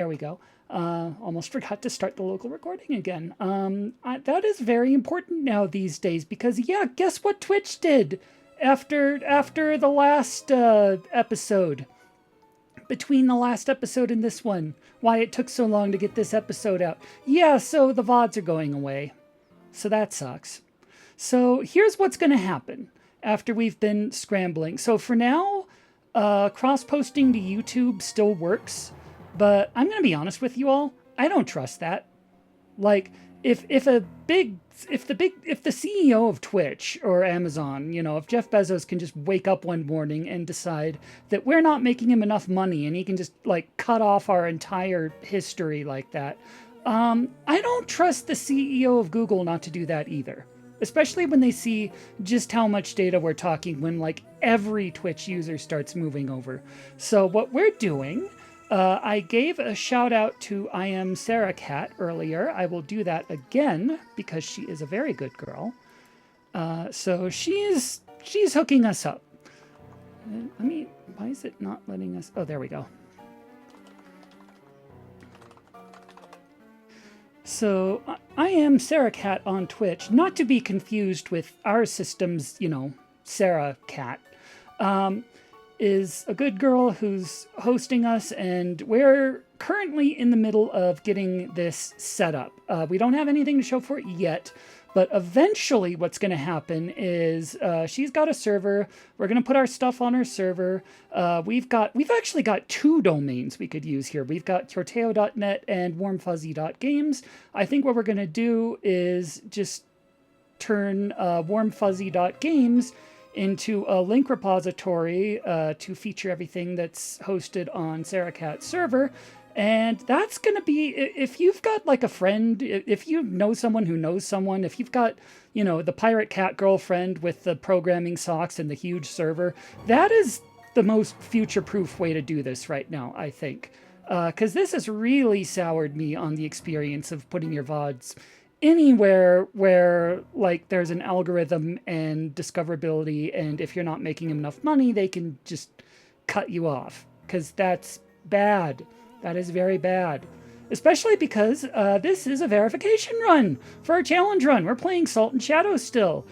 There we go. Almost forgot to start the local recording again. That is very important now these days because, yeah, guess what Twitch did after the last episode? Between the last episode and this one, why it took so long to get this episode out. Yeah, so the VODs are going away. So that sucks. So here's what's going to happen after we've been scrambling. So for now, cross-posting to YouTube still works, but I'm going to be honest with you all, I don't trust that. Like, if the CEO of Twitch or Amazon, if Jeff Bezos can just wake up one morning and decide that we're not making him enough money and he can just like cut off our entire history like that, I don't trust the CEO of Google not to do that either. Especially when they see just how much data we're talking when like every Twitch user starts moving over. So what we're doing, I gave a shout out to I am Sarah Cat earlier. I will do that again because she is a very good girl. So she's hooking us up. Why is it not letting us? Oh, there we go. So I am Sarah Cat on Twitch, not to be confused with our system's, Sarah Cat, is a good girl who's hosting us, and we're currently in the middle of getting this set up. We don't have anything to show for it yet, but eventually what's going to happen is she's got a server. We're going to put our stuff on her server. We've actually got two domains we could use here. We've got Corteo.net and warmfuzzy.games. I think what we're going to do is just turn warmfuzzy.games into a link repository to feature everything that's hosted on Sarah Cat's server. And that's going to be, if you've got like a friend, if you know someone who knows someone, if you've got, the pirate cat girlfriend with the programming socks and the huge server, that is the most future-proof way to do this right now, I think. Because this has really soured me on the experience of putting your VODs anywhere where like there's an algorithm and discoverability, and if you're not making enough money, they can just cut you off, because that's bad. That is very bad. Especially because this is a verification run for a challenge run. We're playing Salt and Shadow still.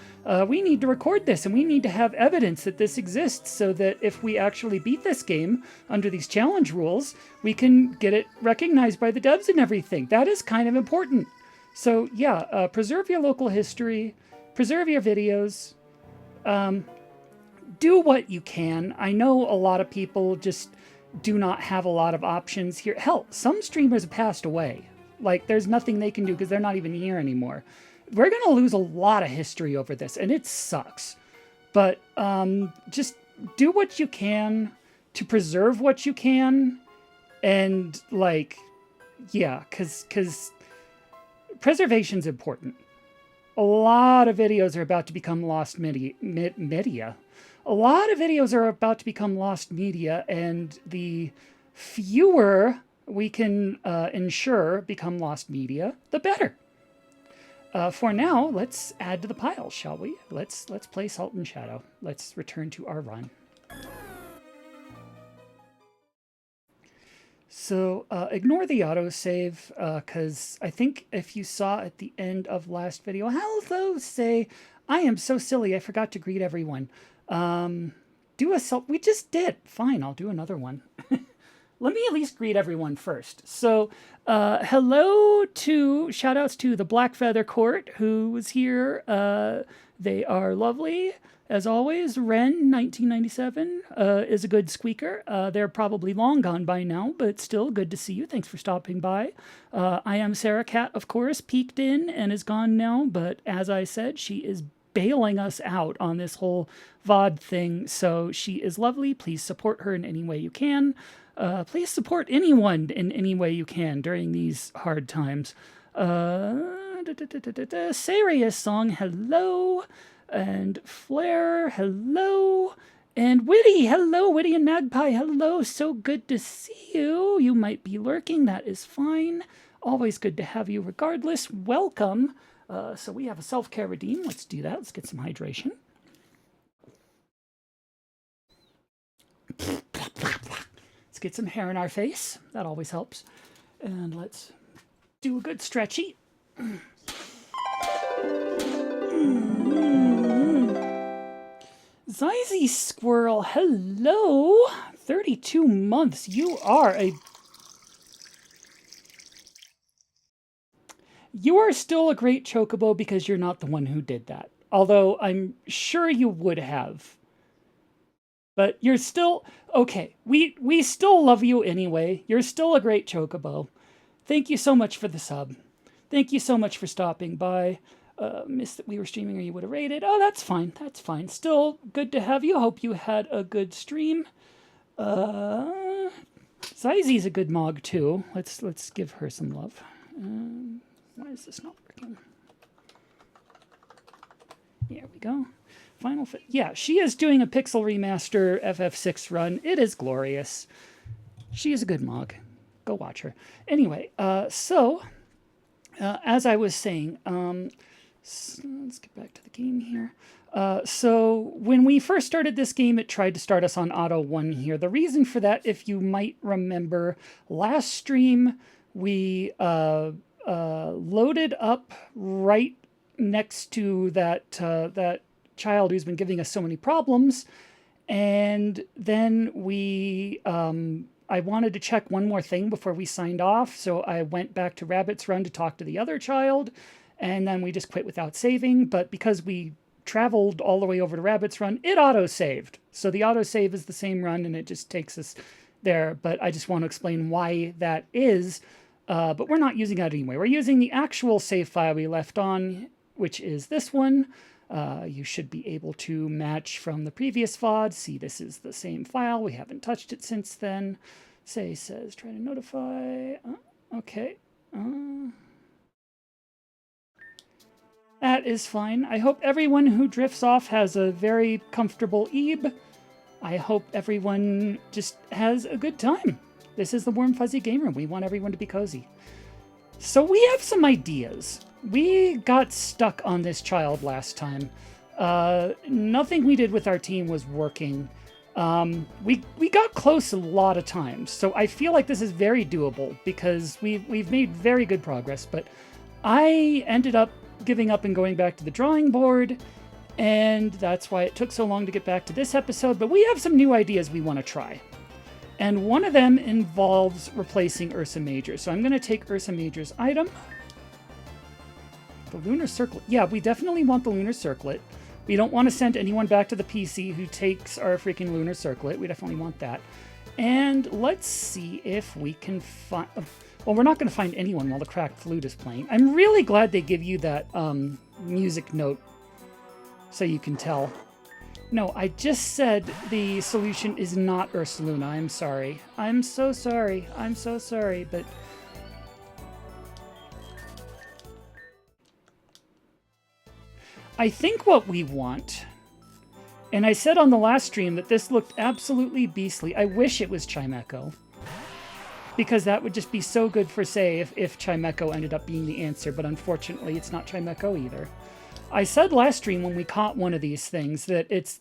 We need to record this, and we need to have evidence that this exists so that if we actually beat this game under these challenge rules, we can get it recognized by the devs and everything. That is kind of important. So yeah, preserve your local history, preserve your videos, do what you can. I know a lot of people just do not have a lot of options here. Hell, some streamers have passed away. Like, there's nothing they can do because they're not even here anymore. We're going to lose a lot of history over this, and it sucks. But just do what you can to preserve what you can. And, like, yeah, because preservation's important. A lot of videos are about to become lost media. A lot of videos are about to become lost media, and the fewer we can ensure become lost media, the better. For now, let's add to the pile, shall we? Let's play Salt and Shadow. Let's return to our run. So ignore the autosave, because I think if you saw at the end of last video, hello, say, I am so silly, I forgot to greet everyone. Do a salt. We just did. Fine, I'll do another one. Let me at least greet everyone first. So, hello to, shout outs to the Black Feather Court who was here. They are lovely. As always, Ren, 1997, is a good squeaker. They're probably long gone by now, but still good to see you. Thanks for stopping by. I am Sarah Cat, of course, peeked in and is gone now, but as I said, she is bailing us out on this whole VOD thing, so she is lovely. Please support her in any way you can. Please support anyone in any way you can during these hard times. Serious song, hello. And Flair, hello. And Witty, hello. Witty and Magpie, hello. So good to see you. You might be lurking, that is fine. Always good to have you regardless. Welcome. So we have a self-care redeem. Let's do that. Let's get some hydration. Let's get some hair in our face. That always helps. And let's do a good stretchy. Zizy Squirrel, hello! 32 months. You are still a great chocobo because you're not the one who did that. Although I'm sure you would have. But you're still okay. We still love you anyway. You're still a great chocobo. Thank you so much for the sub. Thank you so much for stopping by. Missed that we were streaming or you would have rated. Oh, that's fine. That's fine. Still good to have you. Hope you had a good stream. Zizy's a good mog too. Let's give her some love. Why is this not working? There we go. Final Fit. Yeah, she is doing a Pixel Remaster FF6 run. It is glorious. She is a good mog. Go watch her. Anyway, as I was saying, let's get back to the game here. So when we first started this game, it tried to start us on Auto 1 here. The reason for that, if you might remember, last stream we loaded up right next to that child who's been giving us so many problems, and then I wanted to check one more thing before we signed off, so I went back to Rabbit's Run to talk to the other child, and then we just quit without saving. But because we traveled all the way over to Rabbit's Run, it auto-saved. So the auto-save is the same run, and it just takes us there. But I just want to explain why that is. But we're not using that anyway. We're using the actual save file we left on, which is this one. You should be able to match from the previous VOD. See, this is the same file. We haven't touched it since then. Says, try to notify. Okay. That is fine. I hope everyone who drifts off has a very comfortable Eve. I hope everyone just has a good time. This is the Warm Fuzzy Game Room. We want everyone to be cozy. So we have some ideas. We got stuck on this child last time. Nothing we did with our team was working. We got close a lot of times, so I feel like this is very doable because we've made very good progress. But I ended up giving up and going back to the drawing board, and that's why it took so long to get back to this episode. But we have some new ideas we want to try. And one of them involves replacing Ursa Major. So I'm going to take Ursa Major's item. The Lunar Circlet. Yeah, we definitely want the Lunar Circlet. We don't want to send anyone back to the PC who takes our freaking Lunar Circlet. We definitely want that. And let's see if we can find... Well, we're not going to find anyone while the cracked flute is playing. I'm really glad they give you that music note so you can tell. No, I just said the solution is not Ursaluna. I'm sorry. I'm so sorry. I'm so sorry, but... I think what we want... And I said on the last stream that this looked absolutely beastly. I wish it was Chimecho. Because that would just be so good for, say, if Chimecho ended up being the answer. But unfortunately, it's not Chimecho either. I said last stream when we caught one of these things that it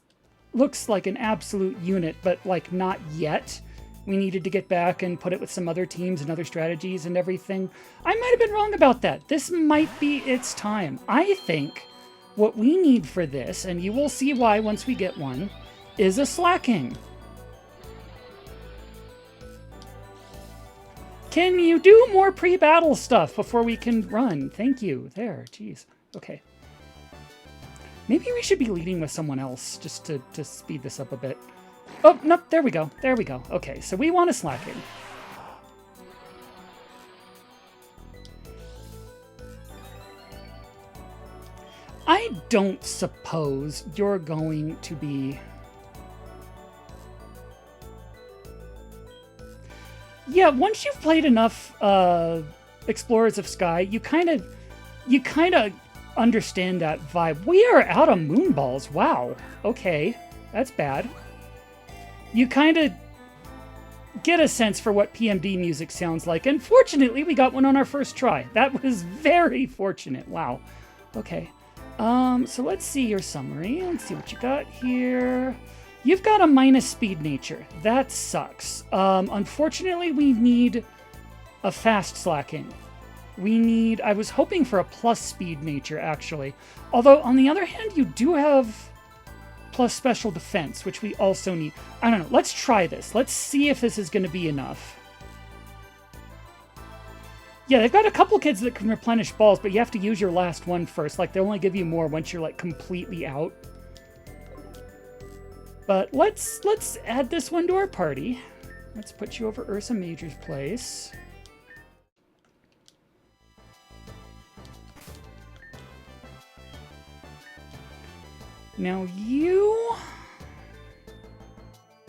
looks like an absolute unit, but like not yet. We needed to get back and put it with some other teams and other strategies and everything. I might have been wrong about that. This might be its time. I think what we need for this, and you will see why once we get one, is a slacking. Can you do more pre-battle stuff before we can run? Thank you. There, jeez. Okay. Maybe we should be leading with someone else just to speed this up a bit. Oh, no, there we go. There we go. Okay, so we want a slacking. I don't suppose you're going to be... Yeah, once you've played enough Explorers of Sky, you kind of understand that vibe. We are out of moonballs. Wow. Okay, that's bad. You kind of get a sense for what PMD music sounds like. And fortunately, we got one on our first try. That was very fortunate. Wow. Okay. So let's see your summary. Let's see what you got here. You've got a minus speed nature. That sucks. Unfortunately, we need a fast slacking. We need... I was hoping for a plus speed nature, actually. Although, on the other hand, you do have plus special defense, which we also need. I don't know. Let's try this. Let's see if this is going to be enough. Yeah, they've got a couple kids that can replenish balls, but you have to use your last one first. Like, they only give you more once you're, like, completely out. But let's add this one to our party. Let's put you over Ursa Major's place. Now you...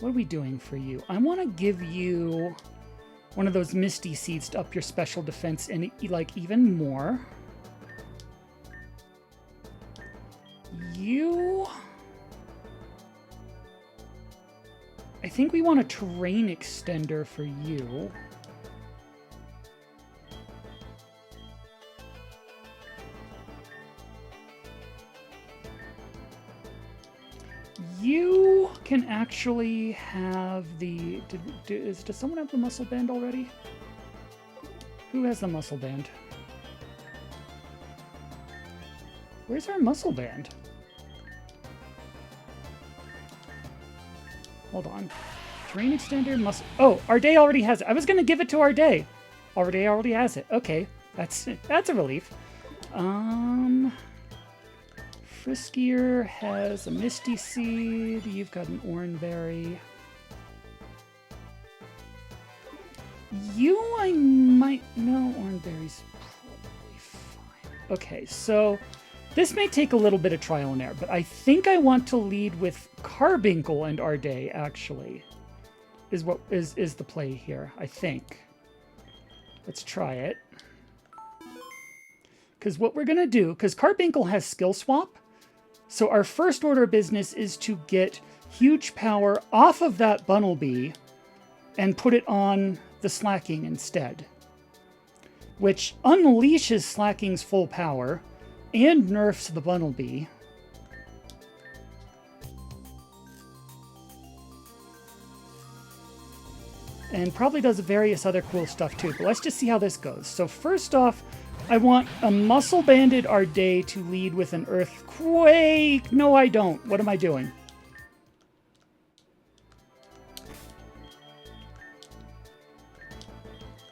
What are we doing for you? I want to give you one of those Misty Seeds to up your special defense and, like, even more. You... I think we want a terrain extender for you. You can actually have the... Does someone have the muscle band already? Who has the muscle band? Where's our muscle band? Hold on. Terrain extender, muscle... Oh, Arday already has it. I was going to give it to Arday. Arday already has it. Okay. That's a relief. Friskier has a Misty Seed. You've got an Oranberry. You, I might... No, Oranberry's probably fine. Okay, so... This may take a little bit of trial and error, but I think I want to lead with Carbuncle and Arday, actually. Is what is the play here, I think. Let's try it. Because what we're going to do, because Carbuncle has skill swap, so our first order of business is to get huge power off of that Bunnelby and put it on the Slacking instead. Which unleashes Slacking's full power and nerfs the Bunnelby. And probably does various other cool stuff too, but let's just see how this goes. So first off, I want a muscle-banded Arday to lead with an Earthquake. No, I don't. What am I doing?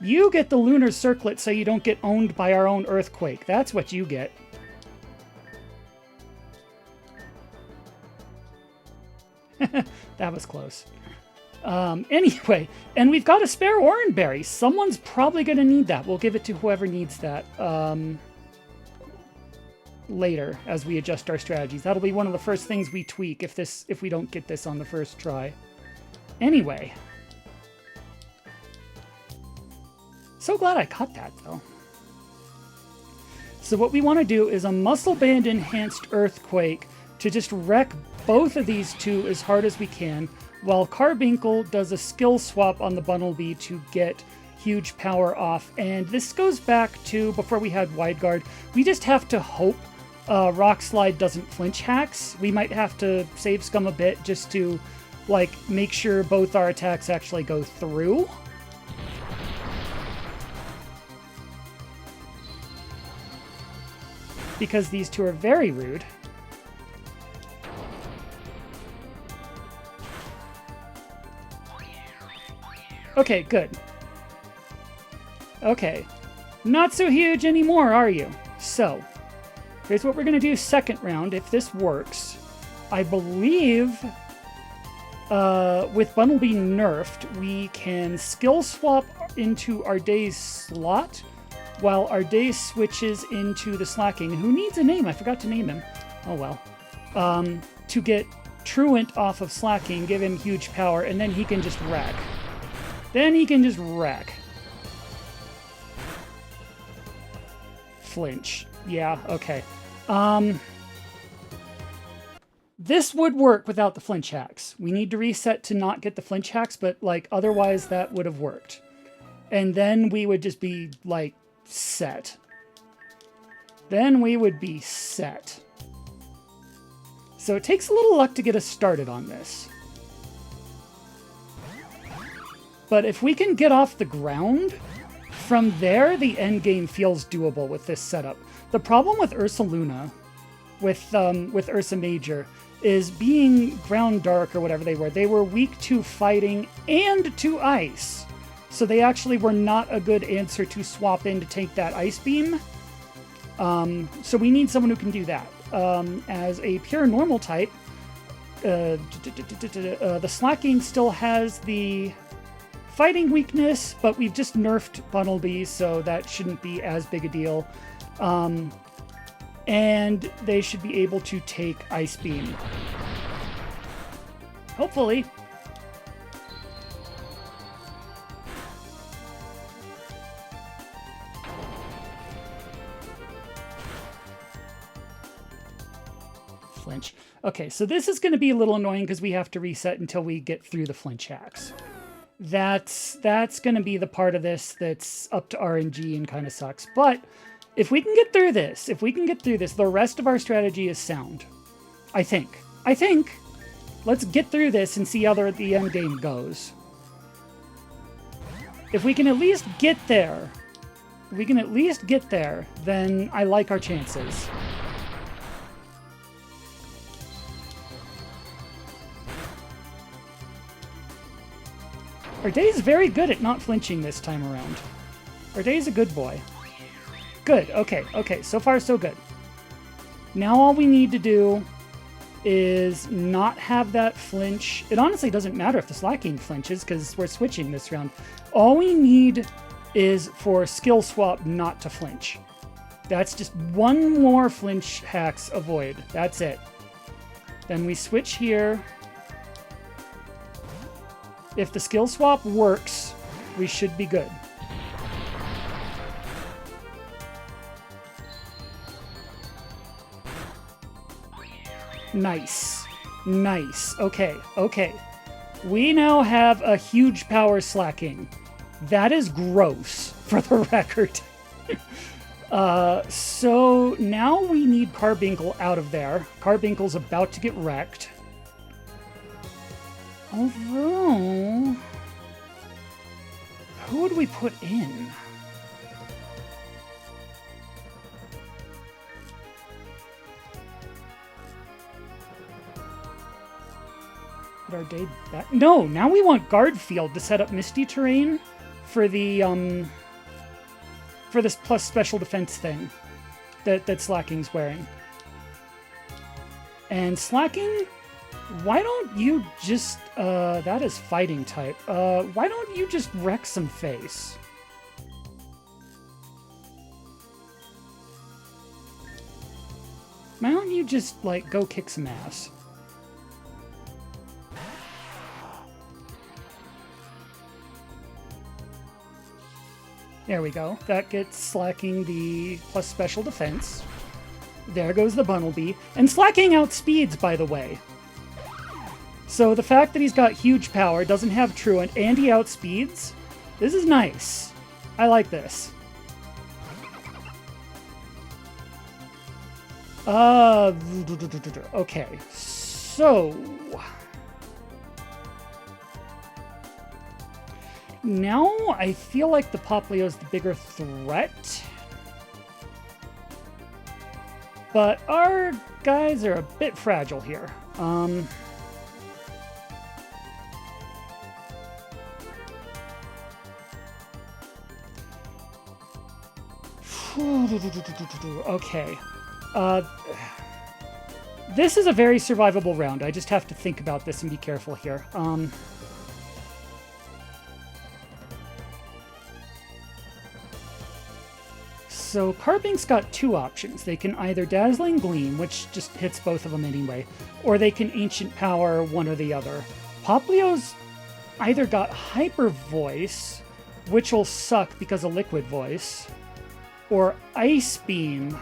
You get the Lunar Circlet so you don't get owned by our own Earthquake. That's what you get. That was close. Anyway, and we've got a spare Oranberry. Someone's probably going to need that. We'll give it to whoever needs that later as we adjust our strategies. That'll be one of the first things we tweak if we don't get this on the first try. Anyway. So glad I caught that, though. So what we want to do is a Muscle Band Enhanced Earthquake to just wreck both of these two as hard as we can, while Carbuncle does a skill swap on the Bunnelby to get huge power off. And this goes back to before we had Wide Guard. We just have to hope Rock Slide doesn't flinch hacks. We might have to save scum a bit just to, like, make sure both our attacks actually go through. Because these two are very rude. Okay, good. Okay. Not so huge anymore, are you? So, here's what we're going to do second round, if this works. I believe with Bunnelby nerfed, we can skill swap into Arday's slot, while Arday switches into the Slacking. Who needs a name? I forgot to name him. Oh well. To get Truant off of Slacking, give him huge power, and then he can just wreck. Then he can just wreck. Flinch. Yeah, okay. This would work without the flinch hacks. We need to reset to not get the flinch hacks, but, like, otherwise that would have worked. And then we would just be, like, set. Then we would be set. So it takes a little luck to get us started on this. But if we can get off the ground from there, the end game feels doable with this setup. The problem with Ursa Luna, with Ursa Major, is being ground dark or whatever they were weak to fighting and to ice. So they actually were not a good answer to swap in to take that ice beam. So we need someone who can do that. As a pure normal type, the Slacking still has the fighting weakness, but we've just nerfed Bunnelby, so that shouldn't be as big a deal. And they should be able to take Ice Beam. Hopefully. Flinch. Okay, so this is going to be a little annoying because we have to reset until we get through the flinch hacks. That's going to be the part of this that's up to RNG and kind of sucks. But if we can get through this, the rest of our strategy is sound. I think. Let's get through this and see how the end game goes. If we can at least get there, then I like our chances. Arday's very good at not flinching this time around. Arday's a good boy. Good, okay, so far so good. Now all we need to do is not have that flinch. It honestly doesn't matter if the Slacking flinches because we're switching this round. All we need is for skill swap not to flinch. That's just one more flinch hacks avoid. That's it. Then we switch here. If the skill swap works, we should be good. Nice. Okay. We now have a huge power Slacking. That is gross, for the record. So now we need Carbuncle out of there. Carbuncle's about to get wrecked. Although, who would we put in? Put our day back. No, now we want Guard Field to set up Misty Terrain for the for this plus special defense thing that Slacking's wearing. And Slacking, why don't you just, that is fighting type. Why don't you just wreck some face? Why don't you just, like, go kick some ass? There we go. That gets Slacking the plus special defense. There goes the Bunnelby. And Slacking outspeeds, by the way. So the fact that he's got huge power, doesn't have Truant, and he outspeeds, this is nice. I like this. Okay, so now I feel like the Poplio's the bigger threat. But our guys are a bit fragile here. Okay. This is a very survivable round. I just have to think about this and be careful here. So Carbink's got two options. They can either Dazzling Gleam, which just hits both of them anyway, or they can Ancient Power, one or the other. Poplio's either got Hyper Voice, which will suck because of Liquid Voice, or Ice Beam.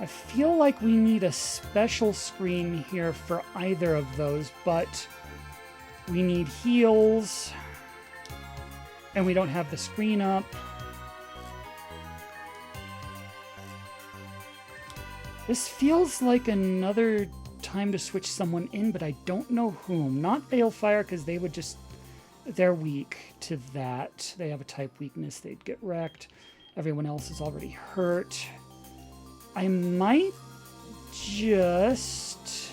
I feel like we need a special screen here for either of those, but we need heals, and we don't have the screen up. This feels like another time to switch someone in, but I don't know whom. Not Balefire, because they would just they're weak to that. They have a type weakness. They'd get wrecked. Everyone else is already hurt. I might just...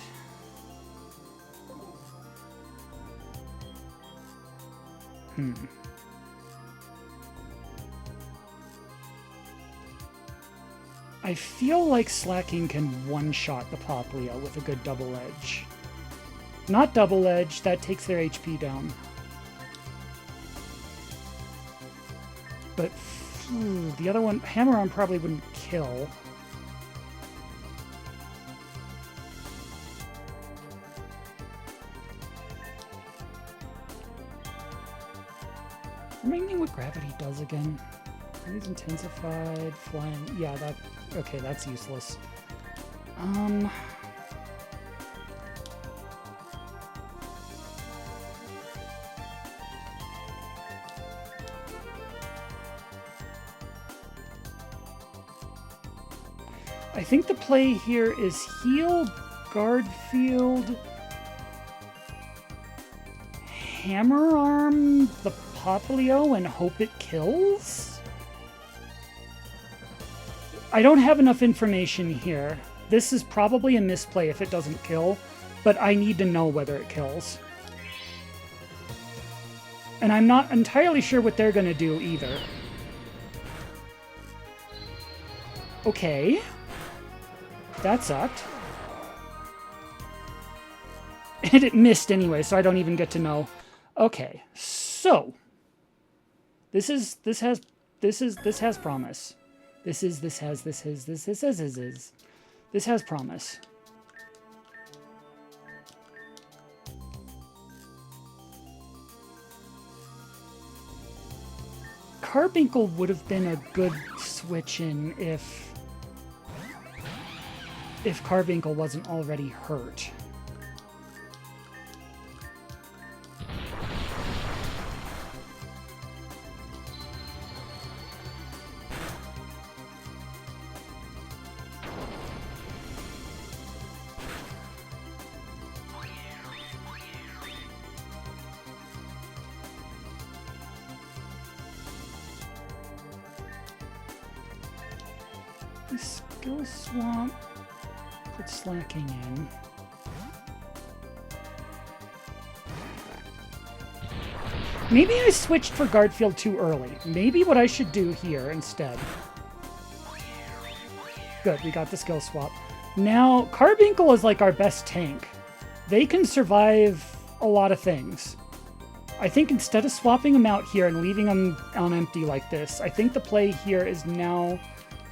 I feel like Slacking can one-shot the Poplio with a good double edge. Not double edge, that takes their HP down. But the other one, Hammer-On probably wouldn't kill. Remind me what gravity does again. He's intensified, flying. Yeah, that... Okay, that's useless. I think the play here is heal, guard field, hammer arm the Poplio and hope it kills? I don't have enough information here. This is probably a misplay if it doesn't kill, but I need to know whether it kills. And I'm not entirely sure what they're going to do either. Okay. That sucked. And it missed anyway, so I don't even get to know. Okay, so this has promise. This has promise. Carbuncle would have been a good switch in if Carbuncle wasn't already hurt. Skill swap. Put Slacking in. Maybe I switched for guard field too early. Maybe what I should do here instead. Good, we got the skill swap. Now, Carbuncle is like our best tank. They can survive a lot of things. I think instead of swapping them out here and leaving them on empty like this, I think the play here is now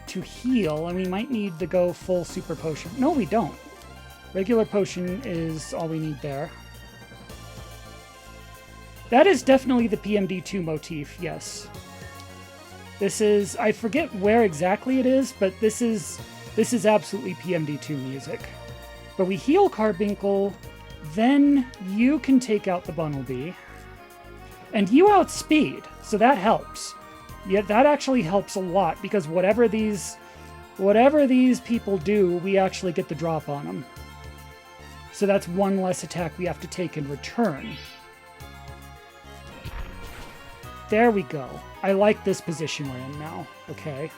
to heal, and we might need to go full super potion. No, we don't. Regular potion is all we need there. That is definitely the PMD2 motif, yes. This is, I forget where exactly it is, but this is absolutely PMD2 music. But we heal Carbuncle, then you can take out the Bunnelby. And you outspeed, so that helps. Yeah, that actually helps a lot, because whatever these people do, we actually get the drop on them. So that's one less attack we have to take in return. There we go. I like this position we're in now. Okay.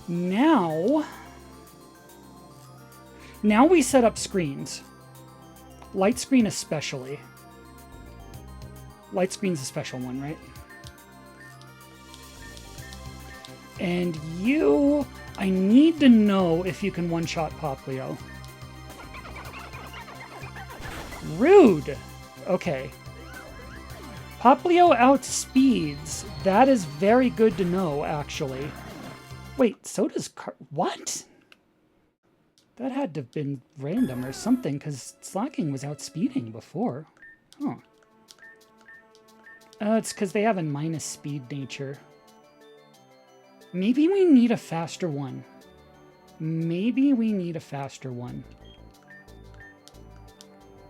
Now we set up screens. Light screen especially. Light screen's a special one, right? And you... I need to know if you can one-shot Poplio. Rude! Okay. Poplio outspeeds. That is very good to know, actually. Wait, so does what? That had to have been random or something, because Slacking was outspeeding before. Huh. It's because they have a minus speed nature. Maybe we need a faster one. Maybe we need a faster one.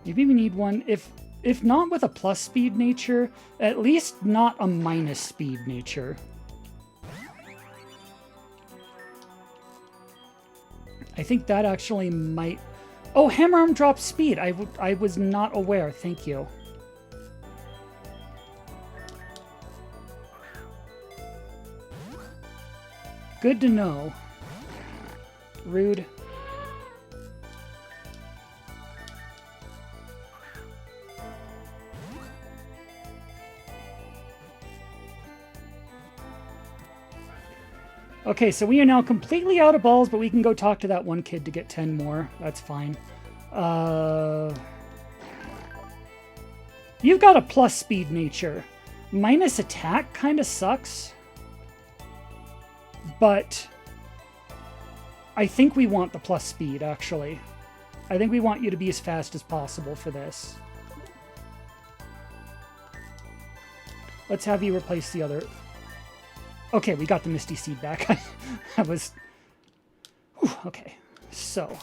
Maybe we need one, if not with a plus speed nature, at least not a minus speed I think that actually might... Oh, hammer arm drop speed. I was not aware. Thank you. Good to know. Rude. Okay, so we are now completely out of balls, but we can go talk to that one kid to get 10 more. That's fine. You've got a plus speed nature. Minus attack kind of sucks. But I think we want the plus speed, actually. I think we want you to be as fast as possible for this. Let's have you replace the other... Okay, we got the Misty Seed back. That was... Whew, okay, so,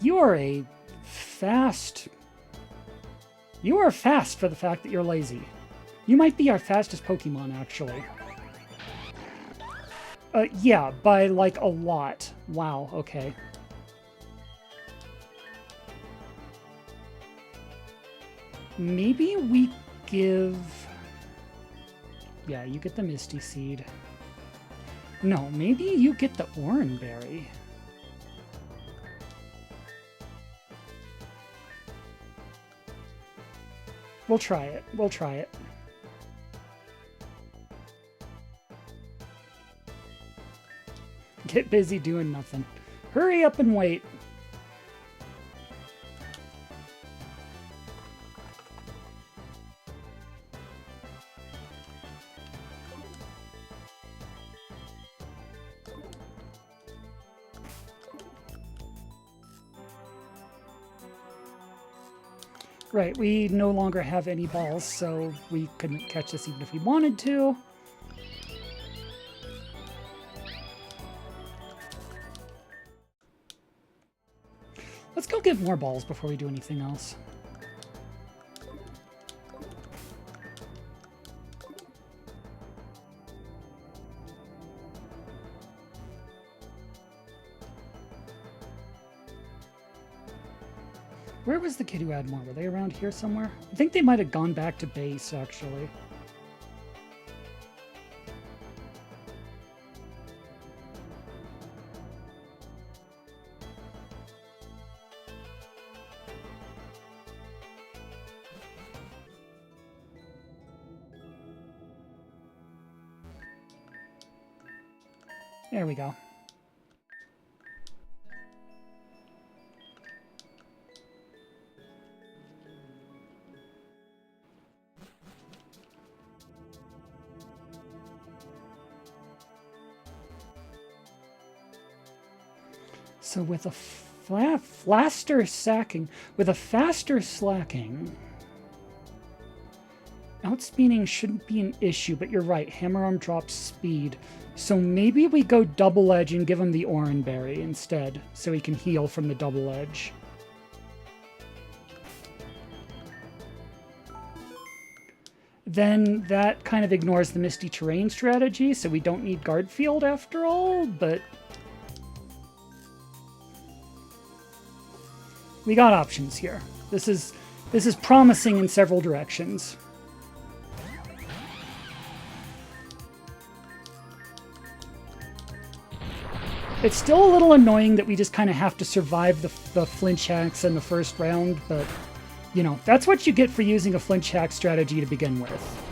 you are a fast... You are fast for the fact that you're lazy. You might be our fastest Pokemon, actually. Yeah, by, like, a lot. Wow, okay. Maybe we give... Yeah, you get the Misty Seed. No, maybe you get the Oranberry. We'll try it. We'll try it. Get busy doing nothing. Hurry up and wait. Right, we no longer have any balls, so we couldn't catch this even if we wanted to. Let's go get more balls before we do anything else. Where was the kid who had more? Were they around here somewhere? I think they might have gone back to base, actually. There we go. So with a faster slacking, outspeeding shouldn't be an issue, but you're right, Hammer Arm drops speed. So maybe we go Double Edge and give him the Oranberry instead, so he can heal from the Double Edge. Then that kind of ignores the Misty Terrain strategy, so we don't need Guard Field after all, but... we got options here. This is promising in several directions. It's still a little annoying that we just kind of have to survive the flinch hacks in the first round, but, you know, that's what you get for using a flinch hack strategy to begin with.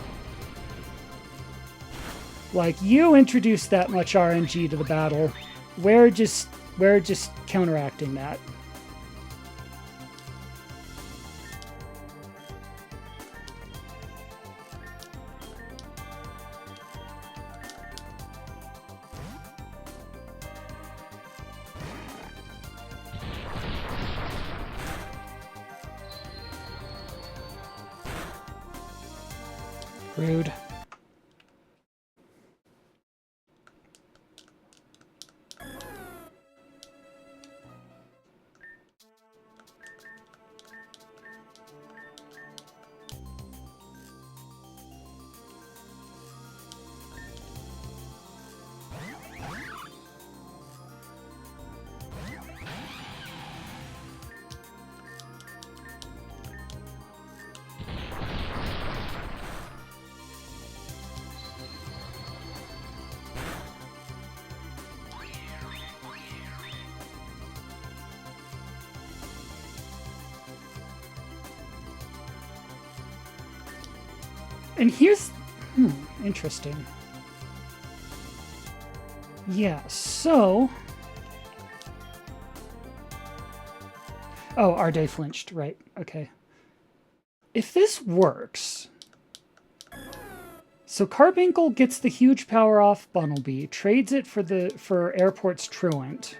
Like, you introduced that much RNG to the battle. We're just counteracting that. Rude. And here's... interesting. Yeah, so... Oh, our day flinched. Right, okay. If this works... So Carbuncle gets the huge power off Bunnelby, trades it for Airport's Truant.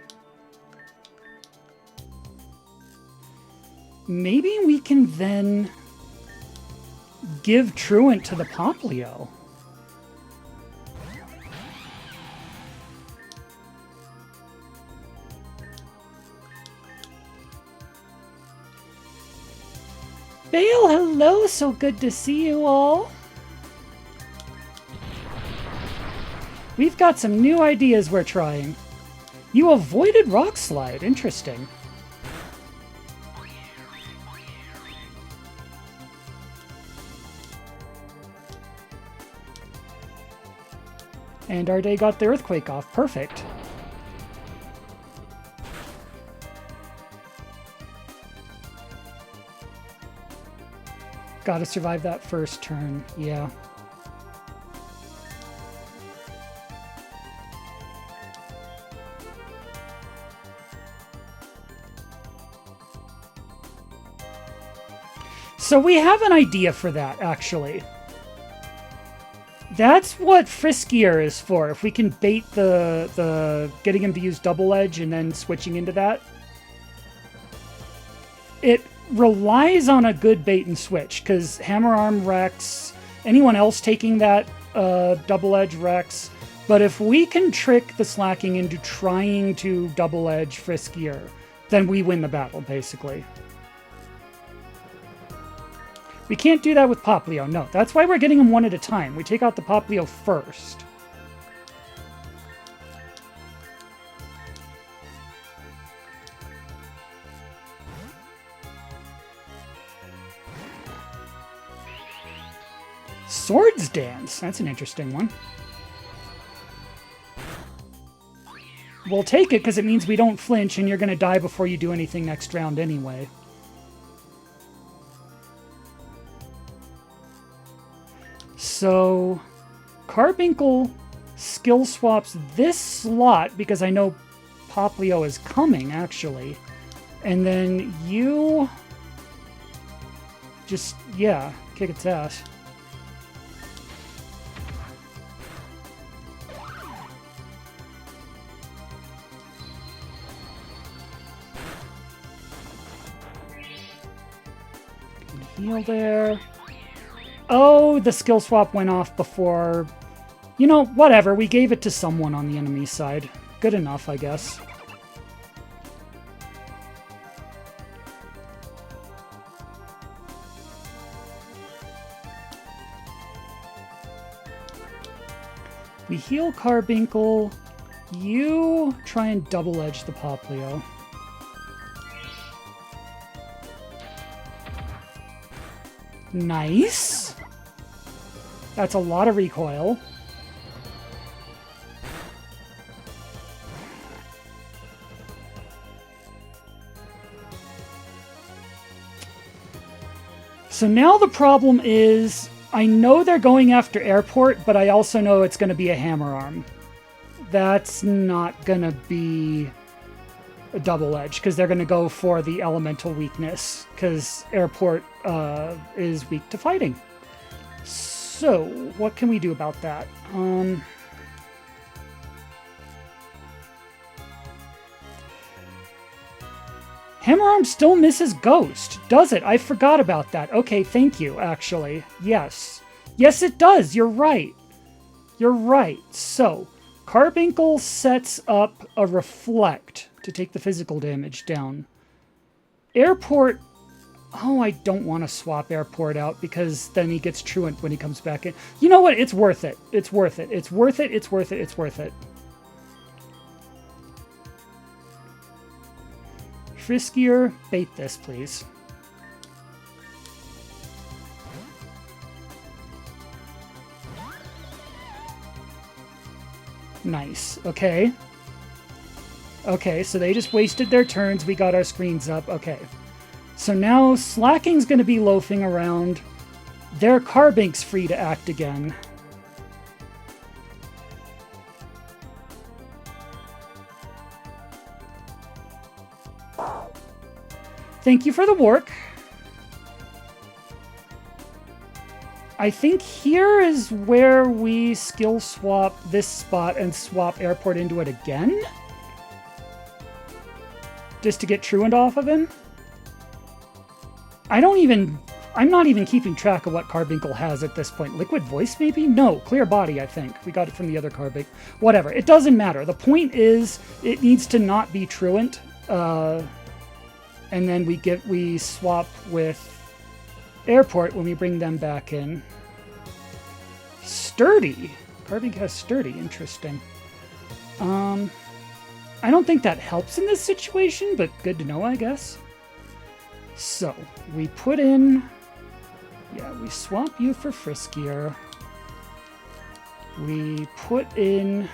Maybe we can then give Truant to the Poplio. Bale, hello, so good to see you all. We've got some new ideas we're trying. You avoided Rock Slide, interesting. And our day got the Earthquake off, perfect. Gotta survive that first turn, yeah. So we have an idea for that, actually. That's what Friskier is for. If we can bait the getting him to use Double Edge and then switching into that. It relies on a good bait and switch, because Hammer Arm Rex, anyone else taking that Double Edge Rex. But if we can trick the Slacking into trying to Double Edge Friskier, then we win the battle, basically. We can't do that with Poplio, no. That's why we're getting them one at a time. We take out the Poplio first. Swords Dance. That's an interesting one. We'll take it because it means we don't flinch and you're going to die before you do anything next round anyway. So, Carbuncle skill swaps this slot because I know Poplio is coming, actually. And then you... just, yeah, kick its ass. Heal there. Oh, the skill swap went off before... You know, whatever. We gave it to someone on the enemy side. Good enough, I guess. We heal Carbuncle. You try and double edge the Poplio. Nice. That's a lot of recoil. So now the problem is, I know they're going after Airport, but I also know it's going to be a Hammer Arm. That's not going to be a Double Edge, because they're going to go for the elemental weakness, because Airport is weak to fighting. So, what can we do about that? Hammer Arm still misses Ghost, does it? I forgot about that. Okay, thank you, actually. Yes. Yes, it does. You're right. You're right. So, Carbuncle sets up a Reflect to take the physical damage down. Airport... Oh, I don't want to swap Airport out because then he gets Truant when he comes back in. You know what? It's worth it. It's worth it. It's worth it. It's worth it. It's worth it. Friskier, bait this, please. Nice. Okay. Okay, so they just wasted their turns. We got our screens up. Okay. So now Slacking's going to be loafing around. Their carbank's free to act again. Thank you for the work. I think here is where we skill swap this spot and swap airport into it again. Just to get truant off of him. I'm not even keeping track of what Carbuncle has at this point. Liquid Voice, maybe? No, Clear Body, I think. We got it from the other Carbuncle. Whatever. It doesn't matter. The point is, it needs to not be truant. And then we swap with airport when we bring them back in. Sturdy. Carbuncle has sturdy. Interesting. I don't think that helps in this situation, but good to know, I guess. So, we put in... Yeah, we swap you for Friskier. We put in...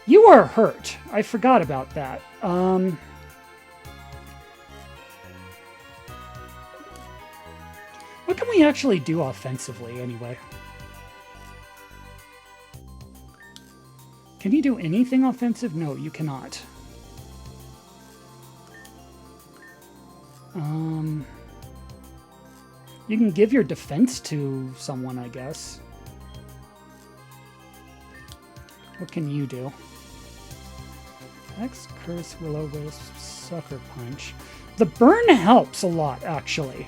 You are hurt. I forgot about that. What can we actually do offensively, anyway? Can you do anything offensive? No, you cannot. You can give your defense to someone, I guess. What can you do? Hex, Curse, Will-O-Wisp, Sucker Punch. The burn helps a lot, actually.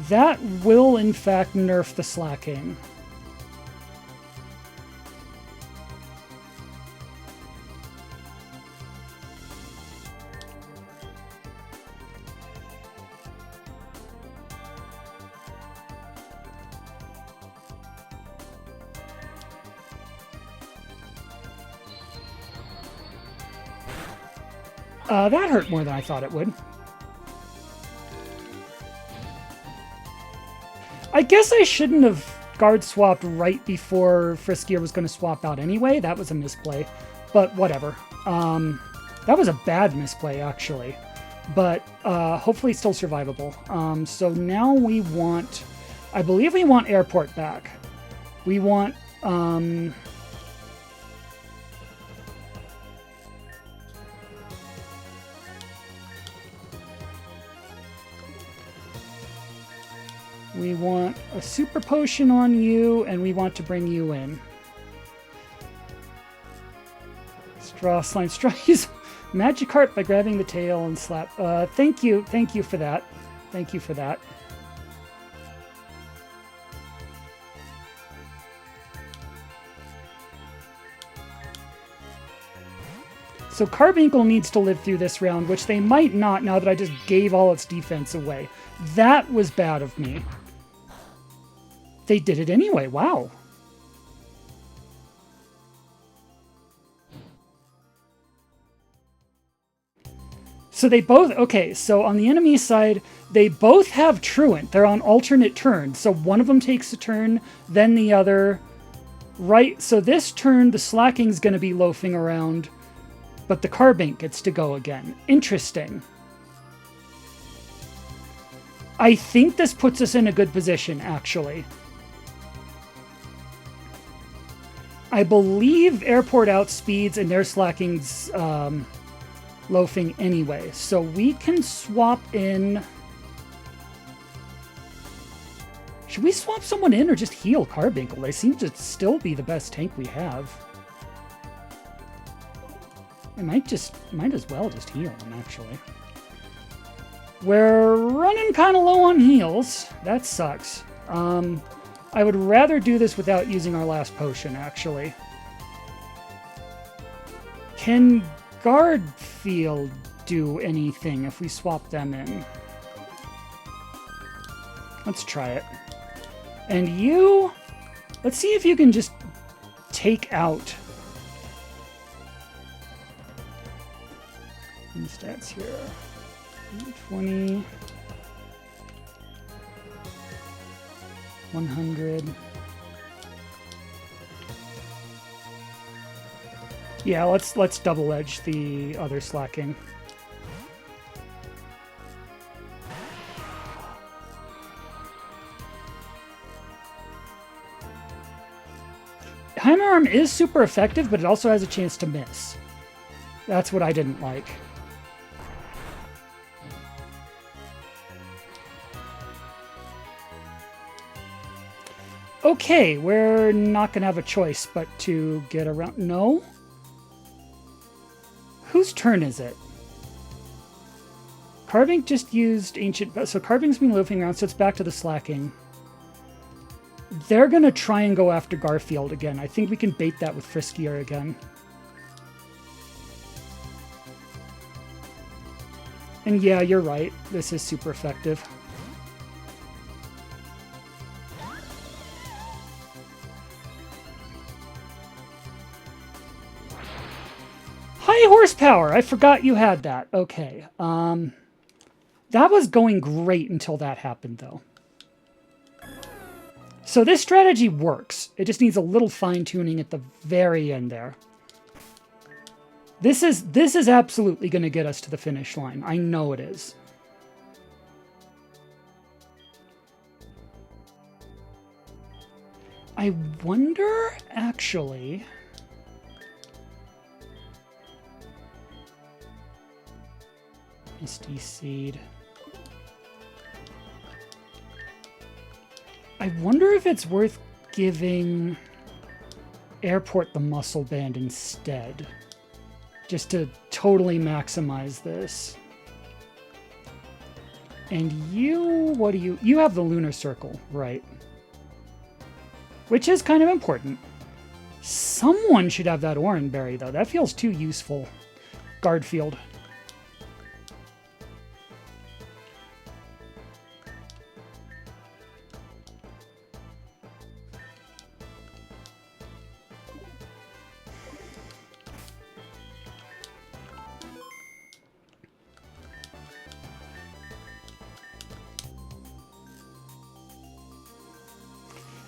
That will, in fact, nerf the slacking. That hurt more than I thought it would. I guess I shouldn't have guard swapped right before Friskier was going to swap out anyway. That was a misplay, but whatever. That was a bad misplay, actually, but hopefully still survivable. So now we want... I believe we want airport back. We want... We want a super potion on you, and we want to bring you in. Straw slime, straw. Use Magikarp by grabbing the tail and slap. Thank you for that. Thank you for that. So Carbuncle needs to live through this round, which they might not now that I just gave all its defense away. That was bad of me. They did it anyway. Wow. So they both... Okay, so on the enemy side, they both have Truant. They're on alternate turns. So one of them takes a turn, then the other. Right, so this turn, the Slacking's going to be loafing around, but the Carbink gets to go again. Interesting. I think this puts us in a good position, actually. I believe airport outspeeds and their Slacking's loafing anyway. So we can swap in... Should we swap someone in or just heal Carbuncle? They seem to still be the best tank we have. I might as well just heal him, actually. We're running kind of low on heals. That sucks. I would rather do this without using our last potion, actually. Can Guard Field do anything if we swap them in? Let's try it. And you... Let's see if you can just take out... Stats here. 20... 100. Yeah, let's double edge the other Slacking. Slam Arm is super effective, but it also has a chance to miss. That's what I didn't like. Okay, we're not going to have a choice but to get around. No? Whose turn is it? Carving just used ancient... So Carving's been looping around, so it's back to the slacking. They're going to try and go after Garfield again. I think we can bait that with Friskier again. And yeah, you're right. This is super effective. High horsepower! I forgot you had that. Okay. That was going great until that happened, though. So this strategy works. It just needs a little fine-tuning at the very end there. This is absolutely going to get us to the finish line. I know it is. I wonder, actually... Misty Seed. I wonder if it's worth giving Airport the Muscle Band instead. Just to totally maximize this. And you, what do you... You have the Lunar Circle, right? Which is kind of important. Someone should have that Oranberry, though. That feels too useful. Guardfield.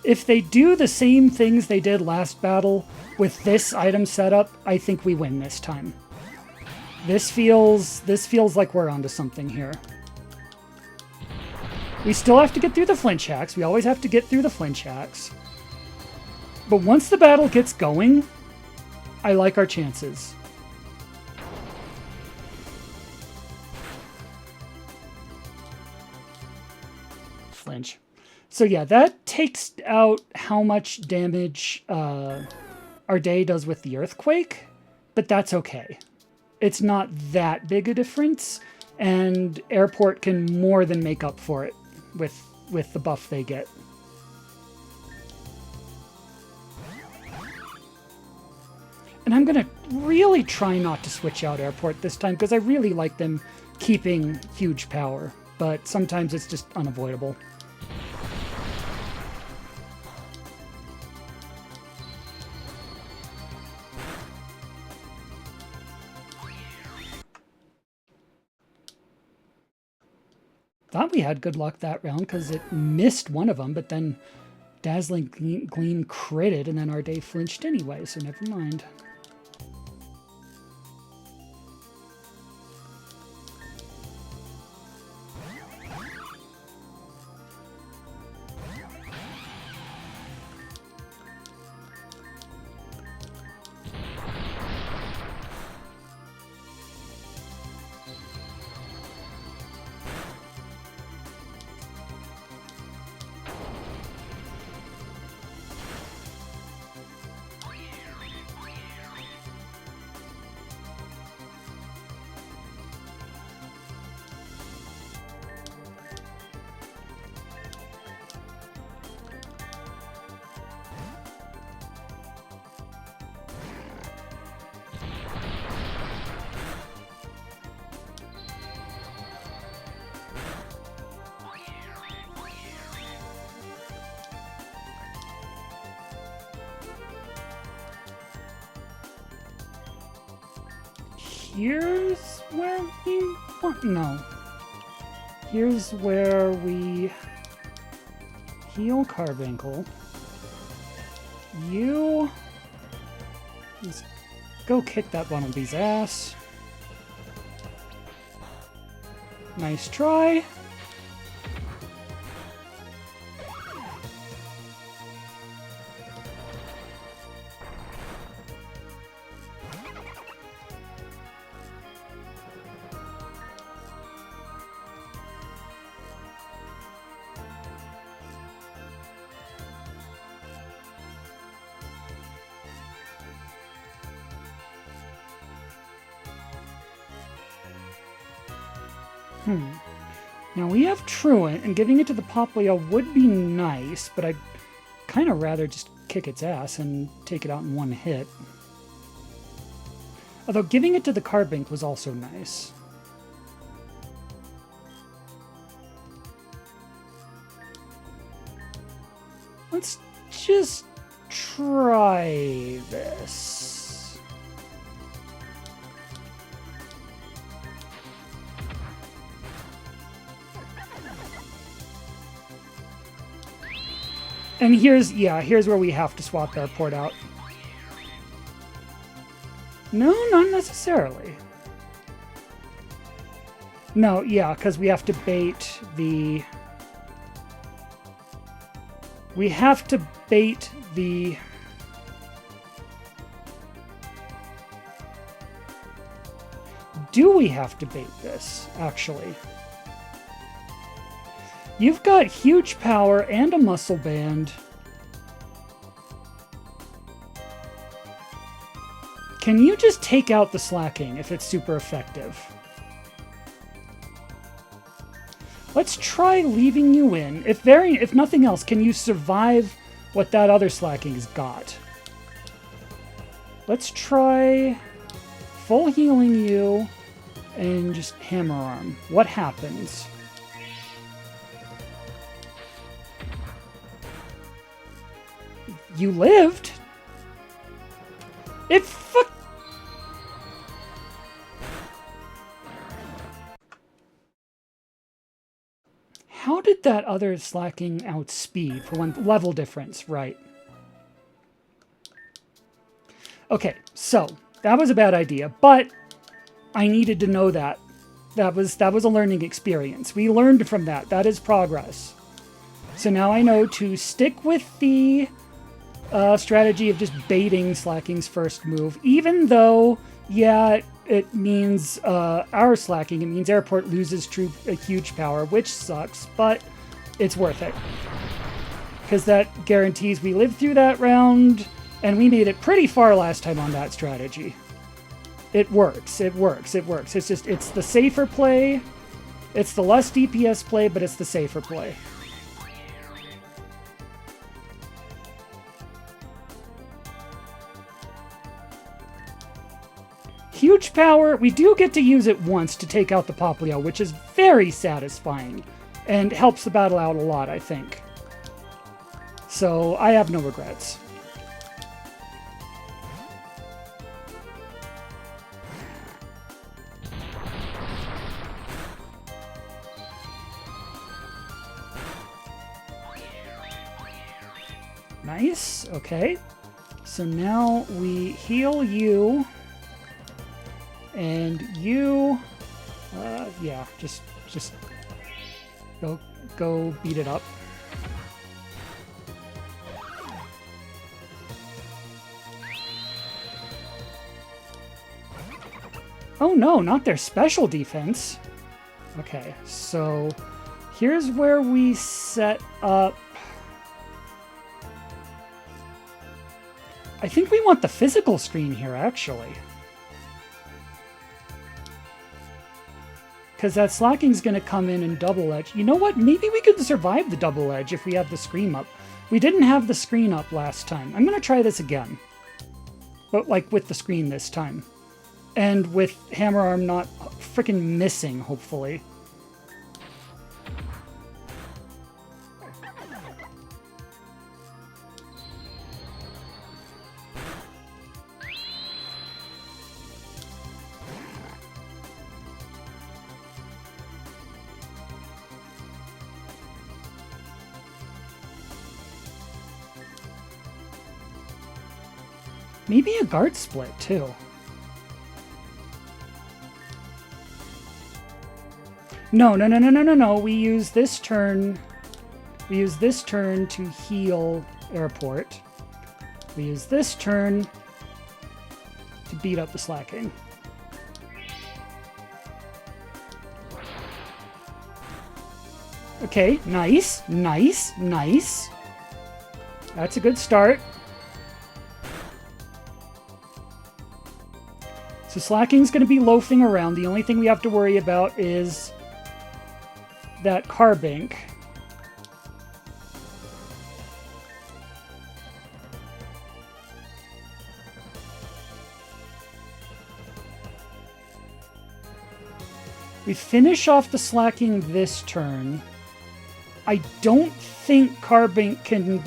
If they do the same things they did last battle with this item setup, I think we win this time. This feels like we're onto something here. We still have to get through the flinch hacks. We always have to get through the flinch hacks. But once the battle gets going, I like our chances. Flinch. So yeah, that takes out how much damage our day does with the earthquake, but that's okay. It's not that big a difference, and Airport can more than make up for it with the buff they get. And I'm going to really try not to switch out Airport this time, because I really like them keeping huge power, but sometimes it's just unavoidable. Thought we had good luck that round because it missed one of them, but then Dazzling Gleam critted, and then our day flinched anyway, so never mind. Here's where we want... No. Here's where we heal Carbuncle. You... Just go kick that Bumblebee's ass. Nice try. Now we have Truant, and giving it to the Popplio would be nice, but I'd kind of rather just kick its ass and take it out in one hit. Although giving it to the Carbink was also nice. Let's just try this. And here's where we have to swap Airport out. No, not necessarily. No, yeah, because we have to bait the... We have to bait the... Do we have to bait this, actually? You've got huge power and a muscle band. Can you just take out the slacking if it's super effective? Let's try leaving you in. If nothing else, can you survive what that other slacking's got? Let's try full healing you and just hammer arm. What happens? You lived. It fuck. How did that other slacking outspeed for one level difference, right? Okay, so that was a bad idea, but I needed to know that. That was a learning experience. We learned from that. That is progress. So now I know to stick with the strategy of just baiting Slacking's first move, even though, yeah, it means our Slacking, it means Airport loses a huge power, which sucks, but it's worth it. Because that guarantees we live through that round, and we made it pretty far last time on that strategy. It works, it works, it works. It's just, it's the safer play, it's the less DPS play, but it's the safer play. Huge power, we do get to use it once to take out the Popplio, which is very satisfying and helps the battle out a lot, I think. So I have no regrets. Nice, okay. So now we heal you. And you, yeah, just go beat it up. Oh no, not their special defense. Okay, so here's where we set up. I think we want the physical screen here, actually. Because that Slacking's going to come in and double edge. You know what? Maybe we could survive the double edge if we have the screen up. We didn't have the screen up last time. I'm going to try this again. But like with the screen this time. And with Hammer Arm not freaking missing, hopefully. Maybe a guard split, too. No. We use this turn. We use this turn to heal Airport. We use this turn to beat up the Slacking. Okay, nice. That's a good start. So Slacking's going to be loafing around. The only thing we have to worry about is that carbink. We finish off the slacking this turn. I don't think carbink can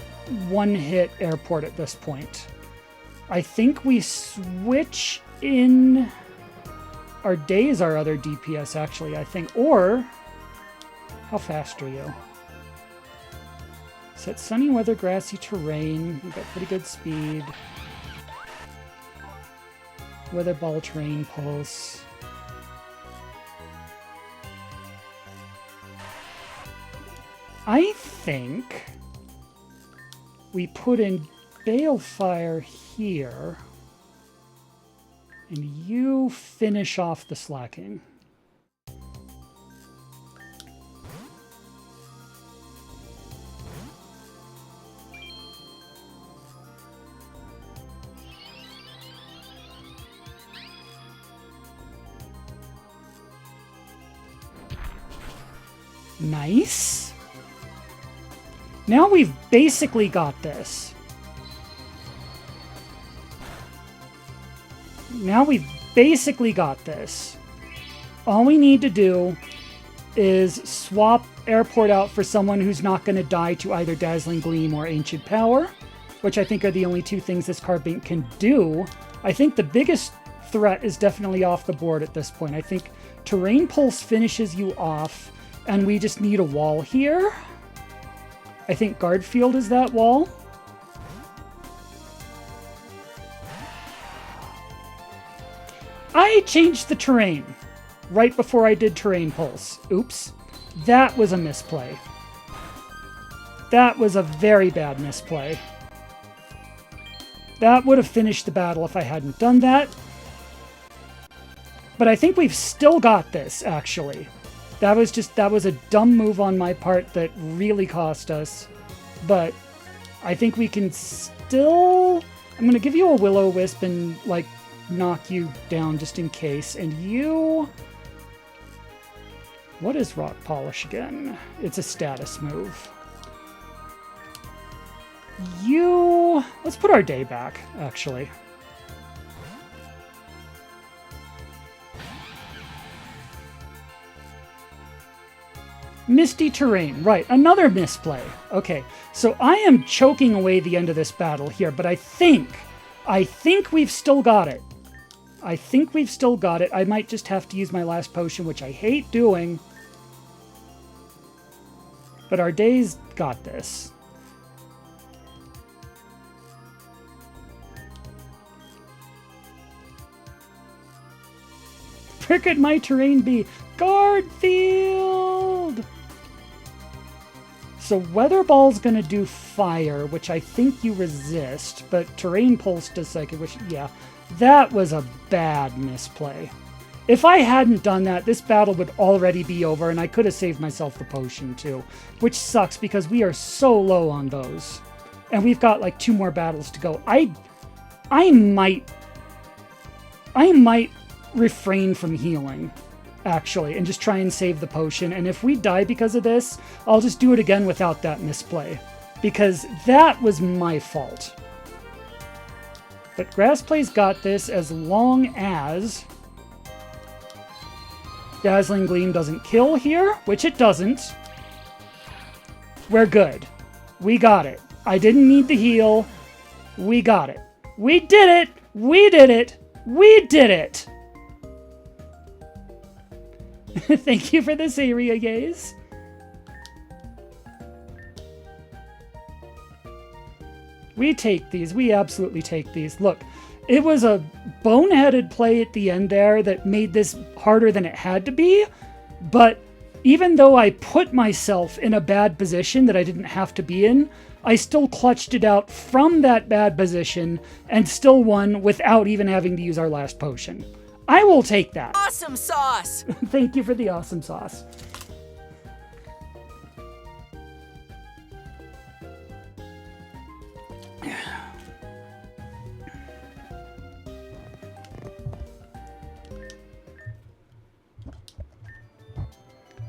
one-hit airport at this point. I think we switch in... Our day is our other DPS, actually, I think. Or... How fast are you? Set sunny weather, grassy terrain. We've got pretty good speed. Weather ball, terrain pulse. I think we put in Balefire here, and you finish off the slacking. Nice. Now we've basically got this. Now we've basically got this. All we need to do is swap Airport out for someone who's not going to die to either Dazzling Gleam or Ancient Power, which I think are the only two things this carbink can do. I think the biggest threat is definitely off the board at this point. I think Terrain Pulse finishes you off, and we just need a wall here. I think Guard Field is that wall. I changed the terrain right before I did Terrain Pulse. Oops. That was a misplay. That was a very bad misplay. That would have finished the battle if I hadn't done that. But I think we've still got this, actually. That was a dumb move on my part that really cost us. But I think we can still... I'm going to give you a Will-O-Wisp and, like, knock you down just in case. And you... What is Rock Polish again? It's a status move. You... Let's put our day back, actually. Misty Terrain. Right, another misplay. Okay, so I am choking away the end of this battle here, but I think we've still got it. I think we've still got it. I might just have to use my last potion, which I hate doing. But our day's got this. Where could my terrain be? Guard Field! So Weather Ball's going to do fire, which I think you resist, but Terrain Pulse does psychic, which, yeah, that was a bad misplay. If I hadn't done that, this battle would already be over, and I could have saved myself the potion, too, which sucks because we are so low on those. And we've got, like, 2 more battles to go. I might refrain from healing, actually, and just try and save the potion. And if we die because of this, I'll just do it again without that misplay, because that was my fault. But Grassplay's got this as long as Dazzling Gleam doesn't kill here, which it doesn't. We're good. We got it. I didn't need the heal. We got it. We did it! We did it! We did it! Thank you for this area, Yays. We take these. We absolutely take these. Look, it was a boneheaded play at the end there that made this harder than it had to be. But even though I put myself in a bad position that I didn't have to be in, I still clutched it out from that bad position and still won without even having to use our last potion. I will take that. Awesome sauce! Thank you for the awesome sauce.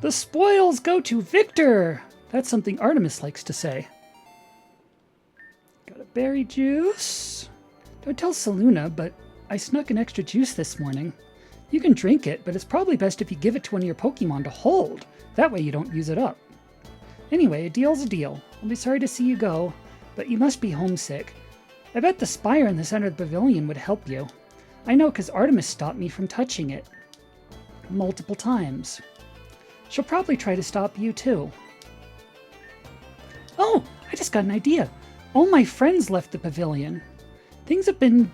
The spoils go to Victor! That's something Artemis likes to say. Got a berry juice. Don't tell Saluna, but I snuck an extra juice this morning. You can drink it, but it's probably best if you give it to one of your Pokemon to hold. That way you don't use it up. Anyway, a deal's a deal. I'll be sorry to see you go, but you must be homesick. I bet the spire in the center of the pavilion would help you. I know because Artemis stopped me from touching it. Multiple times. She'll probably try to stop you too. Oh, I just got an idea. All my friends left the pavilion. Things have been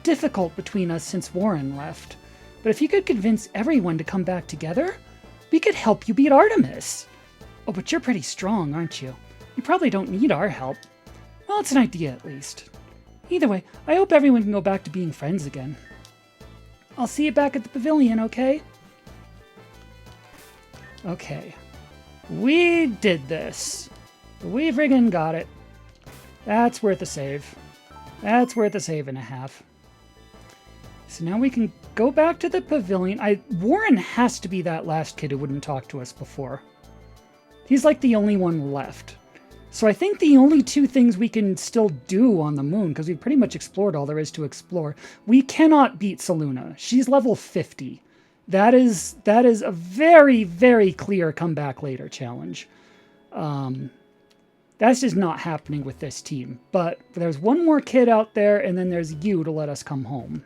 difficult between us since Warren left. But if you could convince everyone to come back together, we could help you beat Artemis. Oh, but you're pretty strong, aren't you? You probably don't need our help. Well, it's an idea at least. Either way, I hope everyone can go back to being friends again. I'll see you back at the pavilion, okay? Okay. We did this. We friggin' got it. That's worth a save. That's worth a save and a half. So now we can go back to the pavilion. Warren has to be that last kid who wouldn't talk to us before. He's like the only one left. So I think the only two things we can still do on the moon, because we've pretty much explored all there is to explore, we cannot beat Saluna. She's level 50. That is a very, very clear come back later challenge. That's just not happening with this team. But there's one more kid out there, and then there's you to let us come home.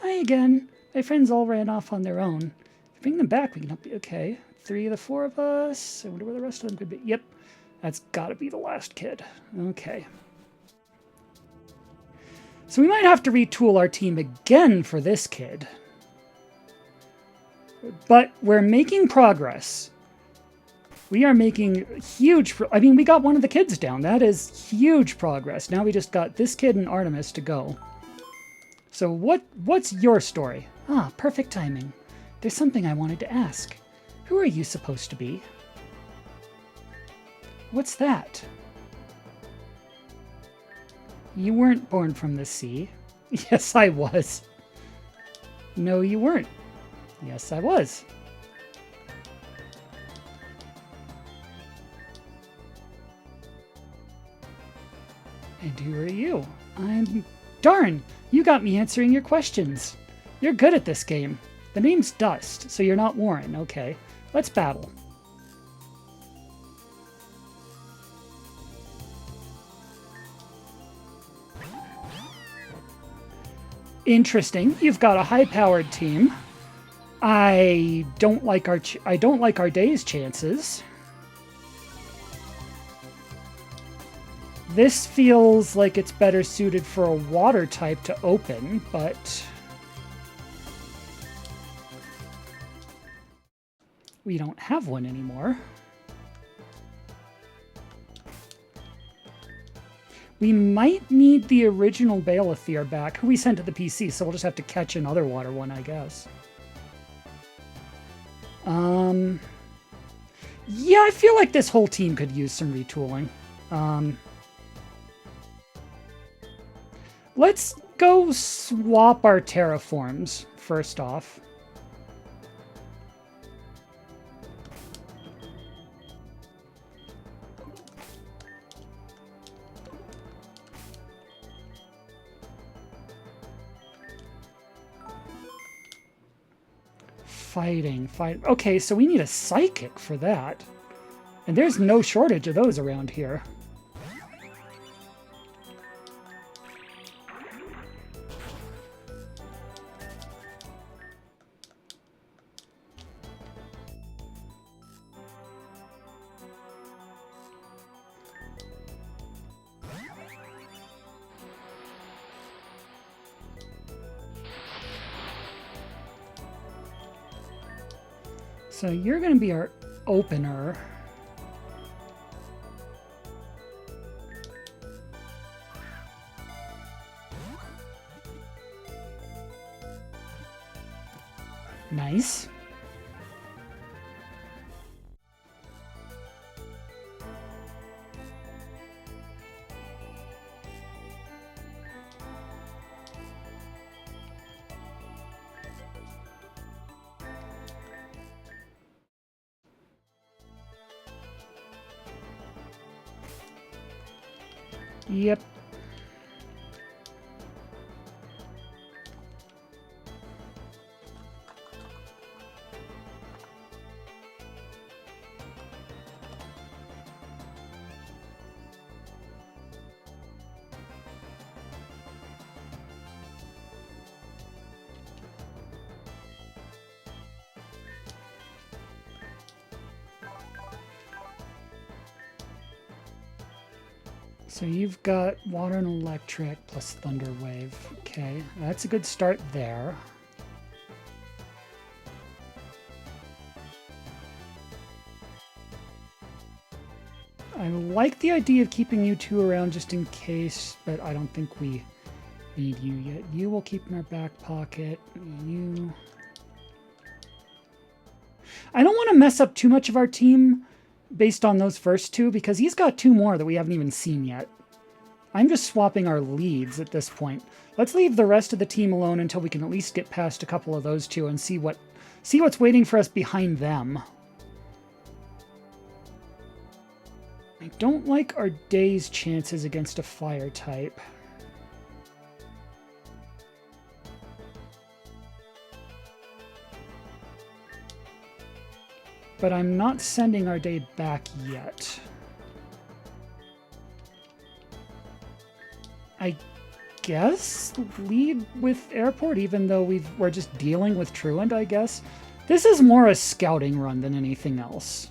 Hi again. My friends all ran off on their own. Bring them back. We can help you. Okay. 3 of the 4 of us. I wonder where the rest of them could be. Yep. That's got to be the last kid. Okay. So we might have to retool our team again for this kid. But we're making progress. We are making huge... I mean, we got one of the kids down. That is huge progress. Now we just got this kid and Artemis to go. So what's your story? Ah, perfect timing. There's something I wanted to ask. Who are you supposed to be? What's that? You weren't born from the sea. Yes, I was. No, you weren't. Yes, I was. And who are you? Darn! You got me answering your questions. You're good at this game. The name's Dust, so you're not Warren. Okay, let's battle. Interesting. You've got a high-powered team. I don't like our day's chances. This feels like it's better suited for a water type to open, but we don't have one anymore. We might need the original Balathir back, who we sent to the PC, so we'll just have to catch another water one, I guess. Yeah, I feel like this whole team could use some retooling. Let's go swap our terraforms, first off. Fighting. Okay, so we need a psychic for that. And there's no shortage of those around here. So you're going to be our opener. Nice. Yep. So you've got water and electric plus thunder wave. Okay, that's a good start there. I like the idea of keeping you two around just in case, but I don't think we need you yet. You will keep in our back pocket. You... I don't want to mess up too much of our team based on those first two, because he's got two more that we haven't even seen yet. I'm just swapping our leads at this point. Let's leave the rest of the team alone until we can at least get past a couple of those two and see what's waiting for us behind them. I don't like our day's chances against a fire type. But I'm not sending our day back yet. I guess lead with airport, even though we're just dealing with Truant, I guess. This is more a scouting run than anything else.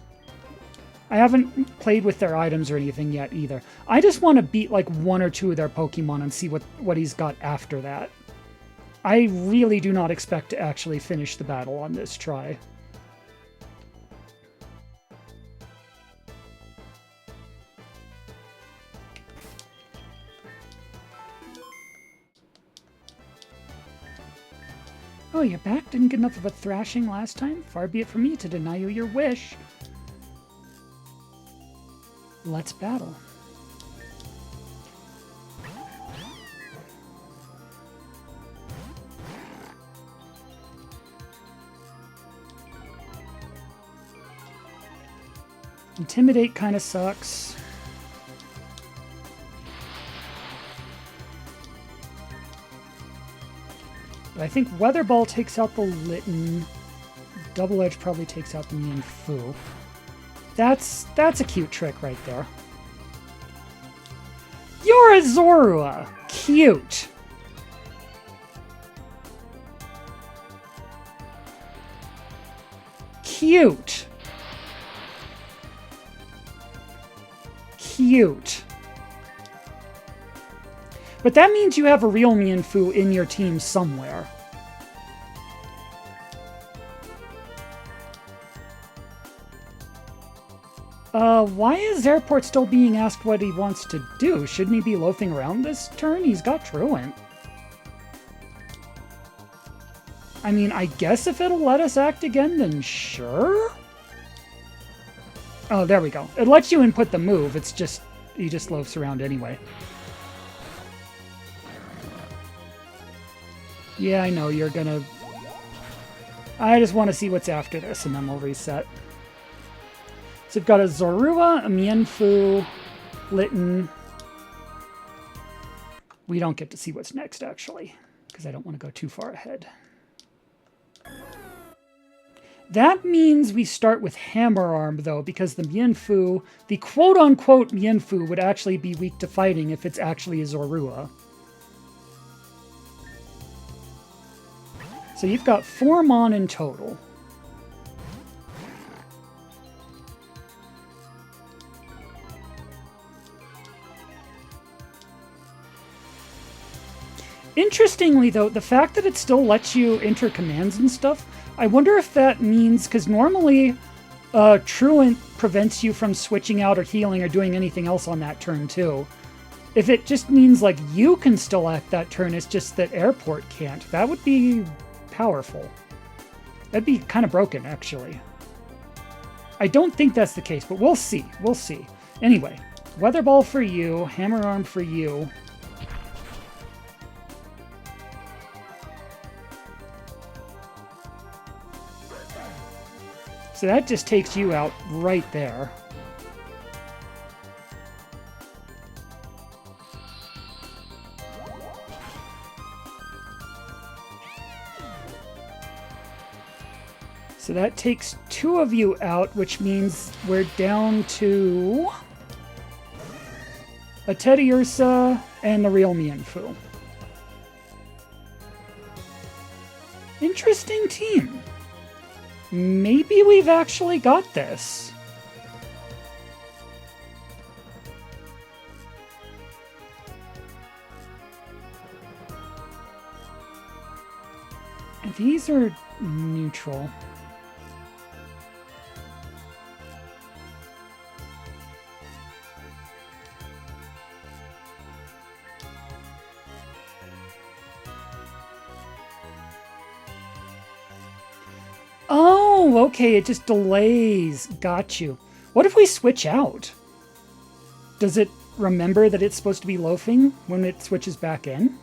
I haven't played with their items or anything yet either. I just want to beat like one or two of their Pokemon and see what he's got after that. I really do not expect to actually finish the battle on this try. Oh, you're back? Didn't get enough of a thrashing last time? Far be it from me to deny you your wish. Let's battle. Intimidate kind of sucks. But I think Weather Ball takes out the Litten. Double Edge probably takes out the Mienfoo. That's a cute trick right there. You're a Zorua! Cute! Cute! Cute. But that means you have a real Mienfoo in your team somewhere. Why is Airport still being asked what he wants to do? Shouldn't he be loafing around this turn? He's got Truant. I mean, I guess if it'll let us act again, then sure? Oh, there we go. It lets you input the move. It's just, he just loafs around anyway. Yeah, I know, you're gonna... I just want to see what's after this, and then we'll reset. So we've got a Zorua, a Mienfoo, Litten. We don't get to see what's next, actually, because I don't want to go too far ahead. That means we start with Hammer Arm, though, because the Mienfoo, the quote-unquote Mienfoo, would actually be weak to fighting if it's actually a Zorua. So you've got 4 Mon in total. Interestingly, though, the fact that it still lets you enter commands and stuff, I wonder if that means, because normally Truant prevents you from switching out or healing or doing anything else on that turn, too. If it just means, like, you can still act that turn, it's just that Airport can't. That would be powerful. That'd be kind of broken, actually. I don't think that's the case, but we'll see. We'll see. Anyway, Weather Ball for you, Hammer Arm for you. So that just takes you out right there. So that takes 2 of you out, which means we're down to a Teddiursa and the real Mienfoo. Interesting team. Maybe we've actually got this. These are neutral. Oh, okay, it just delays. Got you. What if we switch out? Does it remember that it's supposed to be loafing when it switches back in?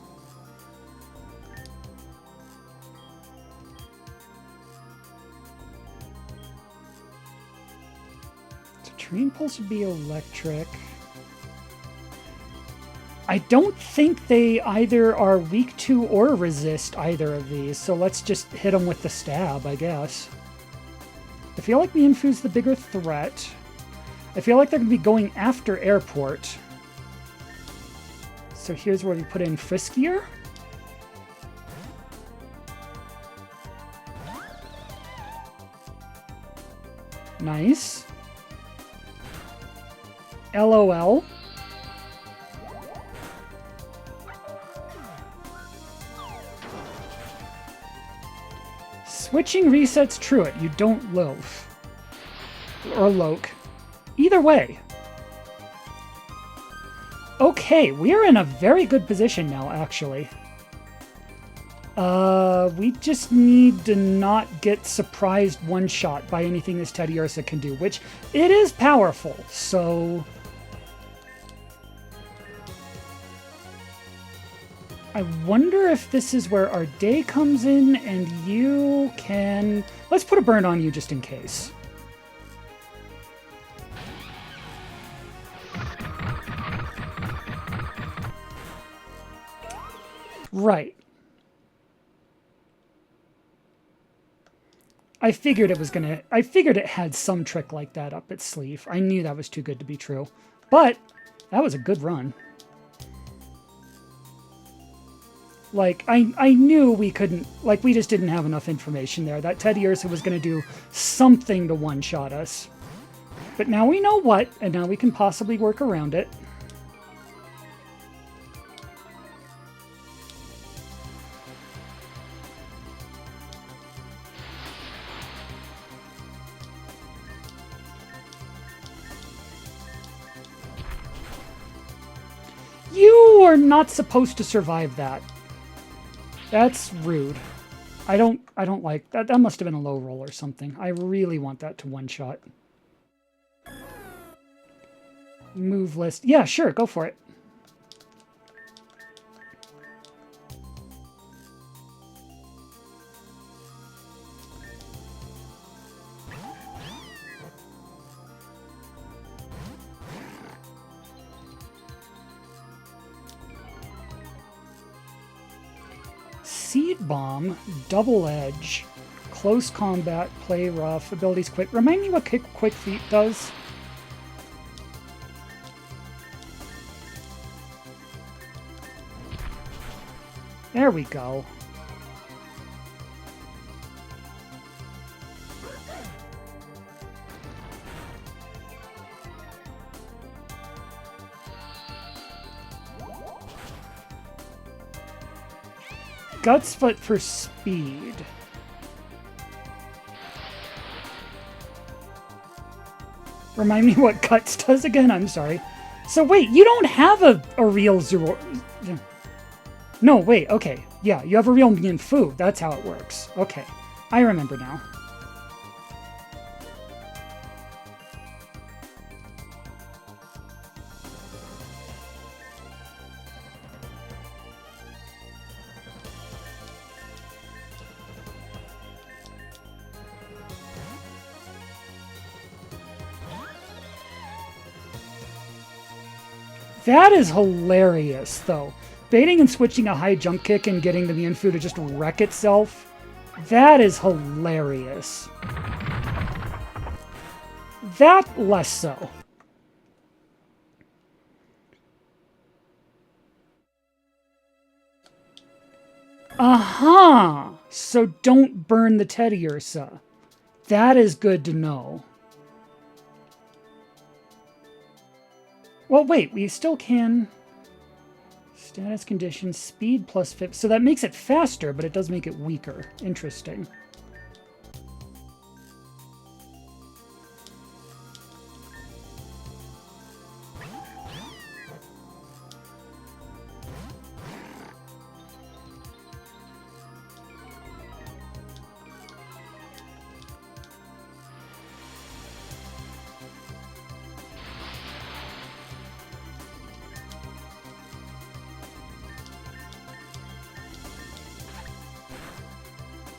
So Terrain Pulse would be electric. I don't think they either are weak to or resist either of these, so let's just hit them with the stab, I guess. I feel like Mienfoo's the bigger threat. I feel like they're going to be going after Airport. So here's where we put in Friskier. Nice. LOL. Switching resets Truant. You don't loaf. Or loke. Either way. Okay, we're in a very good position now, actually. We just need to not get surprised one-shot by anything this Teddiursa can do, which it is powerful, so... I wonder if this is where our day comes in and you can... Let's put a burn on you just in case. Right. I figured it had some trick like that up its sleeve. I knew that was too good to be true. But that was a good run. Like, I knew we couldn't... Like, we just didn't have enough information there. That Teddiursa was going to do something to one-shot us. But now we know what, and now we can possibly work around it. You are not supposed to survive that. That's rude. I don't like that. That must have been a low roll or something. I really want that to one-shot. Move list. Yeah, sure, go for it. Seed Bomb, Double Edge, Close Combat, Play Rough, Abilities Quick. Remind me what Quick Feet does. There we go. Guts Foot for speed. Remind me what Guts does again? I'm sorry. So wait, you don't have a real Zero... No, wait, okay. Yeah, you have a real Mienfoo. That's how it works. Okay, I remember now. That is hilarious, though. Baiting and switching a high jump kick and getting the Mienfoo to just wreck itself That is hilarious. That less so. Aha! So don't burn the Teddy Ursa. That is good to know. Well, wait, we still can... Status condition, speed plus 50. So that makes it faster, but it does make it weaker. Interesting.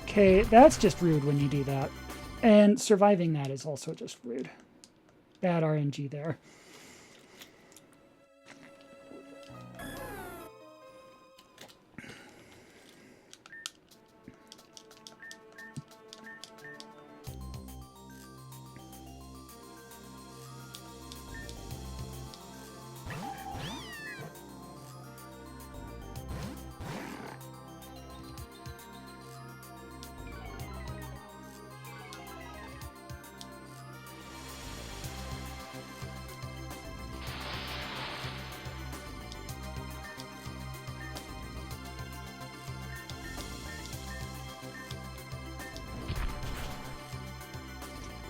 Okay, that's just rude when you do that. And surviving that is also just rude. Bad RNG there.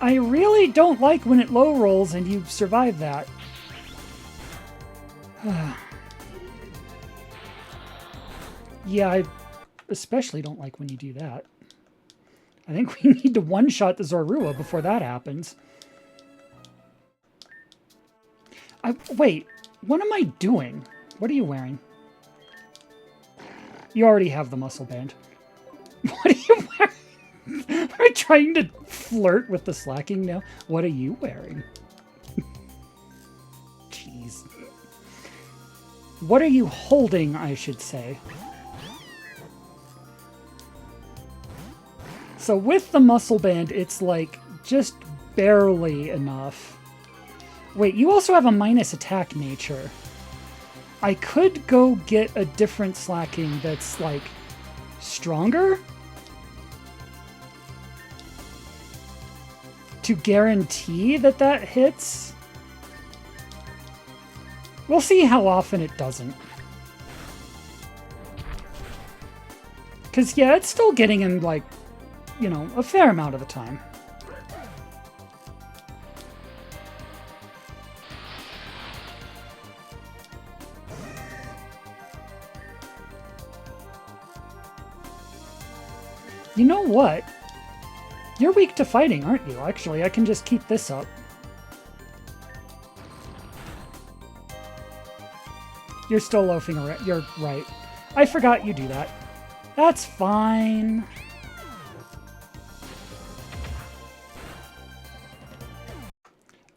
I really don't like when it low rolls and you survive that. Yeah, I especially don't like when you do that. I think we need to one-shot the Zorua before that happens. Wait, what am I doing? What are you wearing? You already have the muscle band. What are you wearing? Am I trying to flirt with the slacking now? What are you wearing? Jeez. What are you holding, I should say? So with the muscle band, it's like just barely enough. Wait, you also have a minus attack nature. I could go get a different slacking that's like stronger? To guarantee that that hits? We'll see how often it doesn't. Because, yeah, it's still getting him, like, you know, a fair amount of the time. You know what? You're weak to fighting, aren't you? Actually, I can just keep this up. You're still loafing around. You're right. I forgot you do that. That's fine.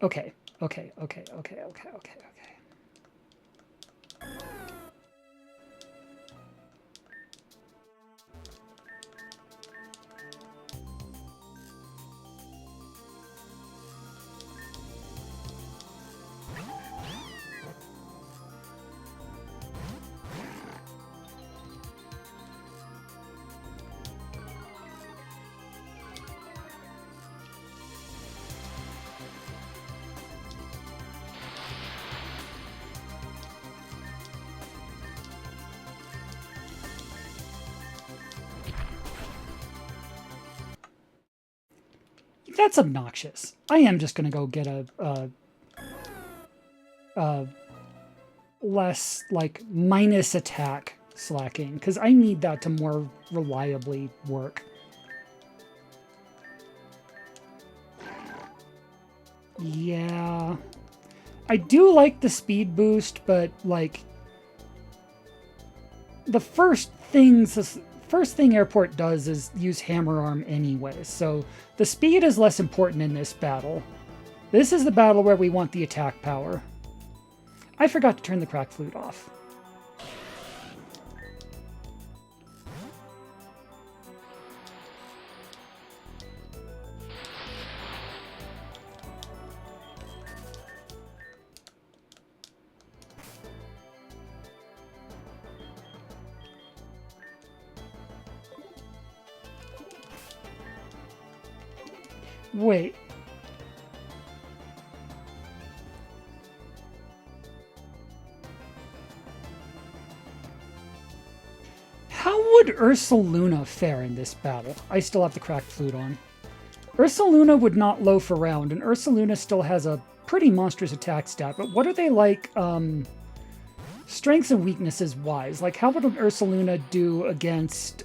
Okay. Okay. That's obnoxious. I am just going to go get a less, like, minus attack slacking, because I need that to more reliably work. Yeah. I do like the speed boost, but, like, the first thing Airport does is use Hammer Arm anyway, so the speed is less important in this battle. This is the battle where we want the attack power. I forgot to turn the crack flute off. Wait. How would Ursaluna fare in this battle? I still have the cracked flute on. Ursaluna would not loaf around, and Ursaluna still has a pretty monstrous attack stat, but what are they like, strengths and weaknesses wise? Like, how would an Ursaluna do against,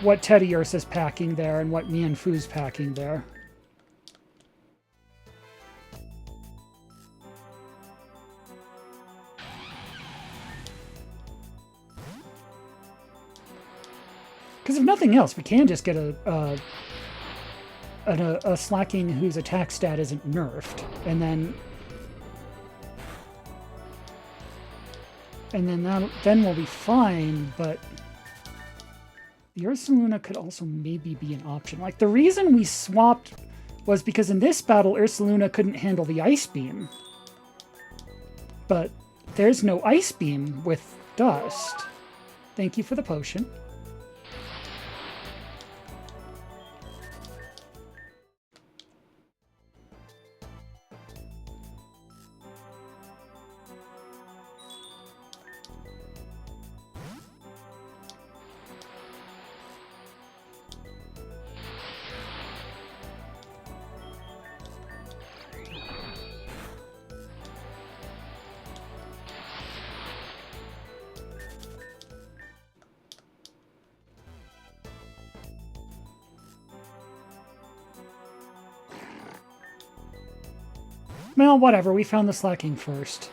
what Teddy Ursa's packing there and what Mianfu's packing there? Because if nothing else, we can just get a Slacking whose attack stat isn't nerfed, and then then we'll be fine. But the Ursaluna could also maybe be an option. Like, the reason we swapped was because in this battle Ursaluna couldn't handle the Ice Beam, but there's no Ice Beam with Dust. Thank you for the potion. Well, whatever, we found the slacking first.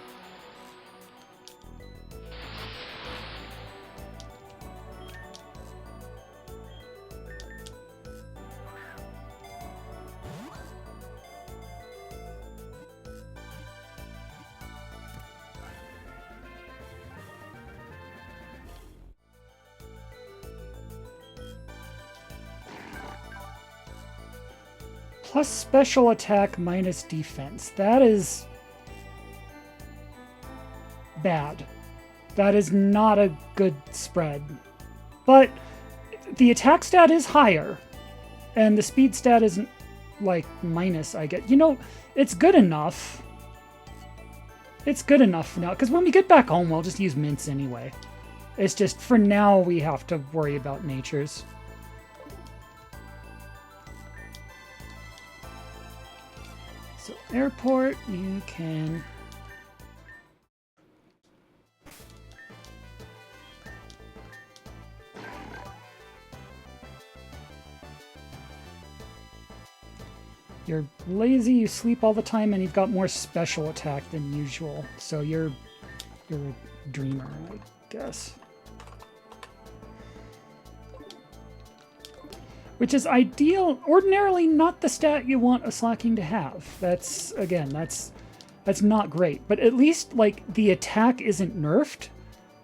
Plus special attack minus defense. That is bad. That is not a good spread. But the attack stat is higher. And the speed stat isn't, like, minus, I get. You know, it's good enough. It's good enough for now. Because when we get back home, we'll just use mints anyway. It's just, for now, we have to worry about natures. So, airport, you can... You're lazy, you sleep all the time, and you've got more special attack than usual. So you're a dreamer, I guess. Which is ideal, ordinarily not the stat you want a slacking to have. That's, again, that's not great. But at least, like, the attack isn't nerfed.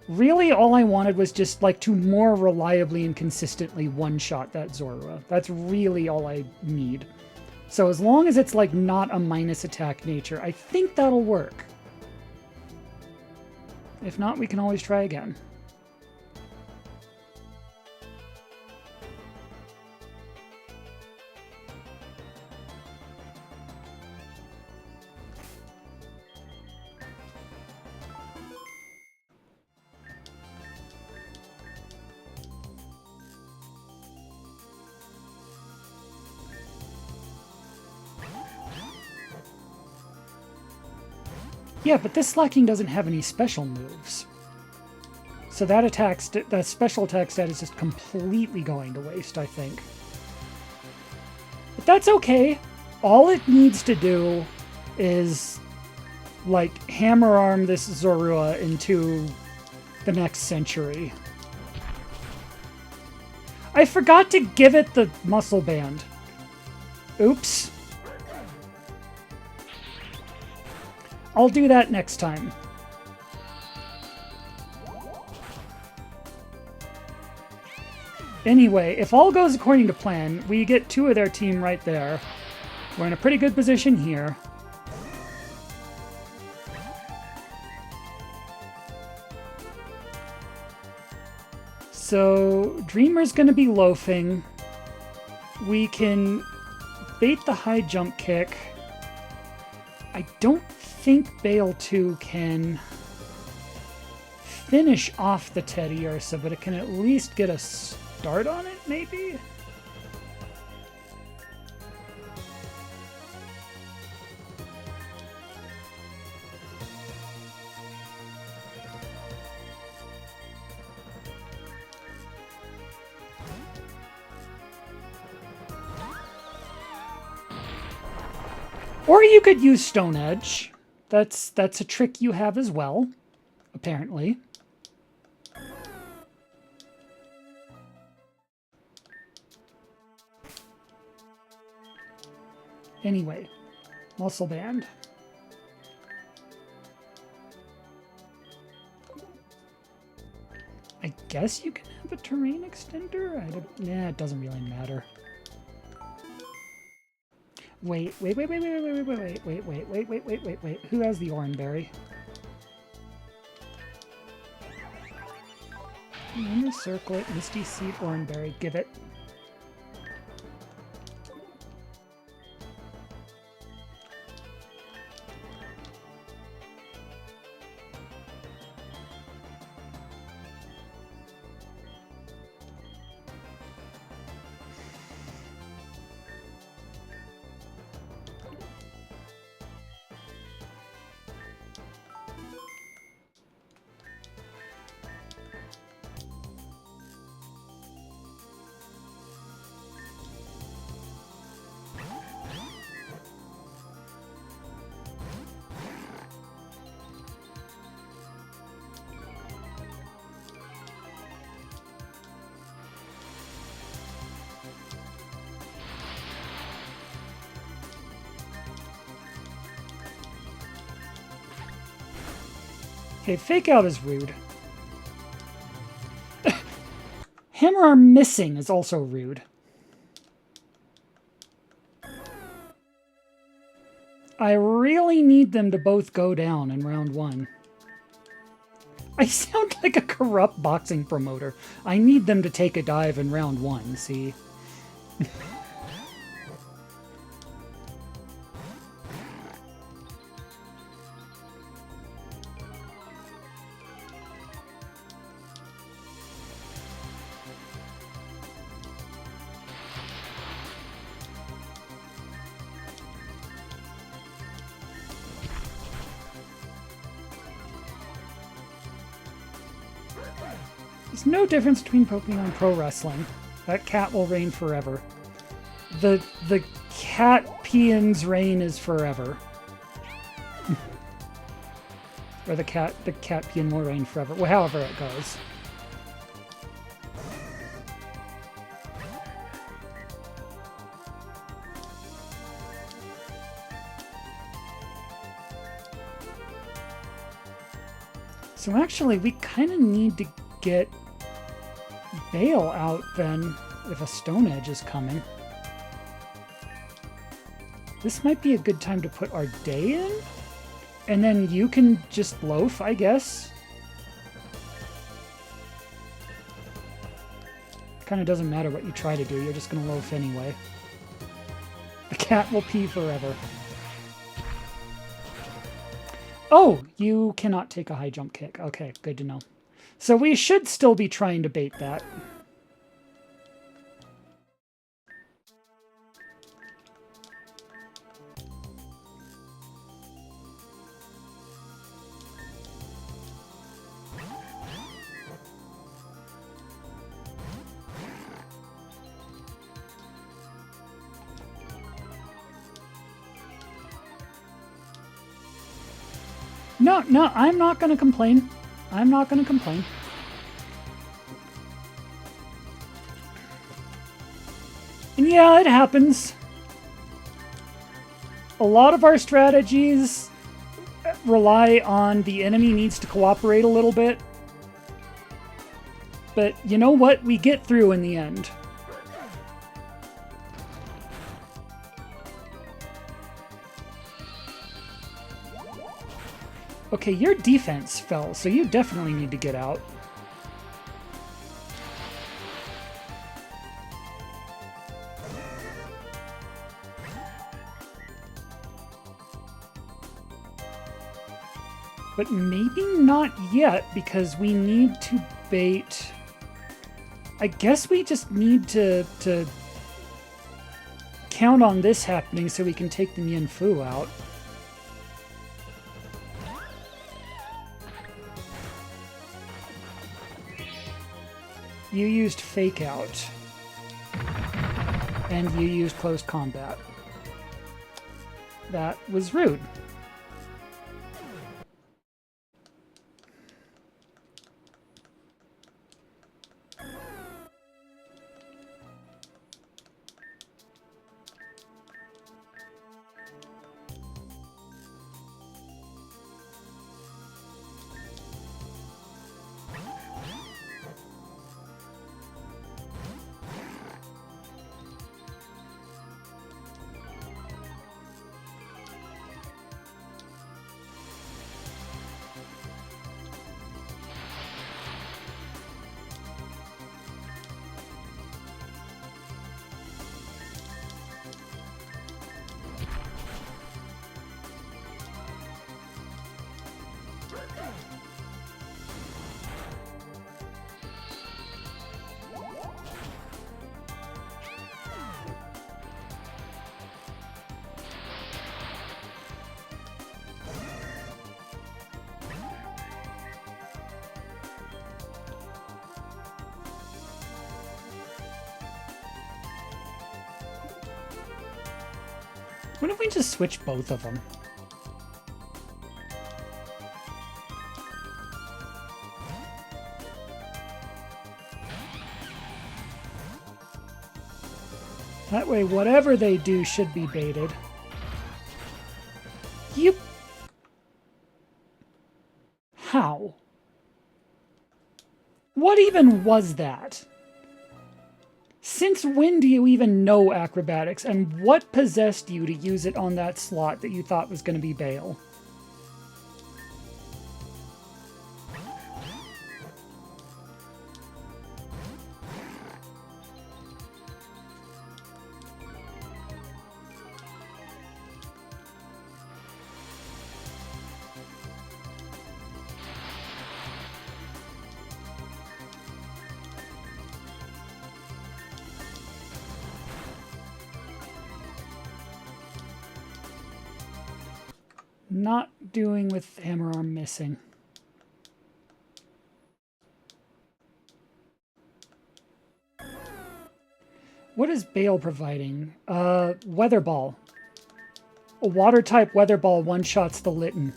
Really, all I wanted was just, like, to more reliably and consistently one-shot that Zorua. That's really all I need. So as long as it's, like, not a minus attack nature, I think that'll work. If not, we can always try again. Yeah, but this slacking doesn't have any special moves. So that that special attack stat is just completely going to waste, I think. But that's okay. All it needs to do is, like, hammer arm this Zorua into the next century. I forgot to give it the muscle band. Oops. I'll do that next time. Anyway, if all goes according to plan, we get 2 of their team right there. We're in a pretty good position here. So, Dreamer's gonna be loafing. We can bait the high jump kick. I don't think Bale 2 can finish off the Teddy Ursa, but it can at least get a start on it, maybe? Or you could use Stone Edge. That's a trick you have as well, apparently. Anyway, Muscle Band. I guess you can have a terrain extender? Yeah, it doesn't really matter. Wait. Who has the Oranberry? Inner Circlet, Misty Seed, Oranberry. Give it. Okay, Fake Out is rude. Hammer Arm missing is also rude. I really need them to both go down in round 1. I sound like a corrupt boxing promoter. I need them to take a dive in round 1, see? There's no difference between Pokemon and pro wrestling. That cat will reign forever. The cat peon's reign is forever. Or the cat peon will reign forever. Well, however it goes. So actually, we kind of need to get Bale out then, if a Stone Edge is coming. This might be a good time to put our day in, and then you can just loaf, I guess. Kind of doesn't matter what you try to do, you're just gonna loaf anyway. The cat will pee forever. Oh, you cannot take a high jump kick. Okay, good to know. So we should still be trying to bait that. No, I'm not going to complain. I'm not going to complain. And yeah, it happens. A lot of our strategies rely on the enemy needs to cooperate a little bit. But you know what? We get through in the end. Okay, your defense fell, so you definitely need to get out. But maybe not yet, because we need to bait... I guess we just need to count on this happening so we can take the Yin Fu out. You used Fake Out. And you used Close Combat. That was rude. What if we just switch both of them? That way, whatever they do should be baited. Yep. How? What even was that? Since when do you even know acrobatics, and what possessed you to use it on that slot that you thought was going to be bail? Not doing with hammer arm missing. What is Bale providing? Weather Ball. A water type Weather Ball one-shots the Litten.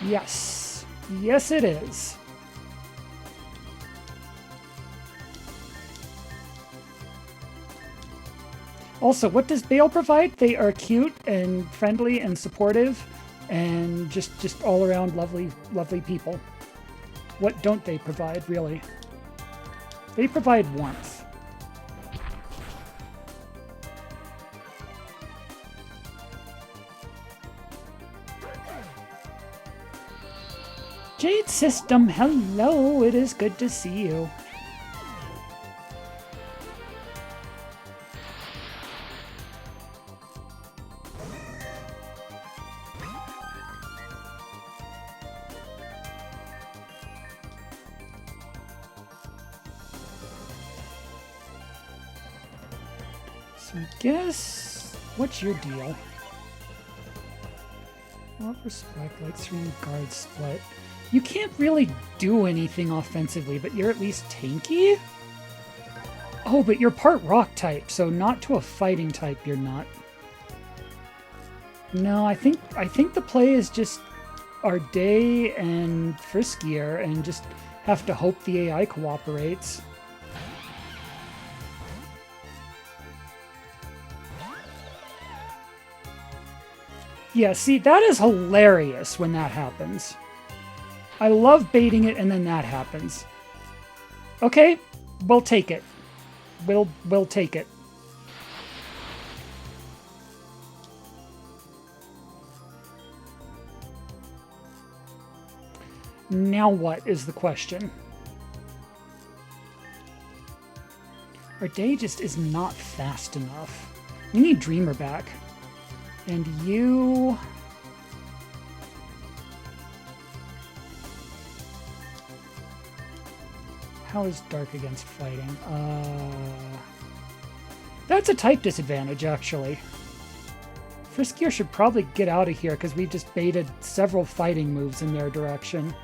Yes. Yes, it is. Also, what does Bale provide? They are cute and friendly and supportive and just all around lovely, lovely people. What don't they provide, really? They provide warmth. Jade System, hello, it is good to see you. So I guess, what's your deal? Well, respect, like 3 guard split. You can't really do anything offensively, but you're at least tanky? Oh, but you're part rock type, so not to a fighting type you're not. No, I think the play is just Arday and Friskier and just have to hope the AI cooperates. Yeah, see, that is hilarious when that happens. I love baiting it and then that happens. Okay, we'll take it. We'll take it. Now what is the question? Our day just is not fast enough. We need Dreamer back. And you... How is Dark against fighting? That's a type disadvantage, actually. Friskier should probably get out of here because we've just baited several fighting moves in their direction.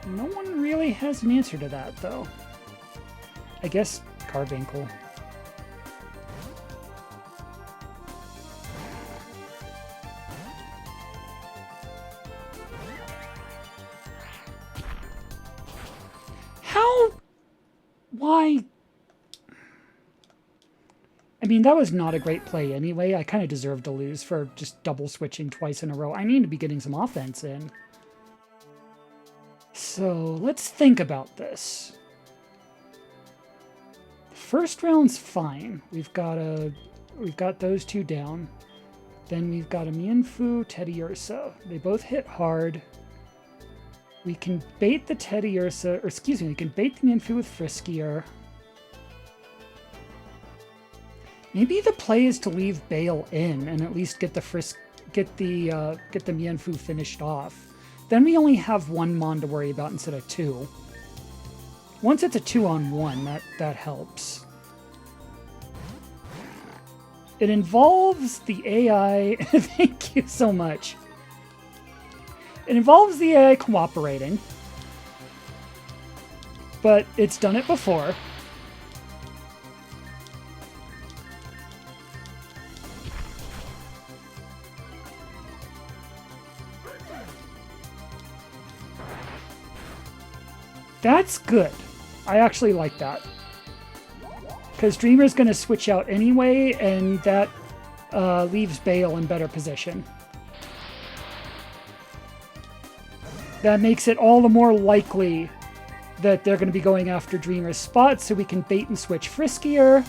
No one really has an answer to that, though. I guess Carbuncle. How? Why? I mean, that was not a great play anyway. I kind of deserved to lose for just double switching twice in a row. I need to be getting some offense in. So let's think about this. First round's fine. We've got those two down. Then we've got a Mienfoo, Teddiursa. They both hit hard. We can bait the Teddiursa, or excuse me, we can bait the Mienfoo with Friskier. Maybe the play is to leave Bale in and at least get the Mienfoo finished off. Then we only have one Mon to worry about instead of two. Once it's a 2-on-1, that helps. It involves the AI... Thank you so much. It involves the AI cooperating. But it's done it before. That's good. I actually like that. Because Dreamer's going to switch out anyway, and that leaves Bale in better position. That makes it all the more likely that they're going to be going after Dreamer's spot, so we can bait and switch Friskier.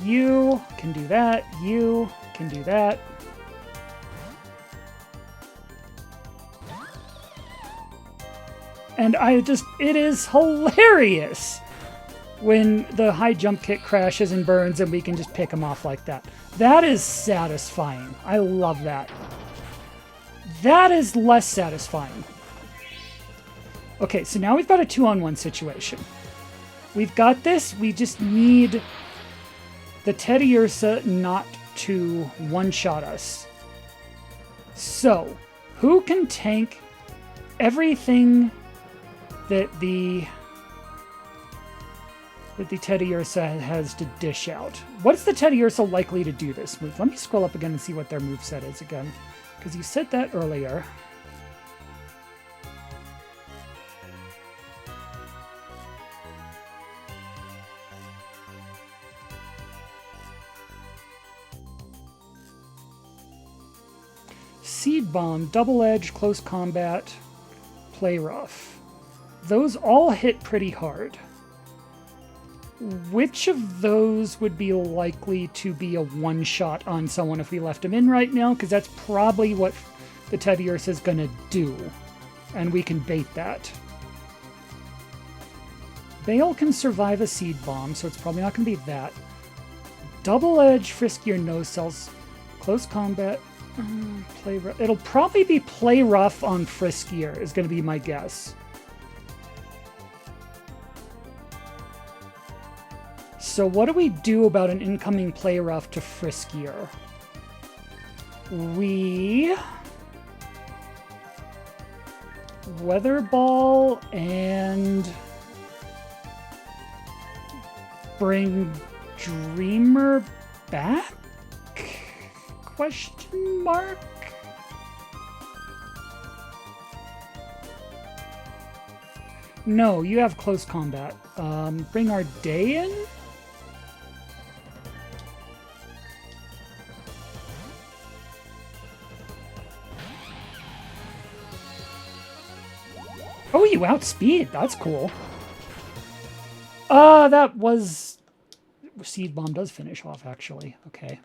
You can do that. You can do that. And it is hilarious when the high jump kick crashes and burns and we can just pick them off like that. That is satisfying. I love that. That is less satisfying. Okay, so now we've got a 2-on-1 situation. We've got this. We just need the Teddiursa not to one-shot us. So, who can tank everything that the Teddiursa has to dish out? What's the Teddiursa likely to do this move? Let me scroll up again and see what their moveset is again, because you said that earlier. Seed Bomb, Double Edge, Close Combat, Play Rough. Those all hit pretty hard. Which of those would be likely to be a one-shot on someone if we left him in right now? Because that's probably what the Teddiursa is going to do. And we can bait that. Bale can survive a Seed Bomb, so it's probably not going to be that. Double Edge, Friskier, No Cells, Close Combat, Play Rough. It'll probably be Play Rough on Friskier, is going to be my guess. So what do we do about an incoming Play Rough to Friskier? We Weather Ball and bring Dreamer back? Question mark? No, you have Close Combat. Bring our day in? Oh, you outspeed. That's cool. That was... Seed Bomb does finish off, actually. Okay.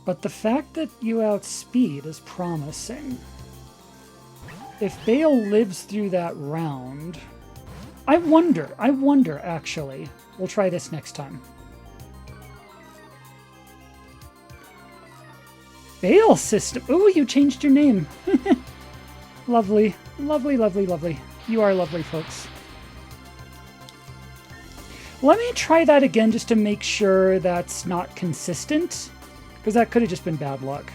But the fact that you outspeed is promising. If Bale lives through that round... I wonder, actually. We'll try this next time. Bale system. Oh, you changed your name. Lovely. Lovely, lovely, lovely. You are lovely, folks. Let me try that again just to make sure that's not consistent. Because that could have just been bad luck.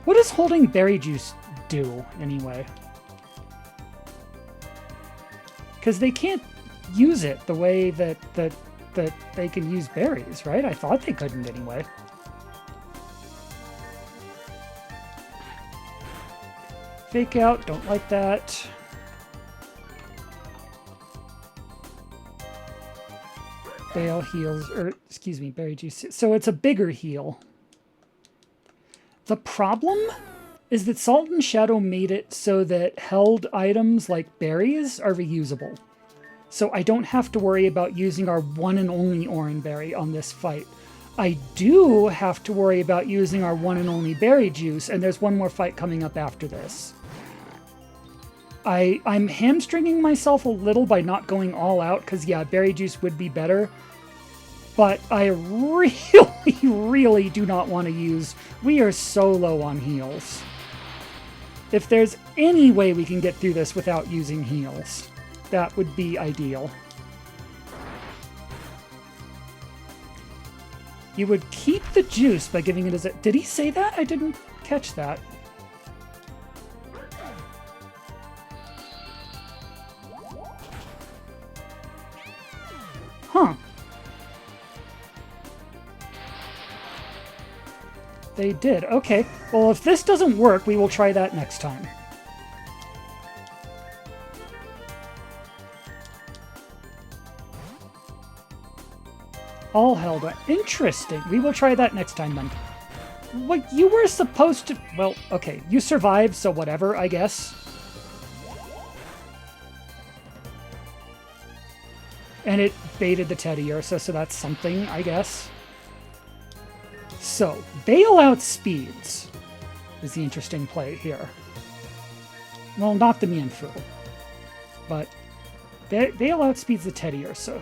What does holding berry juice do, anyway? Because they can't use it the way that they can use berries, right? I thought they couldn't anyway. Fake out, don't like that. Bale heals, or excuse me, berry juice. So it's a bigger heal. The problem is that Salt and Shadow made it so that held items like berries are reusable. So I don't have to worry about using our one and only Oran Berry on this fight. I do have to worry about using our one and only berry juice, and there's one more fight coming up after this. I'm hamstringing myself a little by not going all out, because yeah, berry juice would be better. But I really, really do not want to use... We are so low on heals. If there's any way we can get through this without using heals, that would be ideal. You would keep the juice by giving it as a... Did he say that? I didn't catch that. Huh. They did. Okay. Well, if this doesn't work, we will try that next time. All held up. Interesting. We will try that next time then. What you were supposed to... Well, okay. You survived, so whatever, I guess. And it baited the Teddy Ursa, so that's something, I guess. So, Bale outspeeds is the interesting play here. Well, not the Mienfoo, but Bale outspeeds the Teddy Ursa.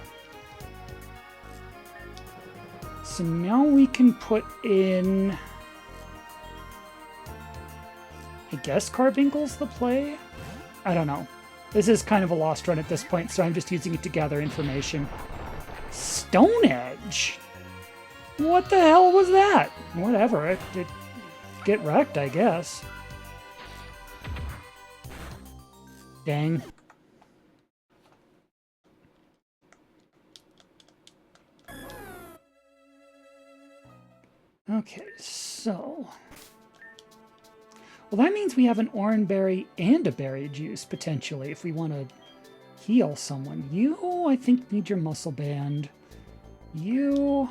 So now we can put in... I guess Carbuncle's the play? I don't know. This is kind of a lost run at this point, so I'm just using it to gather information. Stone Edge? What the hell was that? Whatever. It get wrecked, I guess. Dang. Okay, so... Well, that means we have an Oran Berry and a berry juice, potentially, if we want to heal someone. You, I think, need your muscle band. You...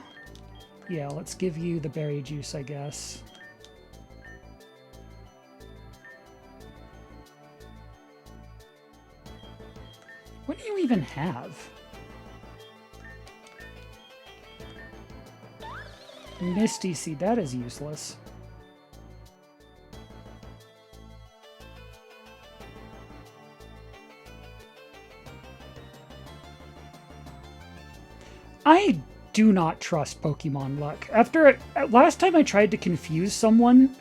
Yeah, let's give you the berry juice, I guess. What do you even have? Misty Seed, that is useless. I do not trust Pokemon luck. After last time I tried to confuse someone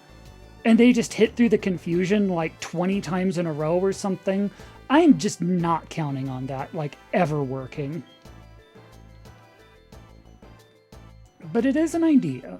and they just hit through the confusion like 20 times in a row or something, I'm just not counting on that like ever working. But it is an idea.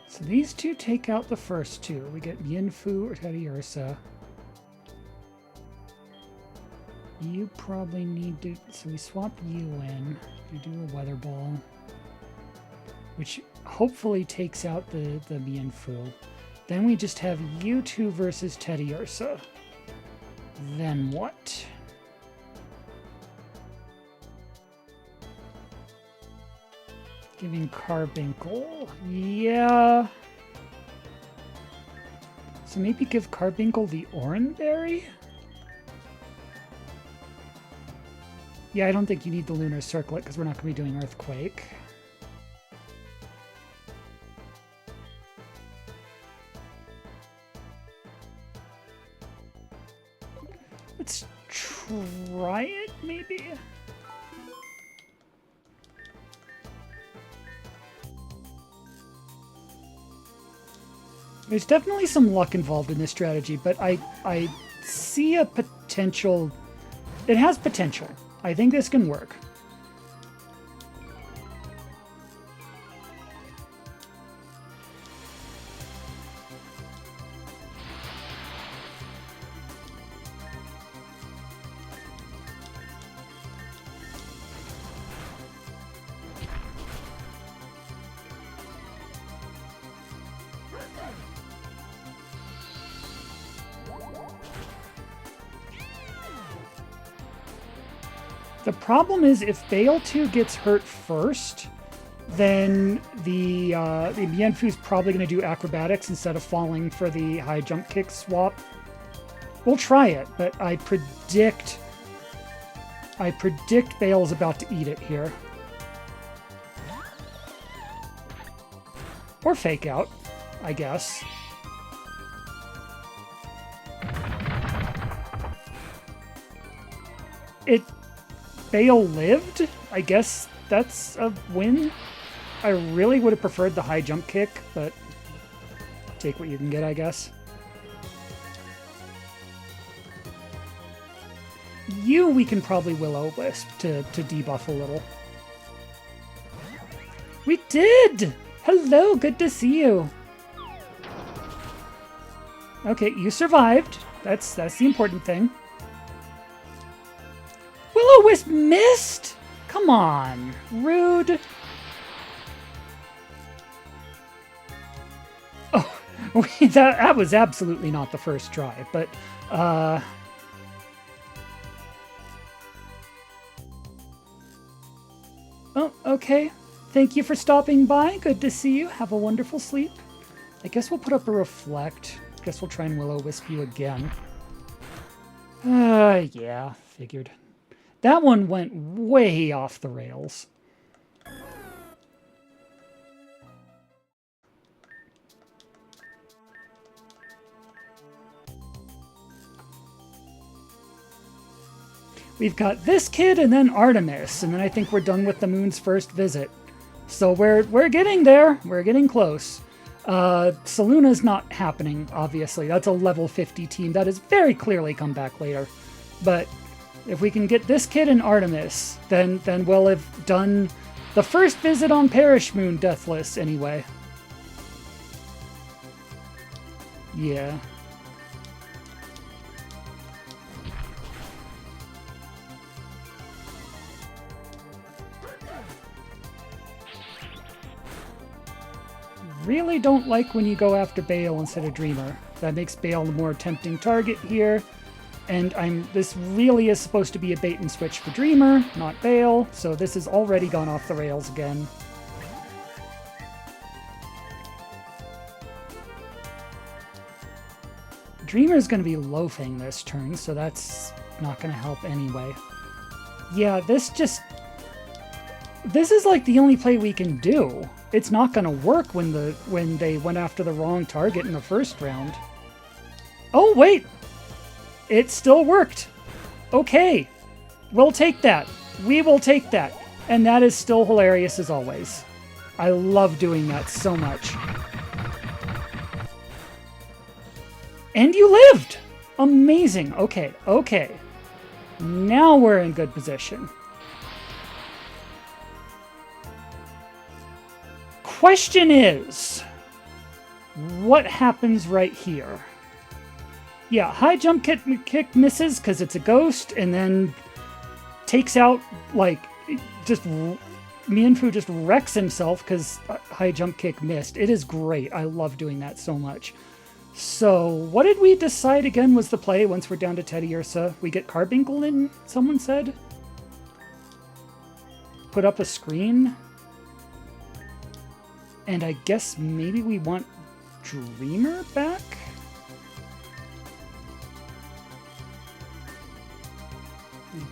So these two take out the first two. We get Mienfoo or Teddy Ursa. You probably need to... So we swap you in. We do a Weather Ball. Which hopefully takes out the Mienfoo. Then we just have you two versus Teddy Ursa. Then what? Giving Carbuncle. Yeah. So maybe give Carbuncle the Oranberry? Yeah, I don't think you need the Lunar Circlet because we're not going to be doing Earthquake. Let's try it, maybe? There's definitely some luck involved in this strategy, but I see a potential. It has potential. I think this can work. The problem is if Bale 2 gets hurt first, then the Mienfu's probably going to do acrobatics instead of falling for the high jump kick swap. We'll try it, but I predict Bale's about to eat it here. Or fake out, I guess. Bale lived? I guess that's a win. I really would have preferred the high jump kick, but take what you can get, I guess. We can probably Will-O-Wisp to debuff a little. We did! Hello, good to see you. Okay, you survived. That's the important thing. Will-O-Wisp missed? Come on, rude. Oh, that was absolutely not the first try, but oh, okay. Thank you for stopping by. Good to see you. Have a wonderful sleep. I guess we'll put up a Reflect. Guess we'll try and Will-O-Wisp you again. Yeah, figured. That one went way off the rails. We've got this kid and then Artemis, and then I think we're done with the moon's first visit. So we're getting there. We're getting close. Saluna's not happening, obviously. That's a level 50 team. That has very clearly come back later. But if we can get this kid and Artemis, then we'll have done the first visit on Parish Moon Deathless anyway. Yeah. Really don't like when you go after Bale instead of Dreamer. That makes Bale the more tempting target here. And this really is supposed to be a bait and switch for Dreamer, not Bale, so this has already gone off the rails again. Dreamer's going to be loafing this turn, so that's not going to help anyway. Yeah, this is like the only play we can do. It's not going to work when they went after the wrong target in the first round. Oh, wait! It still worked. Okay. We'll take that. We will take that. And that is still hilarious as always. I love doing that so much. And you lived! Amazing. Okay, okay. Now we're in good position. Question is, what happens right here? Yeah, high jump kick misses because it's a ghost, and then takes out, like, just Mienfu just wrecks himself because high jump kick missed. It is great. I love doing that so much. So, what did we decide again was the play once we're down to Teddy Ursa? We get Carbuncle in, someone said? Put up a screen? And I guess maybe we want Dreamer back?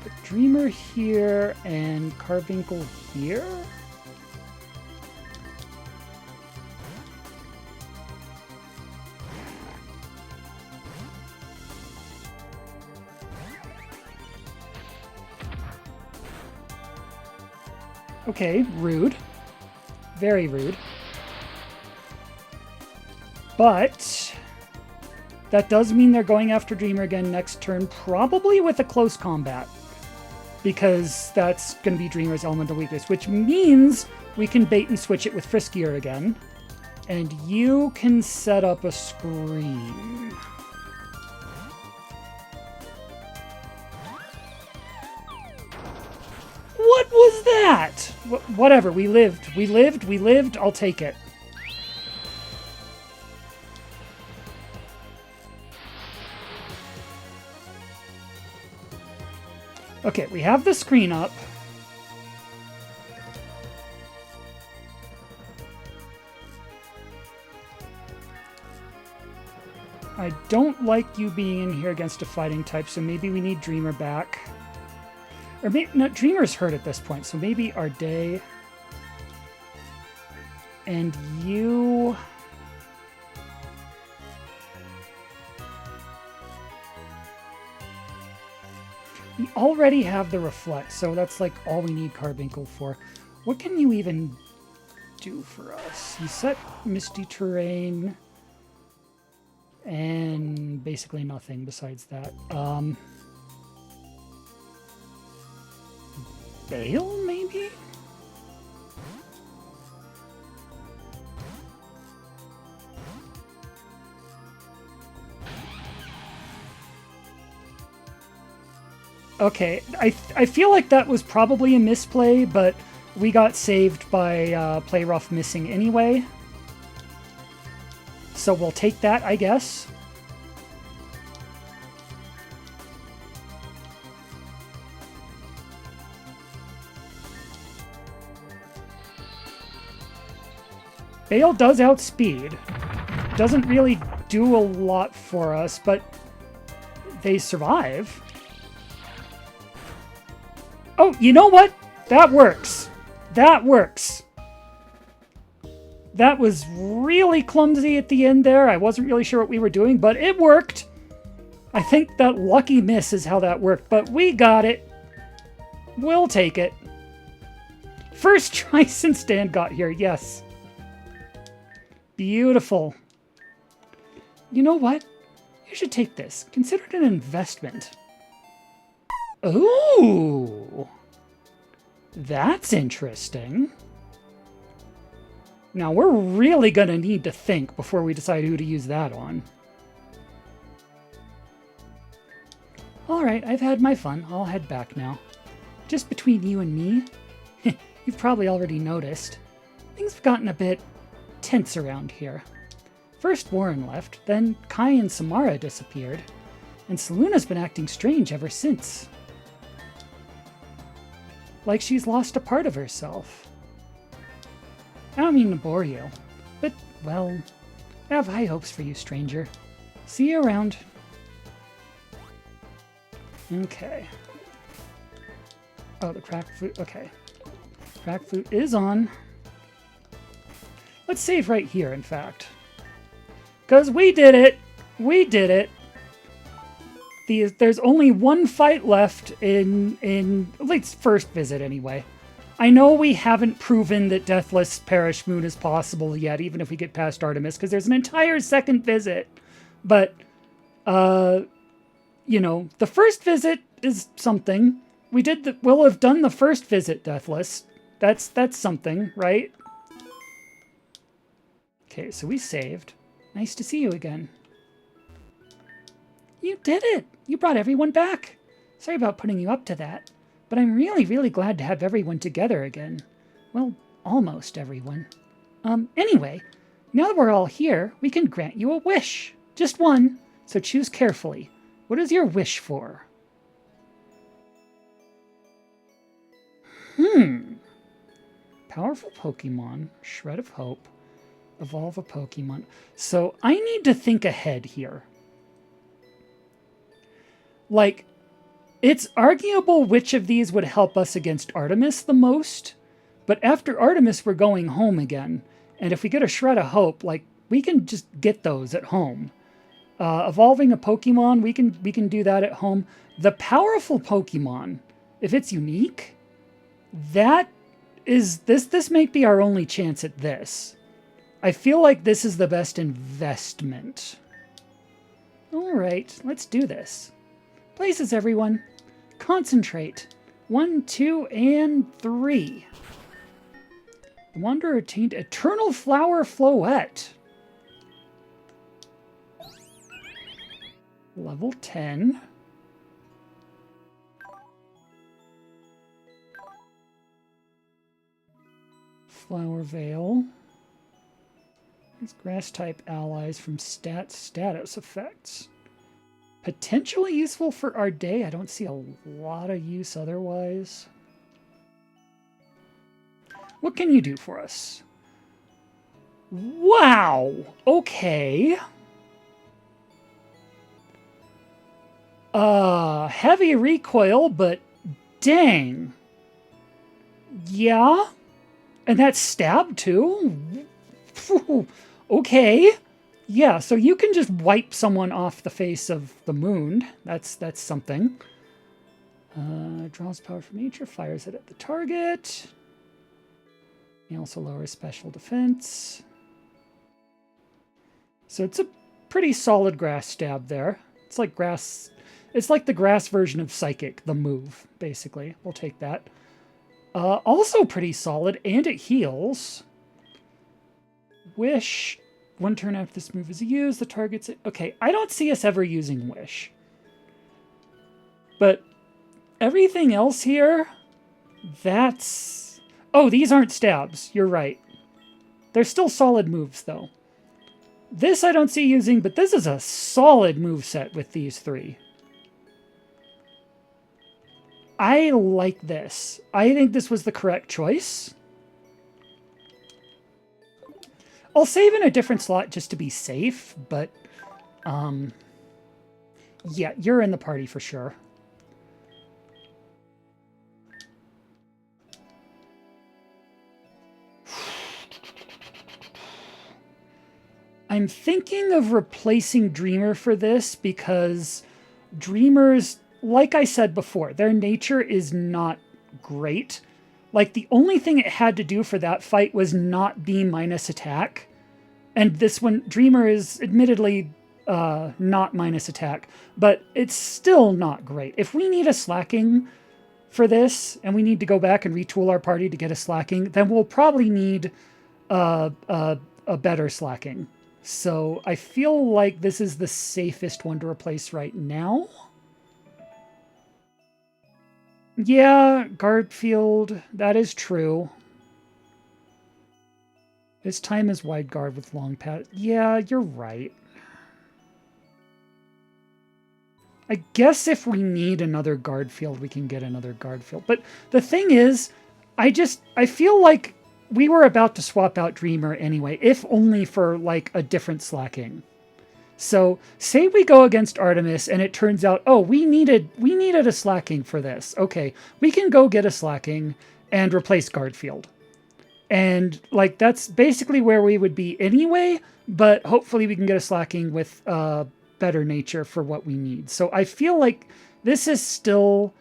Put Dreamer here and Carbuncle here? Okay, rude. Very rude. But that does mean they're going after Dreamer again next turn, probably with a close combat. Because that's going to be Dreamer's elemental weakness, which means we can bait and switch it with Friskier again. And you can set up a screen. What was that? Whatever, we lived. We lived. I'll take it. Okay, we have the screen up. I don't like you being in here against a fighting type, so maybe we need Dreamer back. Or maybe, no, Dreamer's hurt at this point, so maybe Arday. And you... We already have the Reflect, so that's like all we need Carbuncle for. What can you even do for us? You set Misty Terrain, and basically nothing besides that. Bale, maybe? Okay, I feel like that was probably a misplay, but we got saved by Play Rough missing anyway. So we'll take that, I guess. Bale does outspeed. Doesn't really do a lot for us, but they survive. Oh, you know what? That works. That works. That was really clumsy at the end there. I wasn't really sure what we were doing, but it worked. I think that lucky miss is how that worked, but we got it. We'll take it. First try since Dan got here, yes. Beautiful. You know what? You should take this. Consider it an investment. Ooh! That's interesting. Now, we're really going to need to think before we decide who to use that on. Alright, I've had my fun. I'll head back now. Just between you and me, you've probably already noticed, things have gotten a bit tense around here. First Warren left, then Kai and Samara disappeared, and Selena's been acting strange ever since. Like she's lost a part of herself. I don't mean to bore you, but, well, I have high hopes for you, stranger. See you around. Okay. Oh, the crack flute, okay. Crack flute is on. Let's save right here, in fact. Because we did it! We did it! There's only one fight left in at least first visit, anyway. I know we haven't proven that Deathless Parish Moon is possible yet, even if we get past Artemis, because there's an entire second visit. But, you know, the first visit is something. We'll have done the first visit, Deathless. That's something, right? Okay, so we saved. Nice to see you again. You did it! You brought everyone back! Sorry about putting you up to that, but I'm really, really glad to have everyone together again. Well, almost everyone. Anyway, now that we're all here, we can grant you a wish. Just one, so choose carefully. What is your wish for? Powerful Pokemon, Shred of Hope, evolve a Pokemon. So I need to think ahead here. Like, it's arguable which of these would help us against Artemis the most, but after Artemis, we're going home again. And if we get a Shred of Hope, like, we can just get those at home. Evolving a Pokemon, we can do that at home. The powerful Pokemon, if it's unique, that is this might be our only chance at this. I feel like this is the best investment. All right, let's do this. Places, everyone. Concentrate. 1, 2, and 3. The Wanderer attained Eternal Flower Floette. Level 10. Flower Veil. It's grass-type allies from status effects. Potentially useful for our day. I don't see a lot of use otherwise. What can you do for us? Wow! Okay. Heavy recoil, but dang. Yeah? And that's stab too? Okay. Yeah, so you can just wipe someone off the face of the moon. That's something. Draws power from nature, fires it at the target. He also lowers special defense. So it's a pretty solid grass stab there. It's like grass. It's like the grass version of Psychic, the move, basically. We'll take that. Also pretty solid, and it heals. Wish. 1 turn after this move is used, the target's... Okay, I don't see us ever using Wish. But everything else here, that's... Oh, these aren't stabs. You're right. They're still solid moves, though. This I don't see using, but this is a solid moveset with these 3. I like this. I think this was the correct choice. I'll save in a different slot just to be safe, but yeah, you're in the party for sure. I'm thinking of replacing Dreamer for this because Dreamers, like I said before, their nature is not great. Like, the only thing it had to do for that fight was not be minus attack. And this one, Dreamer is admittedly not minus attack, but it's still not great. If we need a slacking for this, and we need to go back and retool our party to get a slacking, then we'll probably need a better slacking. So I feel like this is the safest one to replace right now. Yeah, Guardfield, that is true. This time is wide guard with long pad. Yeah, you're right. I guess if we need another guard field, we can get another guard field. But the thing is, I feel like we were about to swap out Dreamer anyway, if only for like a different slacking. So say we go against Artemis and it turns out, oh, we needed a slacking for this. Okay, we can go get a slacking and replace Guardfield. And like that's basically where we would be anyway, but hopefully we can get a slacking with better nature for what we need. So I feel like this is still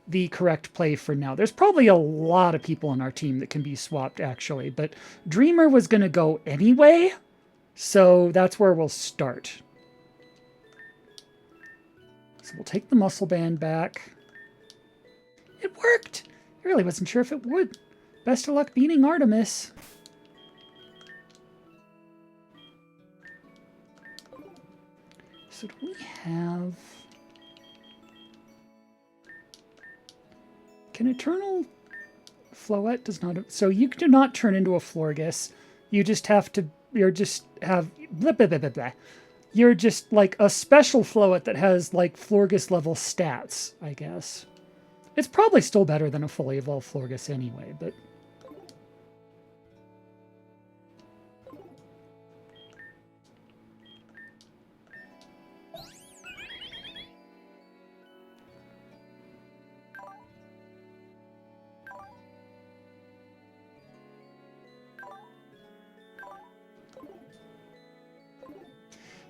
the correct play for now. There's probably a lot of people on our team that can be swapped actually, but Dreamer was going to go anyway. So that's where we'll start. So we'll take the muscle band back. It worked! I really wasn't sure if it would. Best of luck beating Artemis. So do we have... Can Eternal Floette does not... So you do not turn into a Florges. You just have to... You just have... Blah, blah, blah, blah, blah. You're just like a special Floet that has like Florges level stats, I guess. It's probably still better than a fully evolved Florges anyway, but...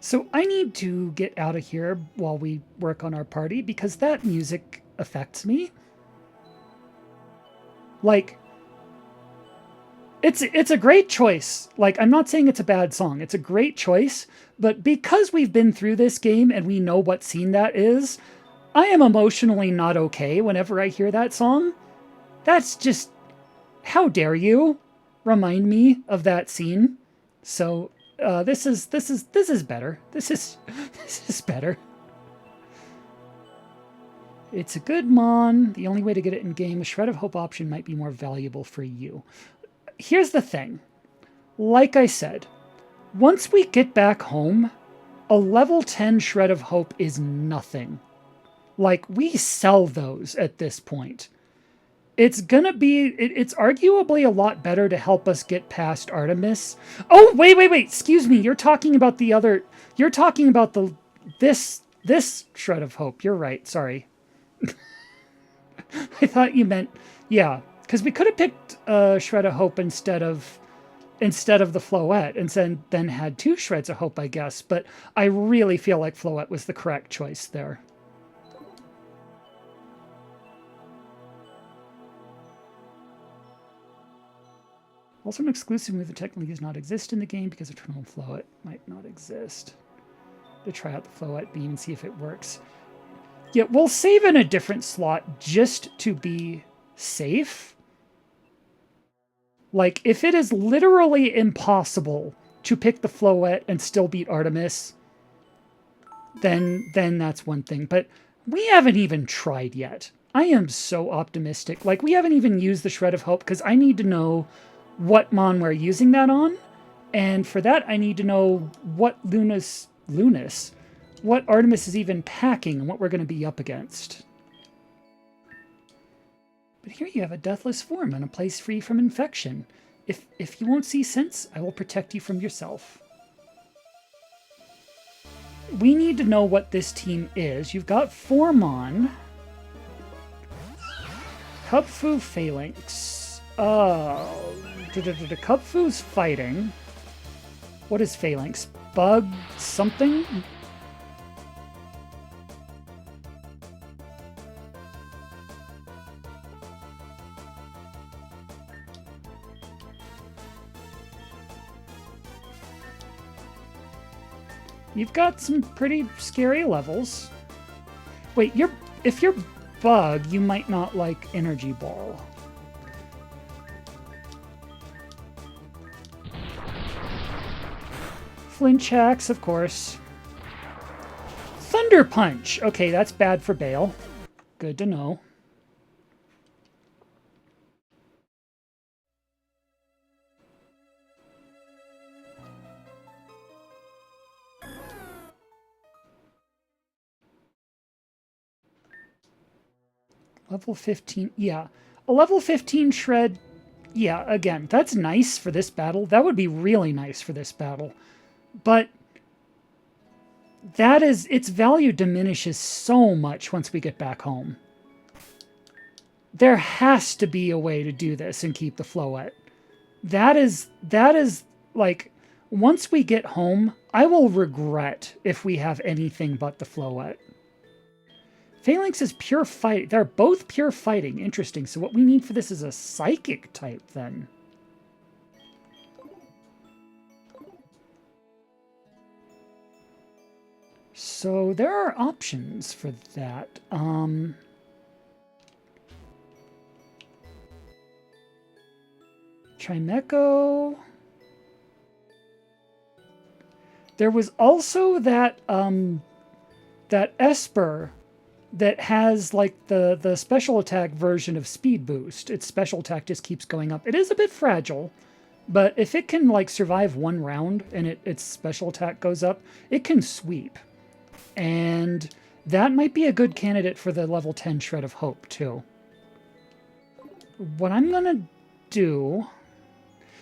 So I need to get out of here while we work on our party because that music affects me. Like, it's a great choice. Like, I'm not saying it's a bad song. It's a great choice. But because we've been through this game and we know what scene that is, I am emotionally not okay whenever I hear that song. That's just... How dare you remind me of that scene? So... this is better. This is better. It's a good mon. The only way to get it in game, a Shred of Hope option might be more valuable for you. Here's the thing. Like I said, once we get back home, a level 10 Shred of Hope is nothing. Like, we sell those at this point. It's gonna be, it's arguably a lot better to help us get past Artemis. Oh, wait, excuse me, you're talking about the other, you're talking about this Shred of Hope. You're right, sorry. I thought you meant, yeah, because we could have picked Shred of Hope instead of the Floet, and then had 2 Shreds of Hope, I guess, but I really feel like Floet was the correct choice there. Also, an exclusive move that technically does not exist in the game because Eternal Floet might not exist. To try out the Floet beam and see if it works. Yeah, we'll save in a different slot just to be safe. Like, if it is literally impossible to pick the Floet and still beat Artemis, then that's one thing. But we haven't even tried yet. I am so optimistic. Like, we haven't even used the Shred of Hope because I need to know what mon we're using that on, and for that I need to know what what Artemis is even packing and what we're going to be up against. But here you have a deathless form and a place free from infection. If you won't see sense, I will protect you from yourself. We need to know what this team is. You've got 4 mon. Cubfu Phalanx. Cubfu's fighting. What is Phalanx? Bug something? You've got some pretty scary levels. Wait, if you're Bug, you might not like Energy Ball. Flinch Axe, of course. Thunder Punch! Okay, that's bad for Bale. Good to know. Level 15, yeah. A level 15 Shred, yeah, again, that's nice for this battle. That would be really nice for this battle. But that is, its value diminishes so much once we get back home. There has to be a way to do this and keep the Floet. That is like, once we get home, I will regret if we have anything but the Floet. Phalanx is pure fight. They're both pure fighting. Interesting. So what we need for this is a psychic type then. So there are options for that. Trimeco. There was also that that Esper that has like the special attack version of Speed Boost. Its special attack just keeps going up. It is a bit fragile, But if it can like survive one round and its special attack goes up, it can sweep. And that might be a good candidate for the level 10 Shred of Hope, too. What I'm going to do...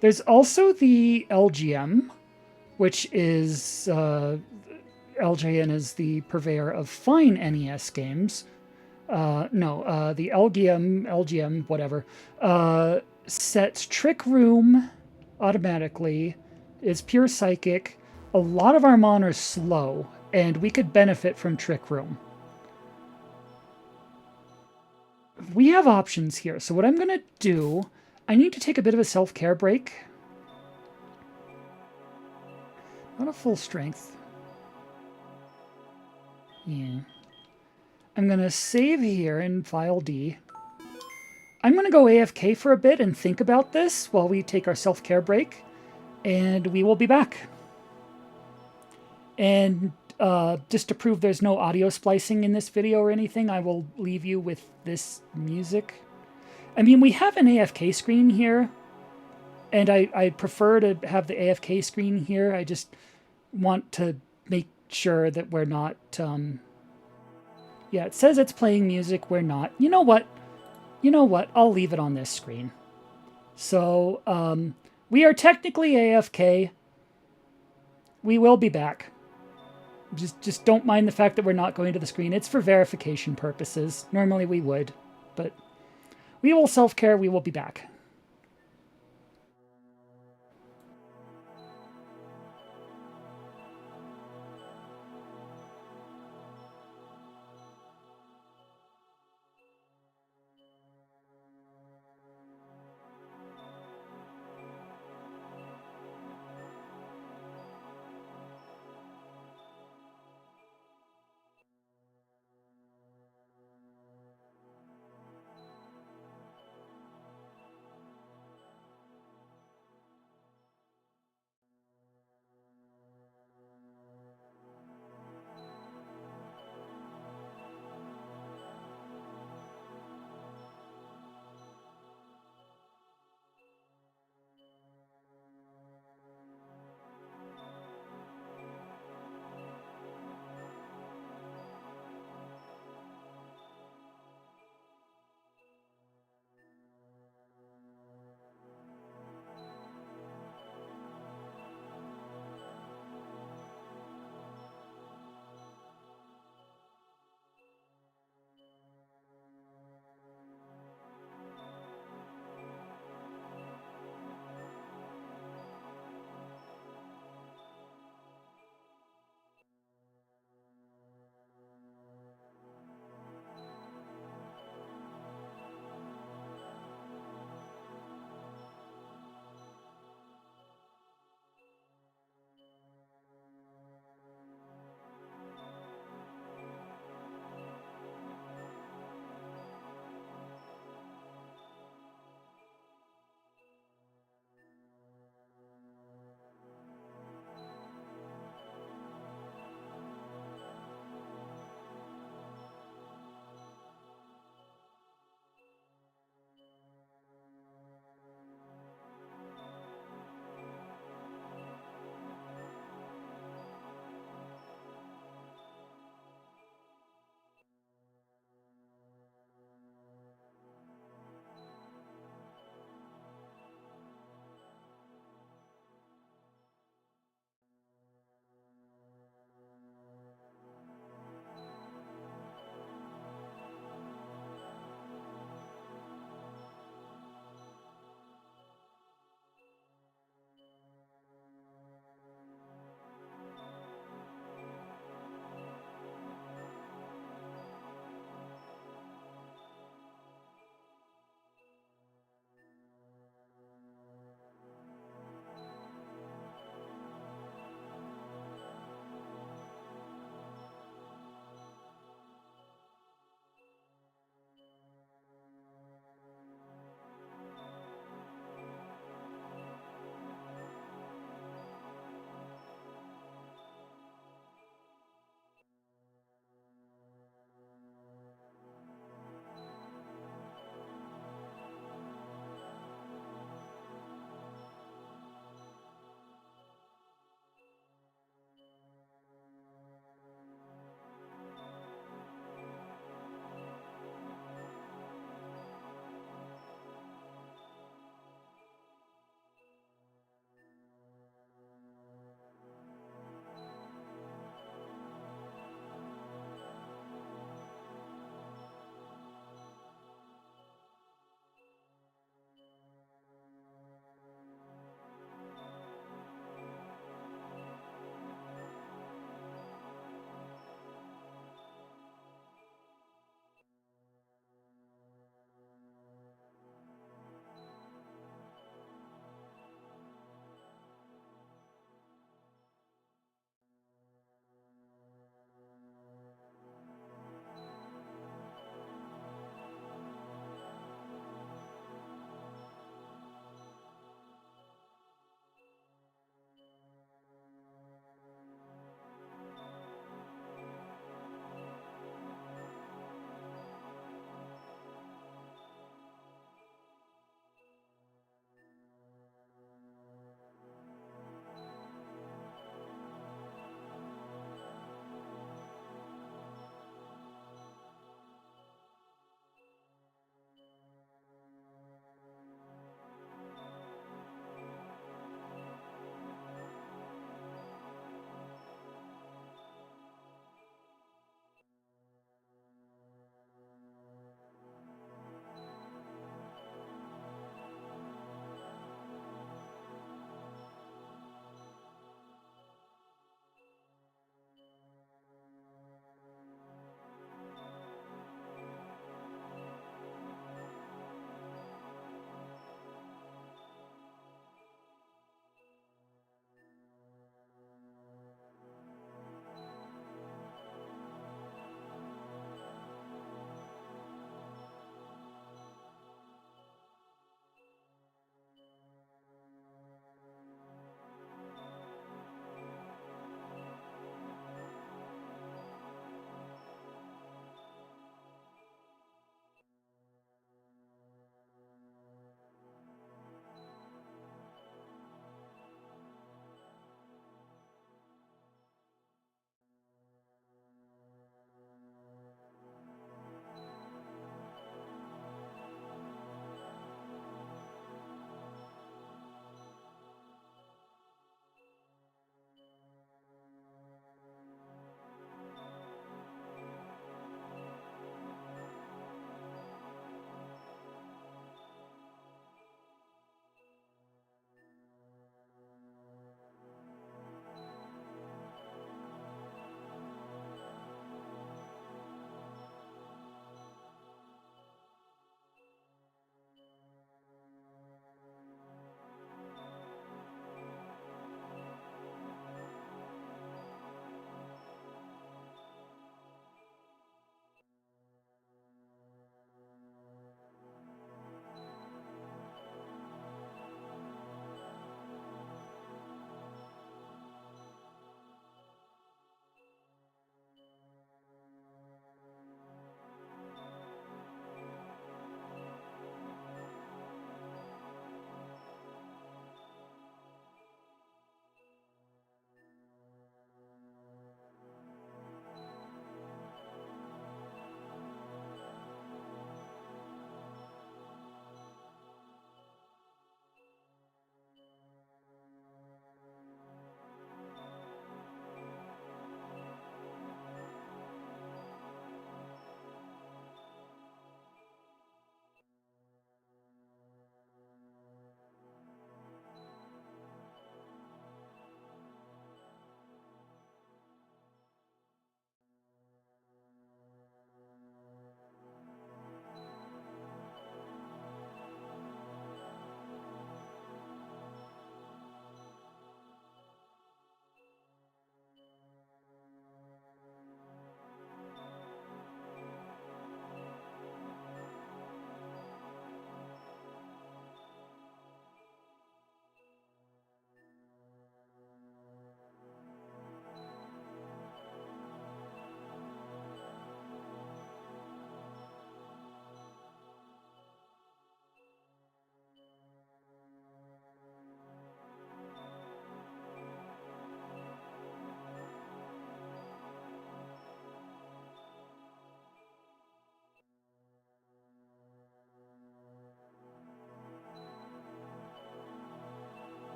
There's also the LGM, which is... LJN is the purveyor of fine NES games. The LGM, whatever, sets Trick Room automatically, is pure psychic. A lot of our mon are slow, and we could benefit from Trick Room. We have options here, so what I'm going to do, I need to take a bit of a self-care break. Not a full strength. Yeah. I'm going to save here in File D. I'm going to go AFK for a bit and think about this while we take our self-care break, and we will be back. And just to prove there's no audio splicing in this video or anything, I will leave you with this music. I mean, we have an AFK screen here, and I'd prefer to have the AFK screen here. I just want to make sure that we're not... Yeah, it says it's playing music. We're not. You know what? I'll leave it on this screen. So, we are technically AFK. We will be back. Just don't mind the fact that we're not going to the screen. It's for verification purposes. Normally we would, but we will self-care. We will be back.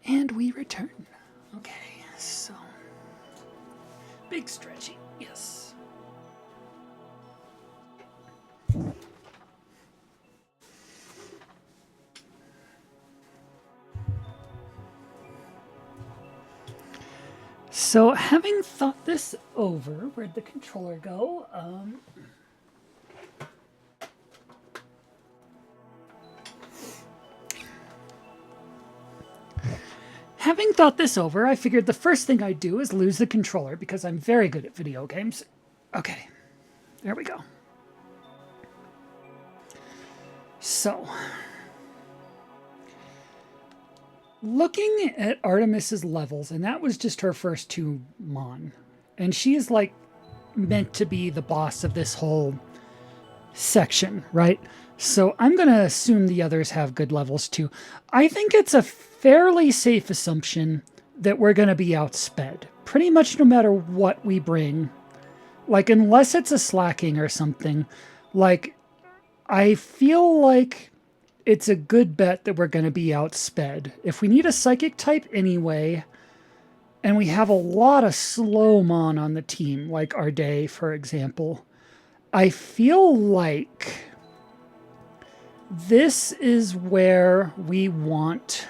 And we return. Okay, so big stretchy, yes. So having thought this over, where'd the controller go? Having thought this over, I figured the first thing I'd do is lose the controller because I'm very good at video games. Okay, there we go. So, looking at Artemis's levels, and that was just her first 2 Mon, and she is like meant to be the boss of this whole section, right? So I'm going to assume the others have good levels too. I think it's a fairly safe assumption that we're going to be outsped. Pretty much no matter what we bring. Like, unless it's a slacking or something. Like, I feel like it's a good bet that we're going to be outsped. If we need a psychic type anyway, and we have a lot of slow mon on the team, like Arday, for example, I feel like this is where we want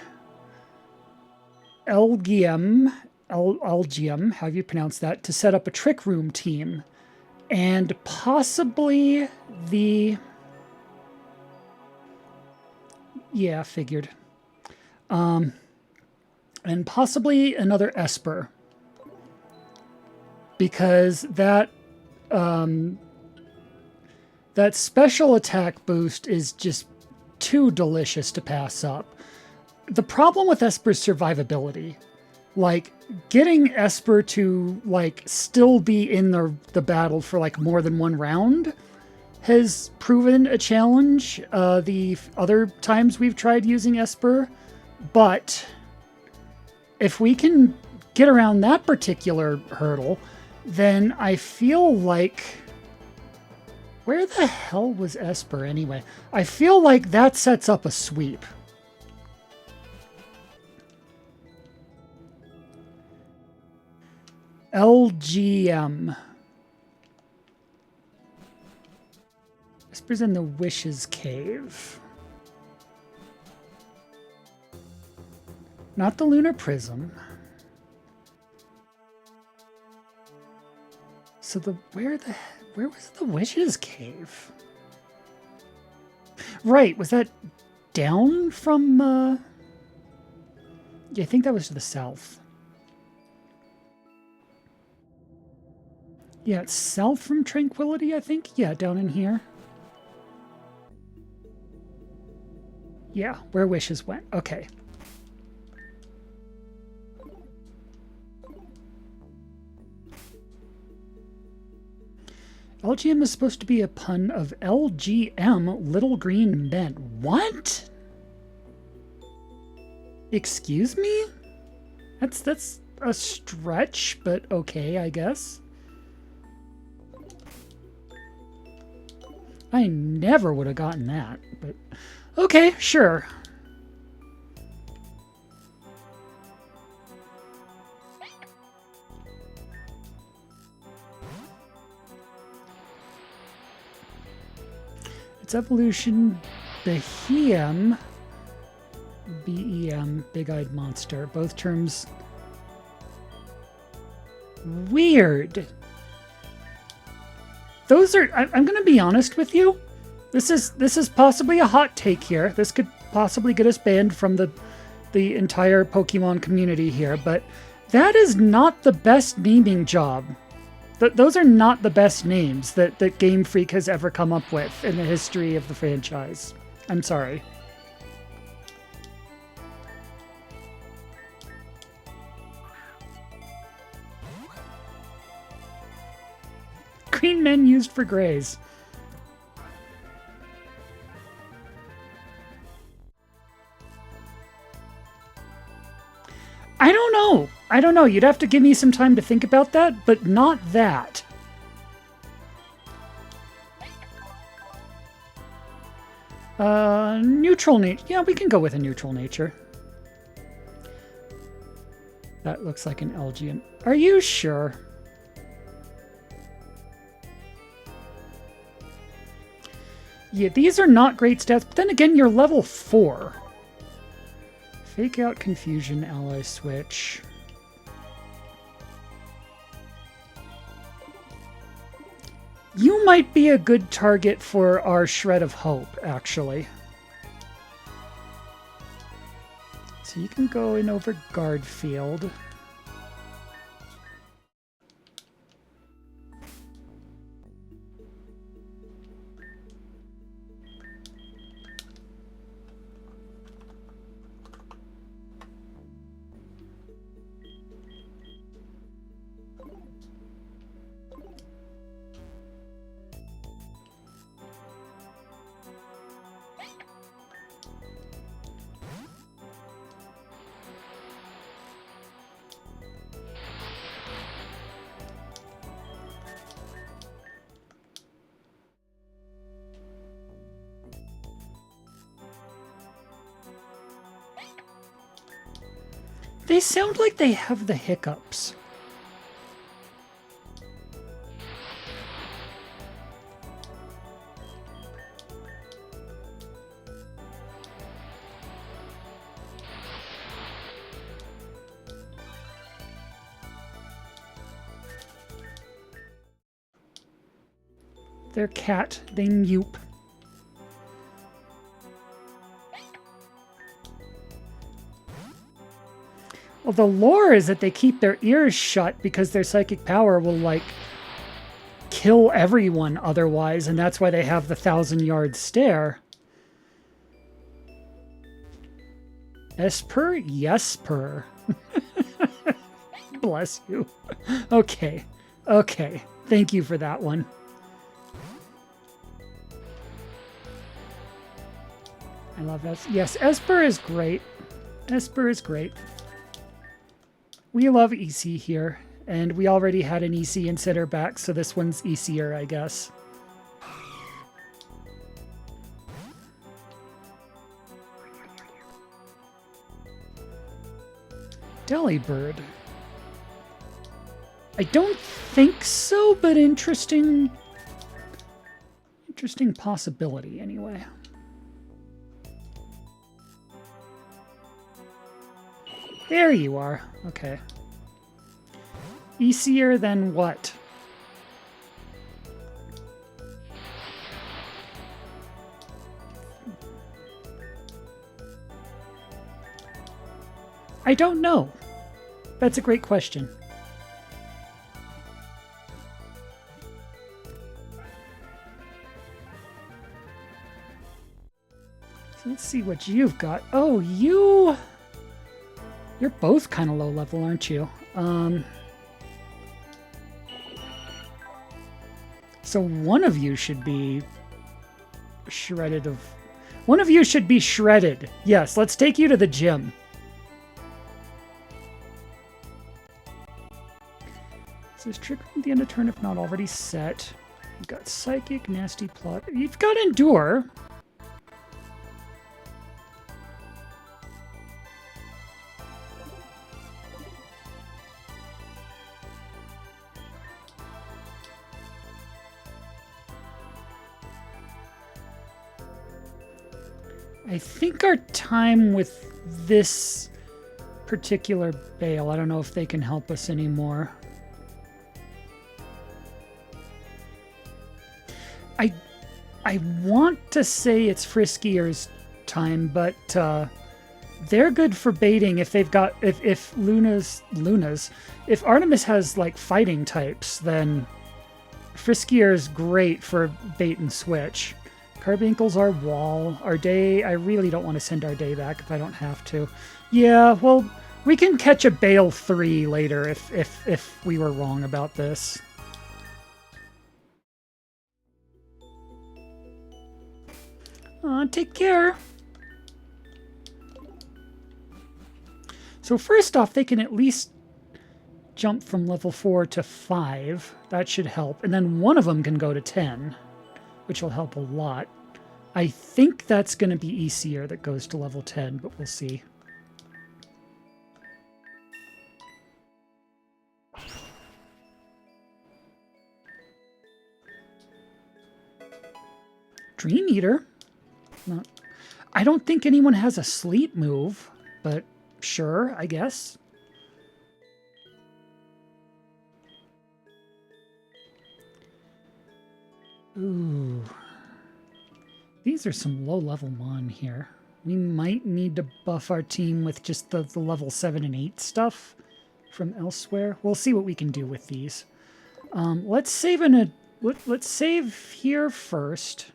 Elgium, how do you pronounce that, to set up a trick room team. And possibly the... Yeah, figured. And possibly another Esper. Because that special attack boost is just too delicious to pass up. The problem with Esper's survivability, like getting Esper to like still be in the battle for like more than 1 round has proven a challenge the other times we've tried using Esper. But if we can get around that particular hurdle, then I feel like... Where the hell was Esper anyway? I feel like that sets up a sweep. LGM. Esper's in the Wishes Cave. Not the Lunar Prism. So where was the Wishes Cave? Right, was that down from, yeah, I think that was to the south. Yeah, it's south from Tranquility, I think. Yeah, down in here. Yeah, where Wishes went. Okay. LGM is supposed to be a pun of LGM, Little Green Men. What? Excuse me? That's a stretch, but okay, I guess. I never would have gotten that, but okay, sure. Its evolution, Behem, B-E-M, Big-Eyed Monster. Both terms weird. Those are, I'm going to be honest with you. This is possibly a hot take here. This could possibly get us banned from the entire Pokemon community here, but that is not the best naming job. Those are not the best names that Game Freak has ever come up with in the history of the franchise. I'm sorry. Green men used for grays. I don't know. I don't know. You'd have to give me some time to think about that, but not that. Neutral nature. Yeah, we can go with a neutral nature. That looks like an Elgian. Are you sure? Yeah, these are not great stats, but then again, you're level 4. Fake out confusion, ally switch. You might be a good target for our Shred of Hope, actually. So you can go in over Guard Field. They sound like they have the hiccups. They're cat. They mew. Well, the lore is that they keep their ears shut because their psychic power will, like, kill everyone otherwise, and that's why they have the 1,000-yard stare. Esper? Yesper. Bless you. Okay. Okay. Thank you for that one. I love Es. Yes, Esper is great. Esper is great. We love EC here, and we already had an EC in center back, so this one's easier, I guess. Delibird. I don't think so, but interesting possibility anyway. There you are. Okay. Easier than what? I don't know. That's a great question. So let's see what you've got. Oh, you're both kind of low level, aren't you? So one of you should be shredded of... One of you should be shredded. Yes, let's take you to the gym. It says trigger at the end of turn if not already set. You've got Psychic, Nasty Plot. You've got Endure. I think our time with this particular bale, I don't know if they can help us anymore. I want to say it's Friskier's time, but they're good for baiting if they've got if if Artemis has like fighting types, then Friskier is great for bait and switch. Carbuncle's our wall. Our day, I really don't want to send our day back if I don't have to. Yeah, well, we can catch a Bale 3 later if we were wrong about this. Take care. So first off, they can at least jump from level 4 to 5. That should help. And then one of them can go to 10, which will help a lot. I think that's going to be easier that goes to level 10, but we'll see. Dream Eater. Not, I don't think anyone has a sleep move, but sure, I guess. Ooh. These are some low-level mon here. We might need to buff our team with just the level 7 and 8 stuff from elsewhere. We'll see what we can do with these. Let's save let's save here first.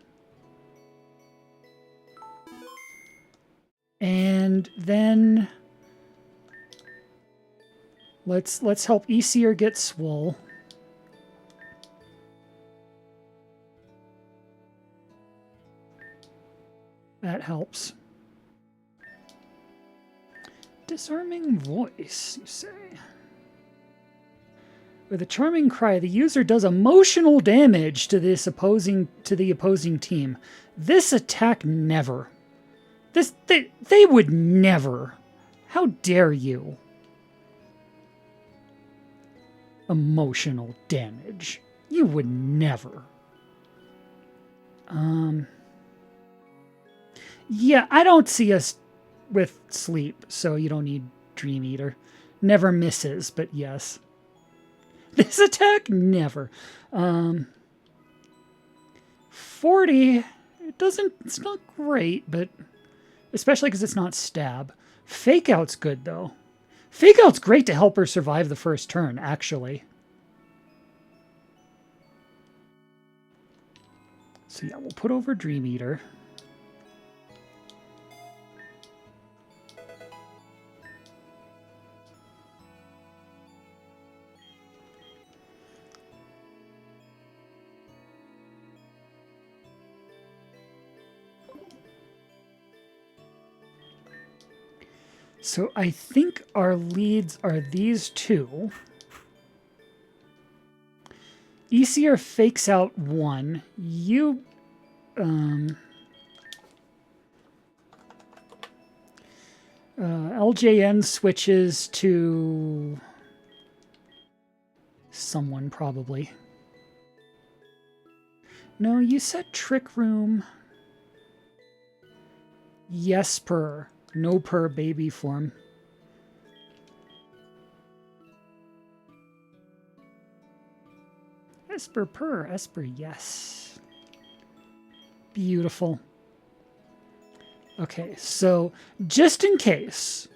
And then let's help Aesir get swole. That helps. Disarming voice, you say. With a charming cry, the user does emotional damage to the opposing team. This attack never. They would never. How dare you? Emotional damage. You would never. Yeah, I don't see us with sleep, so you don't need Dream Eater. Never misses, but yes. This attack, never. 40, it's not great, but especially because it's not stab. Fake Out's good, though. Fake Out's great to help her survive the first turn, actually. So yeah, we'll put over Dream Eater. So I think our leads are these two. Aesir fakes out one. You... LJN switches to someone, probably. No, you said Trick Room. Yes, per. No per baby form. Esper per. Esper, yes. Beautiful. Okay, so just in case,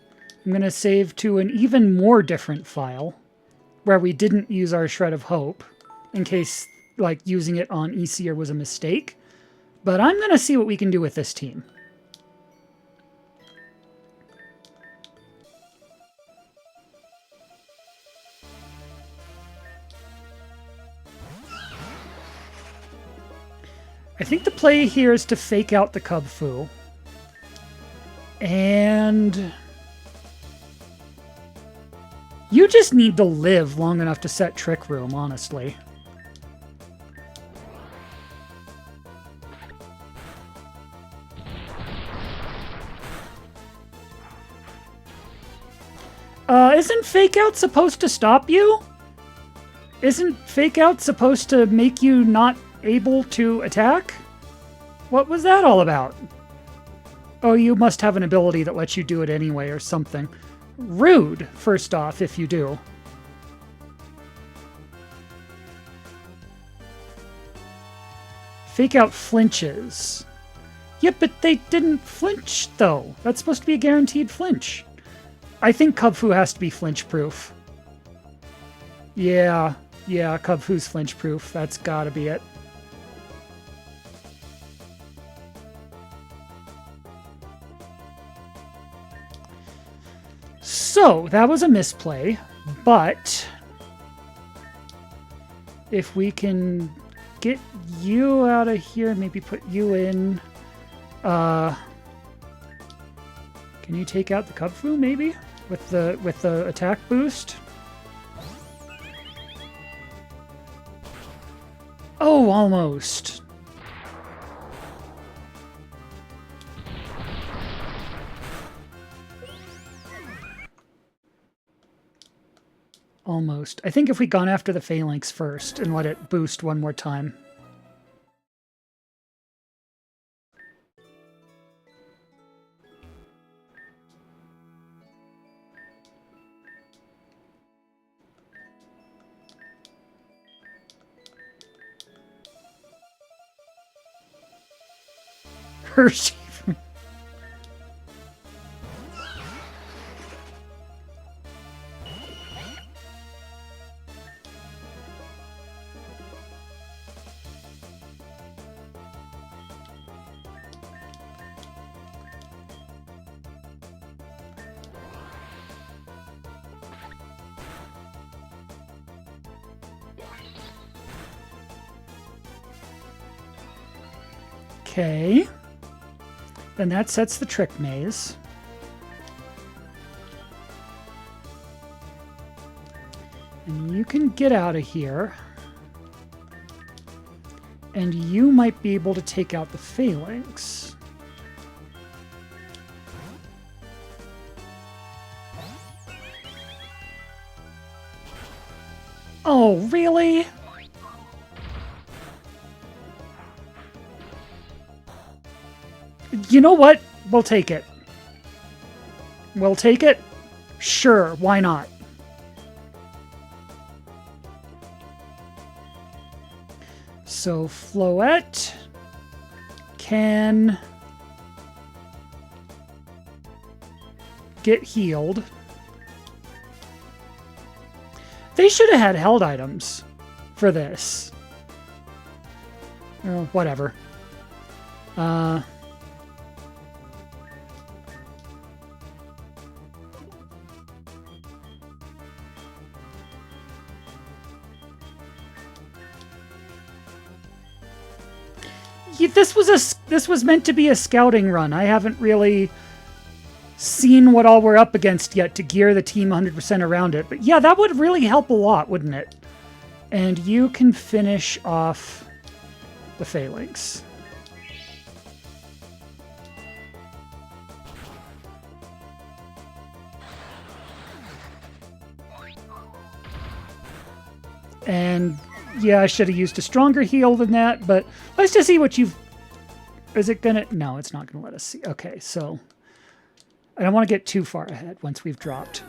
I'm going to save to an even more different file where we didn't use our Shred of Hope in case, like, using it on Aesir was a mistake. But I'm going to see what we can do with this team. I think the play here is to fake out the Cub Fu. And you just need to live long enough to set Trick Room, honestly. Isn't Fake Out supposed to stop you? Isn't Fake Out supposed to make you not able to attack? What was that all about? Oh, you must have an ability that lets you do it anyway or something. Rude, first off, if you do. Fake Out flinches. Yep, but they didn't flinch, though. That's supposed to be a guaranteed flinch. I think Cub Fu has to be flinch-proof. Yeah, Cub Fu's flinch-proof. That's gotta be it. So, that was a misplay, but if we can get you out of here, maybe put you in, can you take out the Cub Fu, maybe? With the attack boost? Oh, almost. Almost. I think if we'd gone after the Phalanx first and let it boost one more time. Hershey. Okay. Then that sets the trick maze. And you can get out of here. And you might be able to take out the phalanx. Oh, really? You know what? We'll take it. We'll take it? Sure, why not? So Floette can get healed. They should have had held items for this. Oh, whatever. This was meant to be a scouting run. I haven't really seen what all we're up against yet to gear the team 100% around it. But yeah, that would really help a lot, wouldn't it? And you can finish off the phalanx. And yeah, I should have used a stronger heal than that, but let's just see what you've... Is it gonna... No, it's not gonna let us see. Okay, so... I don't want to get too far ahead once we've dropped.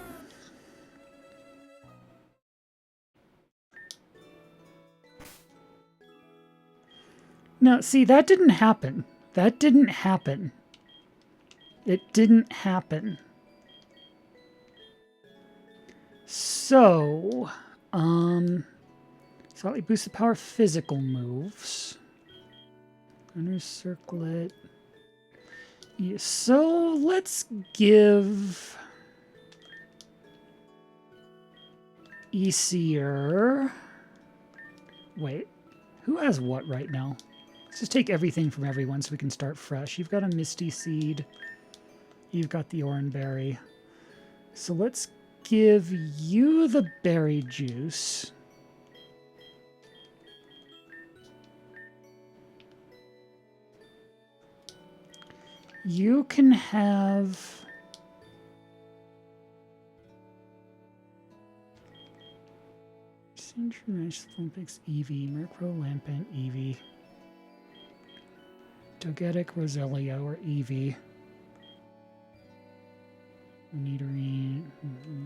Now, see, that didn't happen. That didn't happen. It didn't happen. So, slightly boost the power of physical moves. Under circlet. Yeah, so let's give Easier. Wait, who has what right now? Let's just take everything from everyone so we can start fresh. You've got a Misty Seed. You've got the Oranberry. So let's give you the berry juice. You can have... Central Olympics, Eevee, Murkrow, Lampent, Eevee. Togetic, Roselia, or Eevee. Nidoran,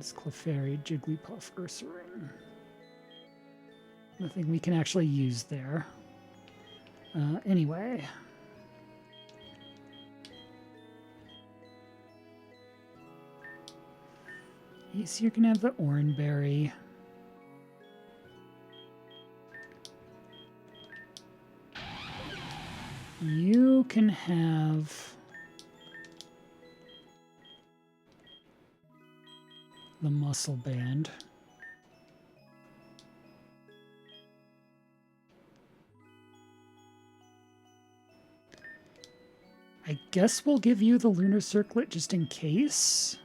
Clefairy, Jigglypuff, Ursaring. Nothing we can actually use there. Anyway. Yes, you can have the Oranberry. You can have the Muscle Band. I guess we'll give you the Lunar Circlet just in case.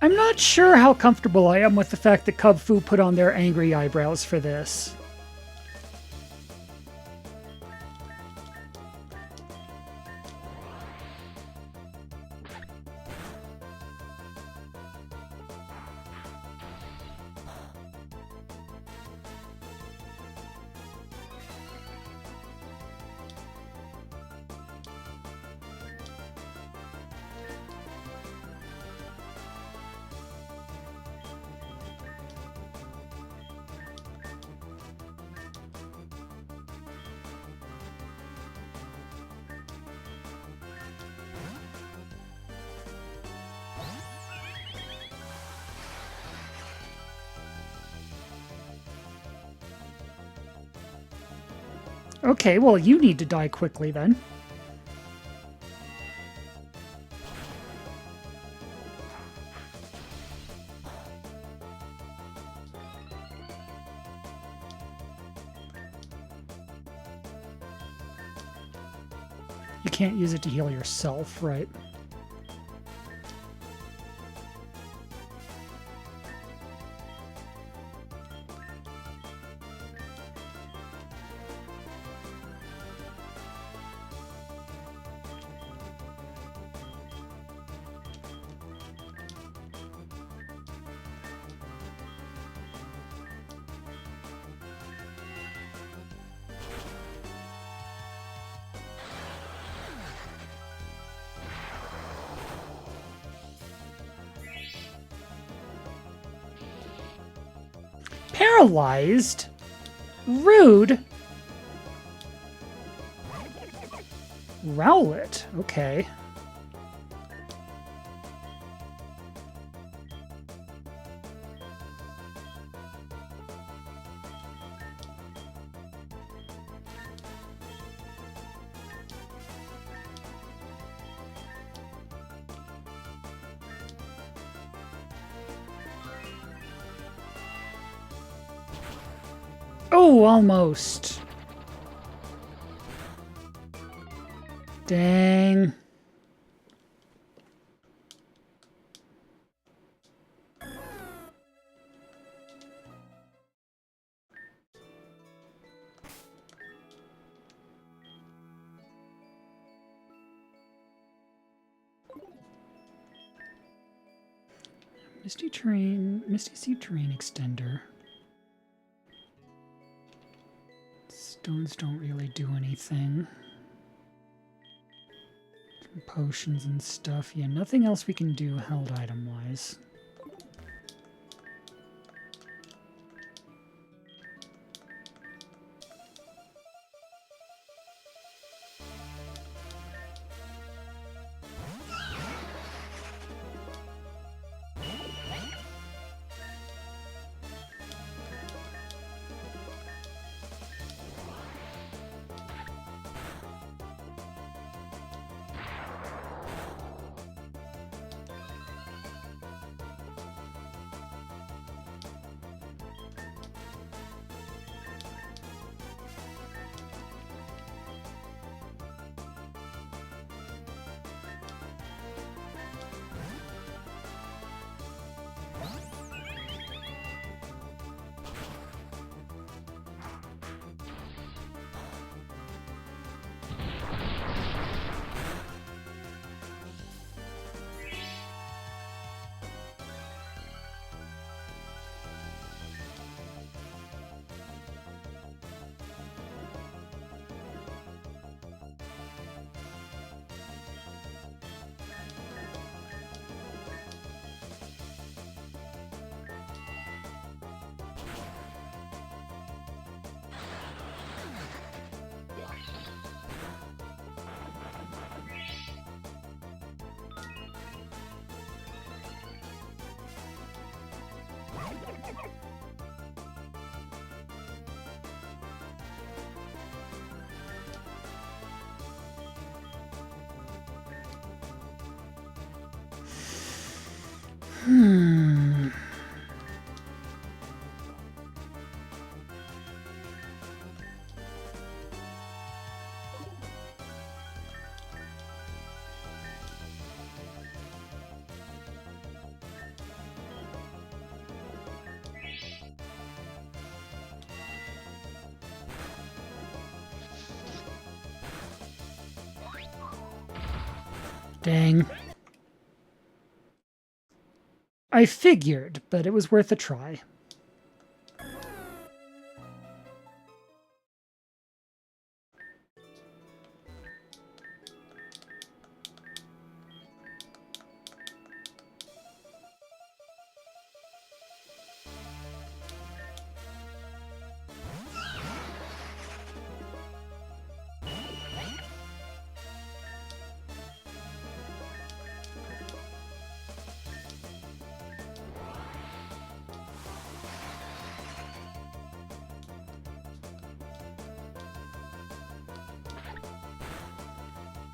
I'm not sure how comfortable I am with the fact that Cub Fu put on their angry eyebrows for this. Okay, well, you need to die quickly then. You can't use it to heal yourself, right? Paralyzed? Rude. Rowlet. Okay. Oh, almost. Dang. Misty Sea Terrain Extender. Stones don't really do anything. Some potions and stuff. Yeah, nothing else we can do held item-wise. Dang. I figured, but it was worth a try.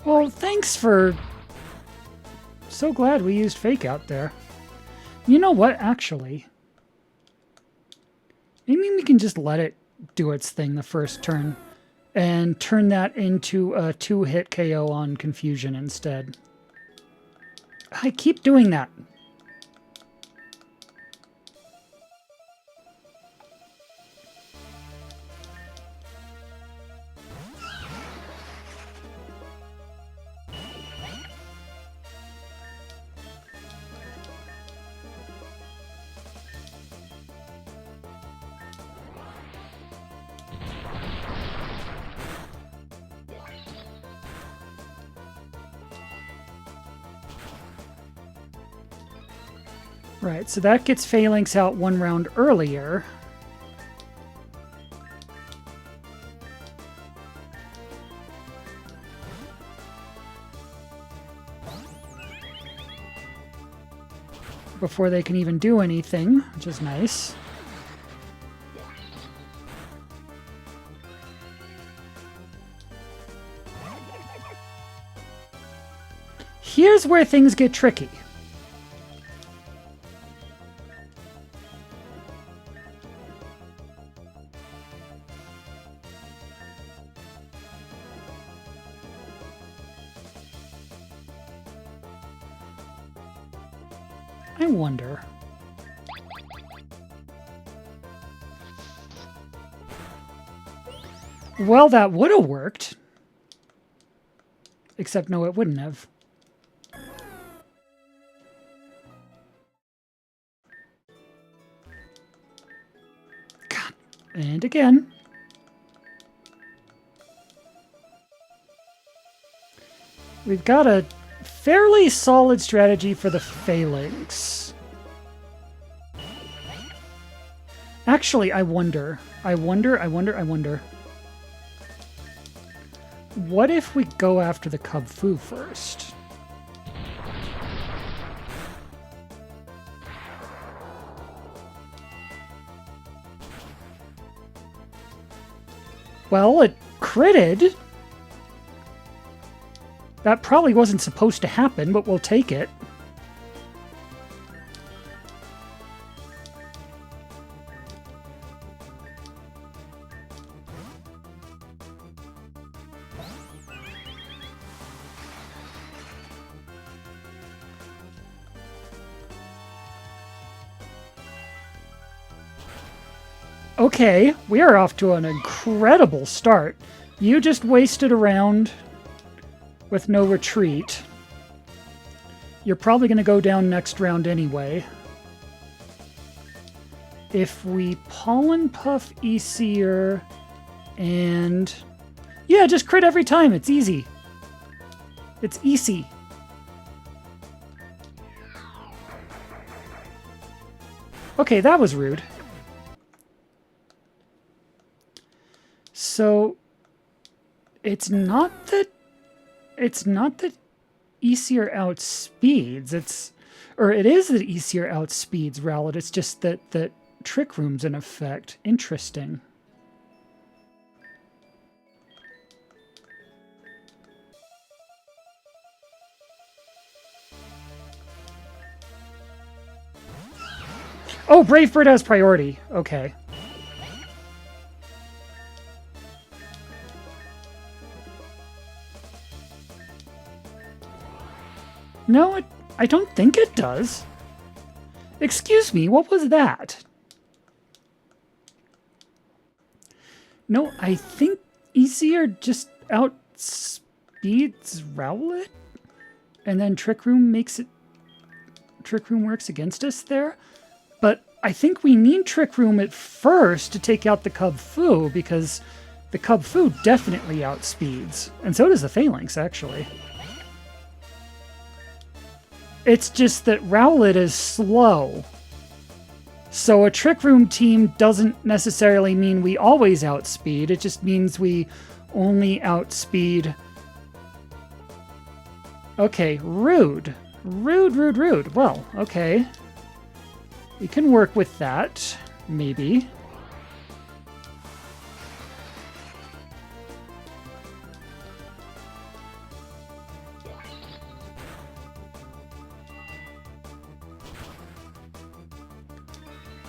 Well, thanks for... So glad we used fake out there. You know what, actually? Maybe we can just let it do its thing the first turn and turn that into a 2-hit KO on Confusion instead. I keep doing that. Right, so that gets Phalanx out 1 round earlier. Before they can even do anything, which is nice. Here's where things get tricky. I wonder. Well, that would have worked. Except, no, it wouldn't have. God. And again. We've got a fairly solid strategy for the Phalanx. Actually, I wonder. What if we go after the Cub Fu first? Well, it critted. That probably wasn't supposed to happen, but we'll take it. Okay, we are off to an incredible start. You just wasted a round with no retreat. You're probably going to go down next round anyway. If we Pollen Puff Easier and... Yeah, just crit every time. It's easy. It's easy. Okay, that was rude. So, it's not that Easier outspeeds. It is that Easier outspeeds Rowlet. It's just that Trick Room's in effect. Interesting. Oh, Brave Bird has priority. Okay. No, I don't think it does. Excuse me, what was that? No, I think Easier just outspeeds Rowlet, and then Trick Room works against us there. But I think we need Trick Room at first to take out the Cub Fu, because the Cub Fu definitely outspeeds. And so does the Phalanx, actually. It's just that Rowlet is slow. So a Trick Room team doesn't necessarily mean we always outspeed. It just means we only outspeed... Okay, rude. Rude. Well, okay. We can work with that, maybe.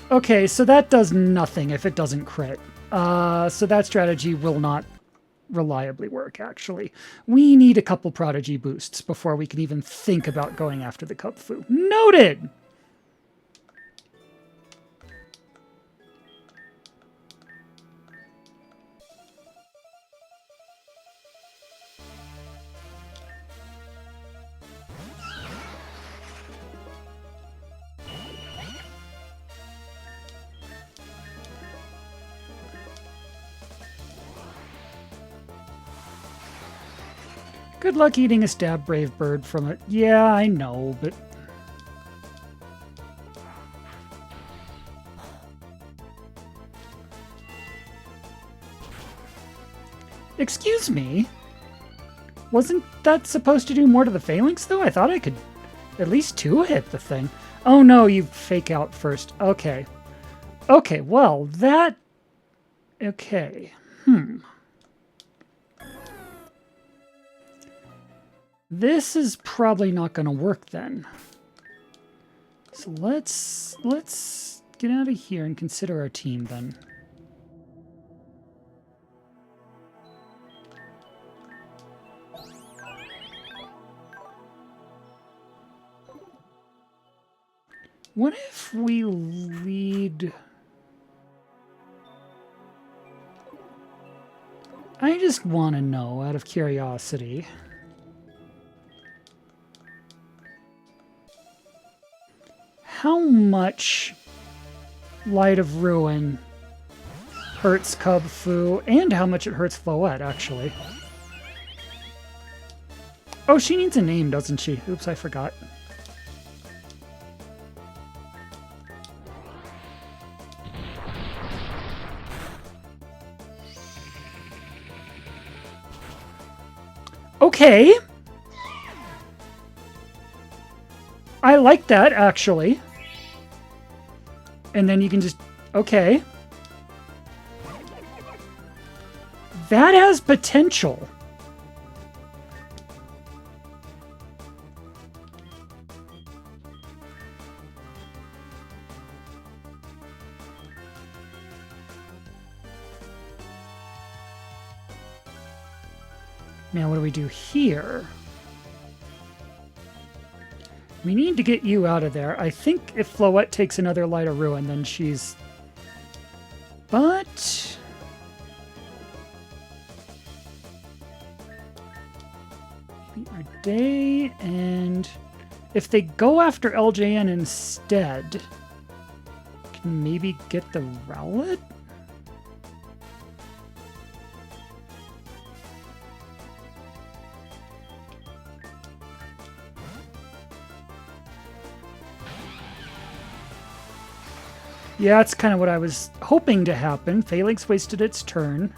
Okay, so that does nothing if it doesn't crit. So that strategy will not reliably work, actually. We need a couple Prodigy boosts before we can even think about going after the Kupfu. Noted! Good luck eating a stab brave bird from it. Yeah, I know, but... Excuse me? Wasn't that supposed to do more to the phalanx, though? I thought I could at least two-hit the thing. Oh no, you fake out first. Okay. Okay, well, that... Okay. This is probably not going to work then. So let's get out of here and consider our team then. What if we lead... I just want to know, out of curiosity... How much Light of Ruin hurts Cub Fu, and how much it hurts Floette, actually. Oh, she needs a name, doesn't she? Oops, I forgot. Okay. I like that, actually. And then you can just... Okay. That has potential. Now, what do we do here? We need to get you out of there. I think if Floette takes another Light of Ruin, then she's... But... maybe Arday, and... if they go after LJN instead, can maybe get the Rowlet? Yeah, that's kind of what I was hoping to happen. Phalanx wasted its turn.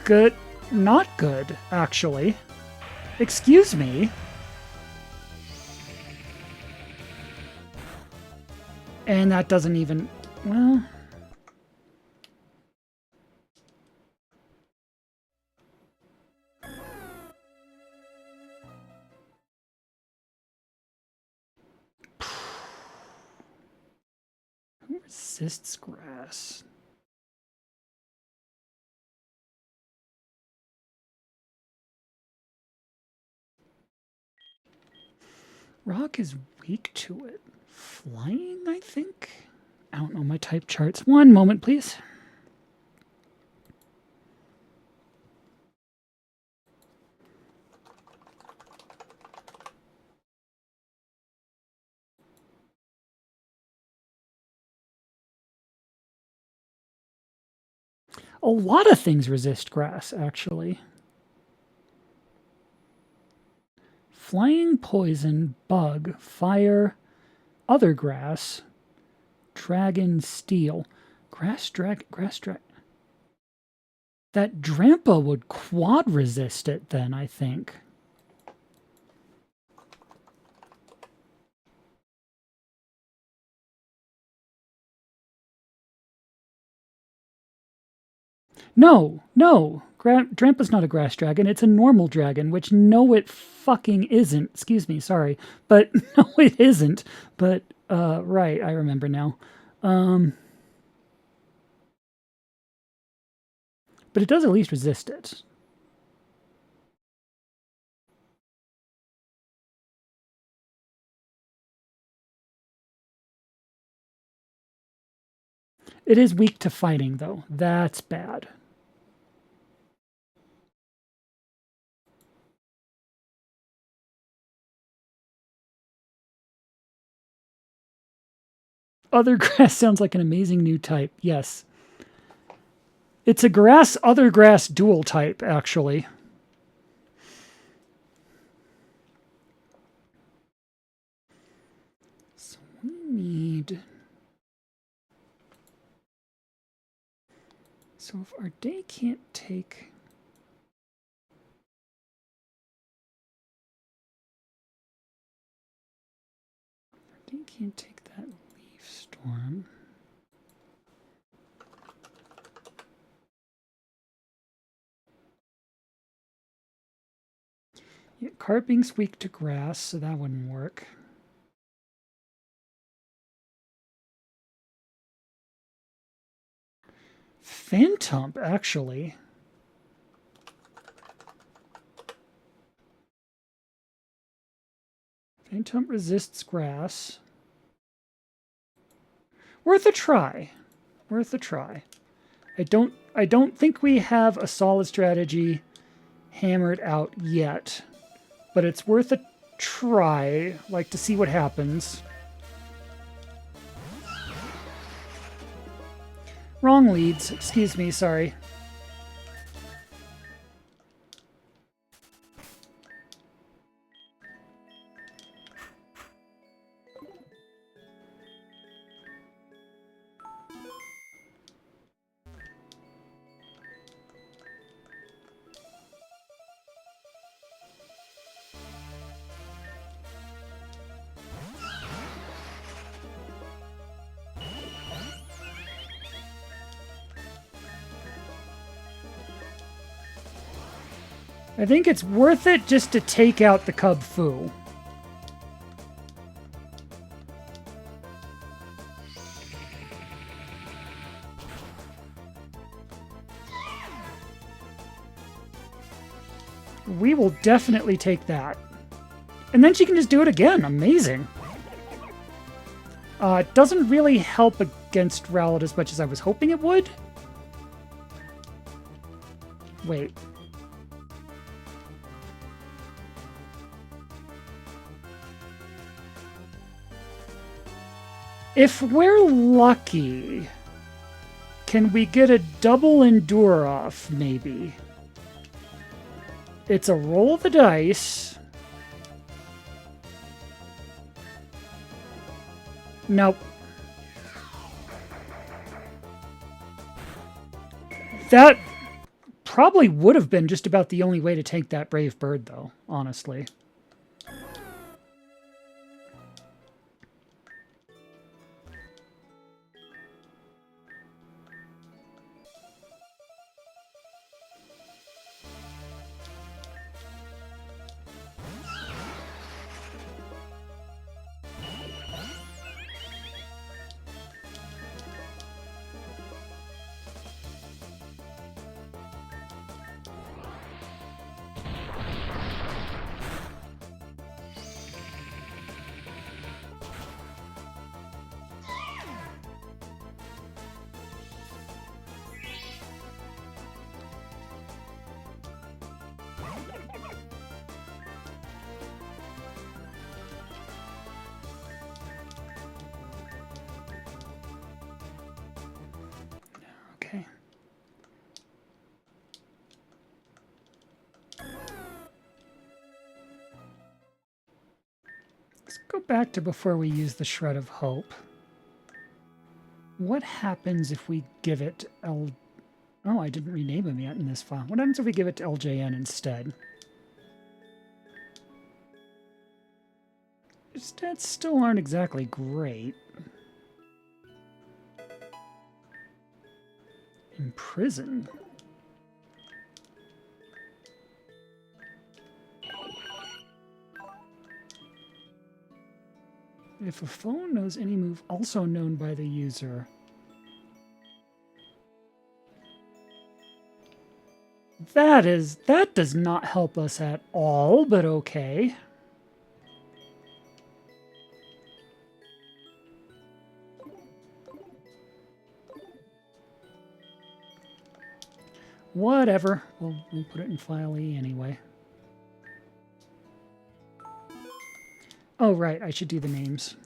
Good. Not good, actually. Excuse me. And that doesn't even... well... who resists grass? Rock is weak to it. Flying, I think? I don't know my type charts. One moment, please. A lot of things resist grass, actually. Flying, poison, bug, fire, other grass, dragon, steel. Grass, dragon. That Drampa would quad resist it then, I think. No, no. Drampa's not a grass dragon. It's a normal dragon, which no, it fucking isn't. Excuse me, sorry. But no, it isn't. But, right, I remember now. But it does at least resist it. It is weak to fighting, though. That's bad. Other grass sounds like an amazing new type. Yes. It's a grass, other grass dual type, actually. So we need... So if our day can't take... Our day can't take that leaf storm... Yeah, carping's weak to grass, so that wouldn't work. Phantom, actually. Phantom resists grass. Worth a try. Worth a try. I don't think we have a solid strategy hammered out yet, but it's worth a try, like to see what happens. Wrong leads. Excuse me, sorry. I think it's worth it just to take out the Cub Fu. We will definitely take that. And then she can just do it again. Amazing. It doesn't really help against Rowlet as much as I was hoping it would. Wait. If we're lucky, can we get a double Endure off, maybe? It's a roll of the dice. Nope. That probably would have been just about the only way to take that brave bird, though, honestly. Okay. Let's go back to before we use the Shred of Hope. What happens if we give it L... Oh, I didn't rename him yet in this file. What happens if we give it to LJN instead? Stats still aren't exactly great. Imprison. If a phone knows any move also known by the user. That does not help us at all, but okay. Whatever. We'll put it in file E anyway. Oh, right. I should do the names.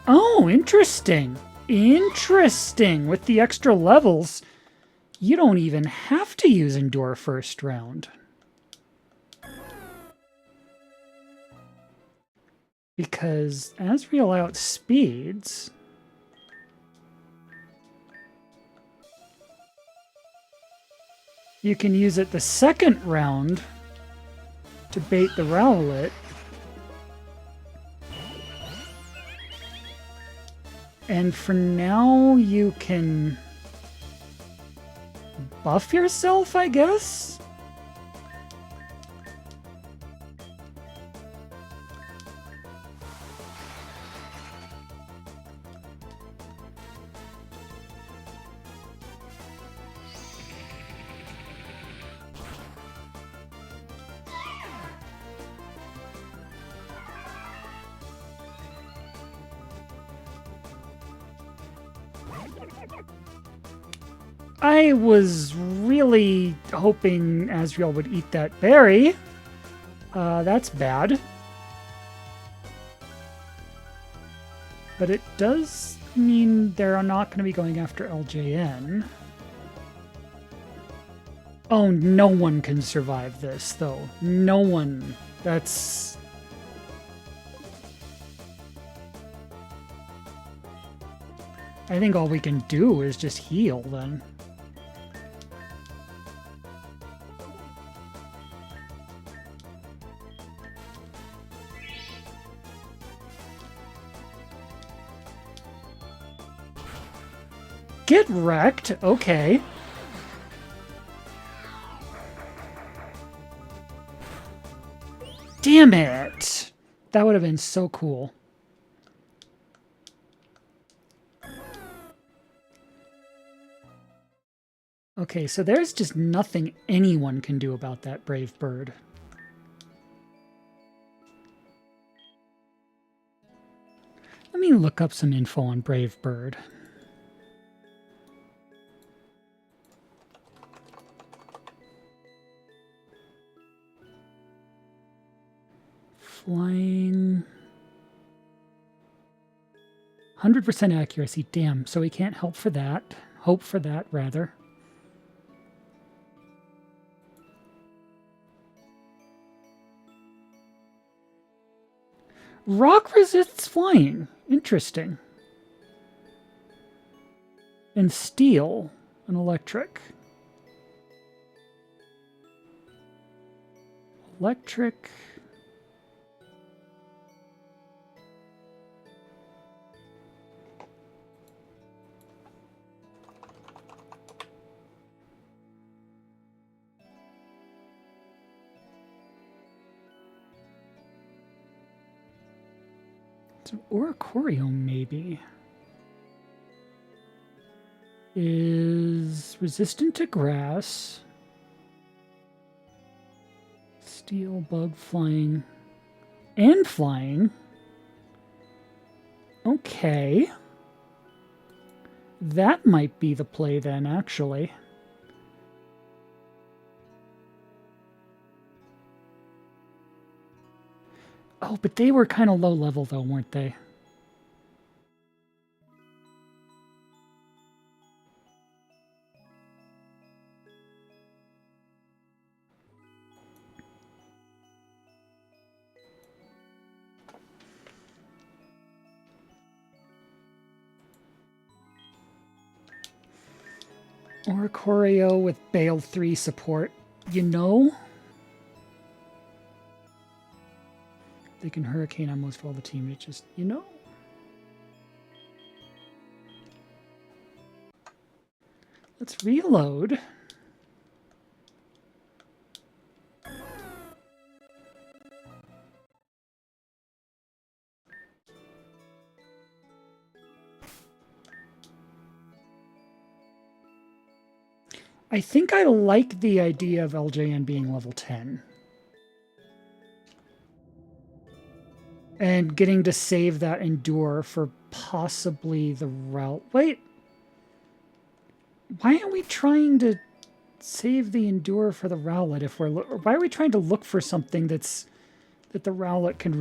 Oh, interesting. Interesting. With the extra levels, you don't even have to use Endure first round. Because as we allow outspeeds, you can use it the second round to bait the Rowlet. And for now, you can buff yourself, I guess? I was really hoping Asriel would eat that berry. That's bad. But it does mean they're not going to be going after LJN. Oh, no one can survive this, though. No one. That's... I think all we can do is just heal, then. Get wrecked. Okay. Damn it. That would have been so cool. Okay, so there's just nothing anyone can do about that brave bird. Let me look up some info on brave bird. Flying. 100% accuracy. Damn, so we can't help for that. Hope for that, rather. Rock resists flying. Interesting. And steel and electric. Electric. It's an Oricorium, maybe. is resistant to grass, steel, bug, flying, and flying. Okay. That might be the play then, actually. Oh, but they were kind of low level, though, weren't they? Oricorio with Bale 3 support. You know? They can Hurricane on most of all the teammates. Just, you know? Let's reload. I think I like the idea of LJN being level 10. And getting to save that Endure for possibly the route. Wait. Why aren't we trying to save the Endure for the Rowlet if we're... Why are we trying to look for something that the Rowlet can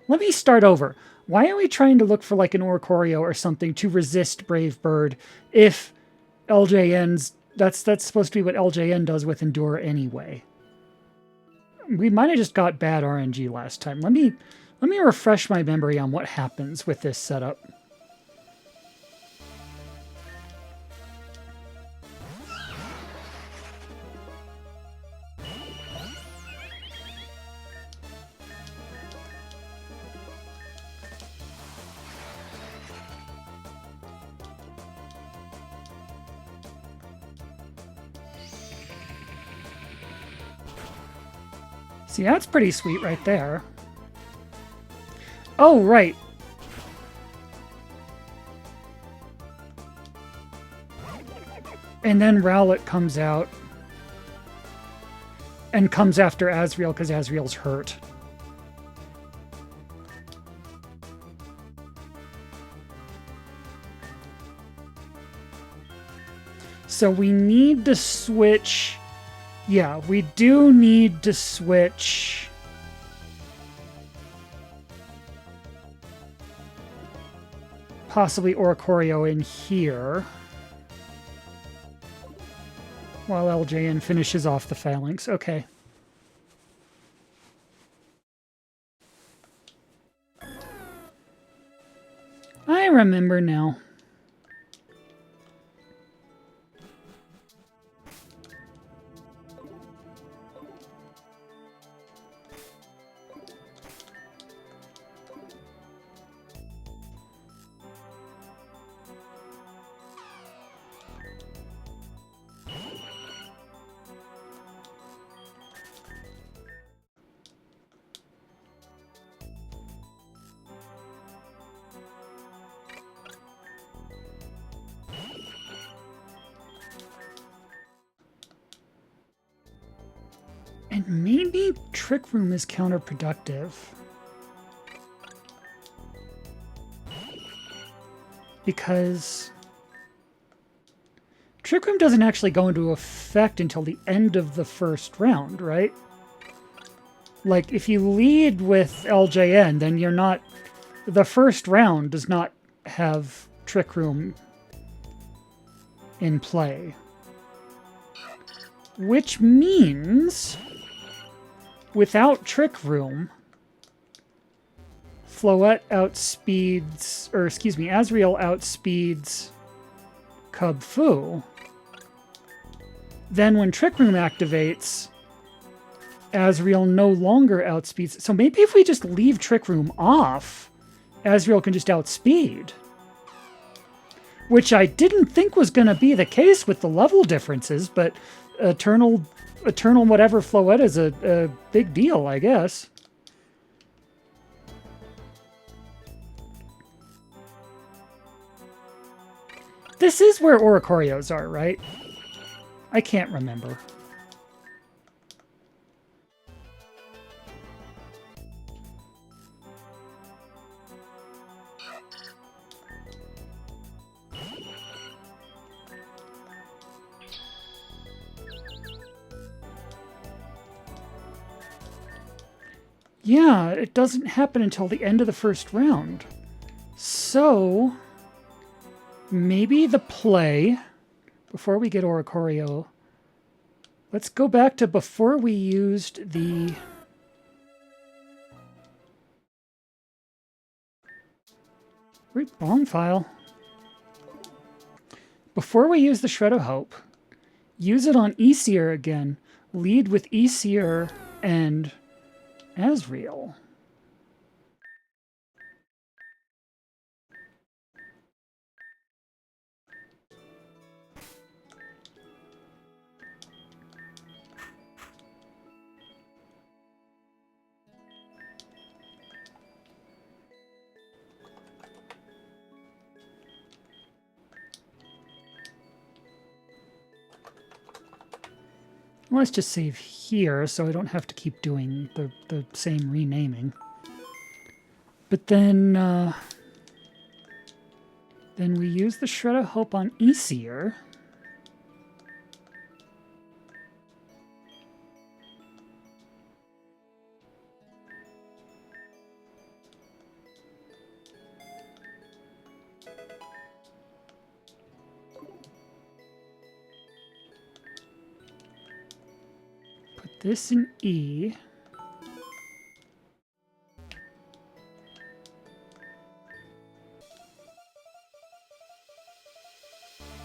Let me start over. Why are we trying to look for like an Oricorio or something to resist Brave Bird if LJN's... That's supposed to be what LJN does with Endure anyway. We might have just got bad RNG last time. Let me refresh my memory on what happens with this setup. See, that's pretty sweet right there. Oh, right. And then Rowlet comes out and comes after Azrael because Azrael's hurt. So we need to switch... Yeah, we do need to switch... possibly Oricorio in here. While LJN finishes off the phalanx. Okay. I remember now. And maybe Trick Room is counterproductive. Because Trick Room doesn't actually go into effect until the end of the first round, right? Like, if you lead with LJN, then you're not... The first round does not have Trick Room in play. Which means... Without Trick Room, Floette outspeeds, or excuse me, Azrael outspeeds Cub Fu. Then when Trick Room activates, Azrael no longer outspeeds. So maybe if we just leave Trick Room off, Azrael can just outspeed. Which I didn't think was going to be the case with the level differences, but Eternal whatever Floette is a big deal, I guess. This is where Oricorios are, right? I can't remember. Yeah, it doesn't happen until the end of the first round. So, maybe the play, before we get Oricorio, let's go back to before we used the... Wrong file. Before we use the Shred of Hope, use it on Aesir again. Lead with Aesir and Asriel. Let's just save here so I don't have to keep doing the same renaming. But then we use the Shred of Hope on Aesir. This in E.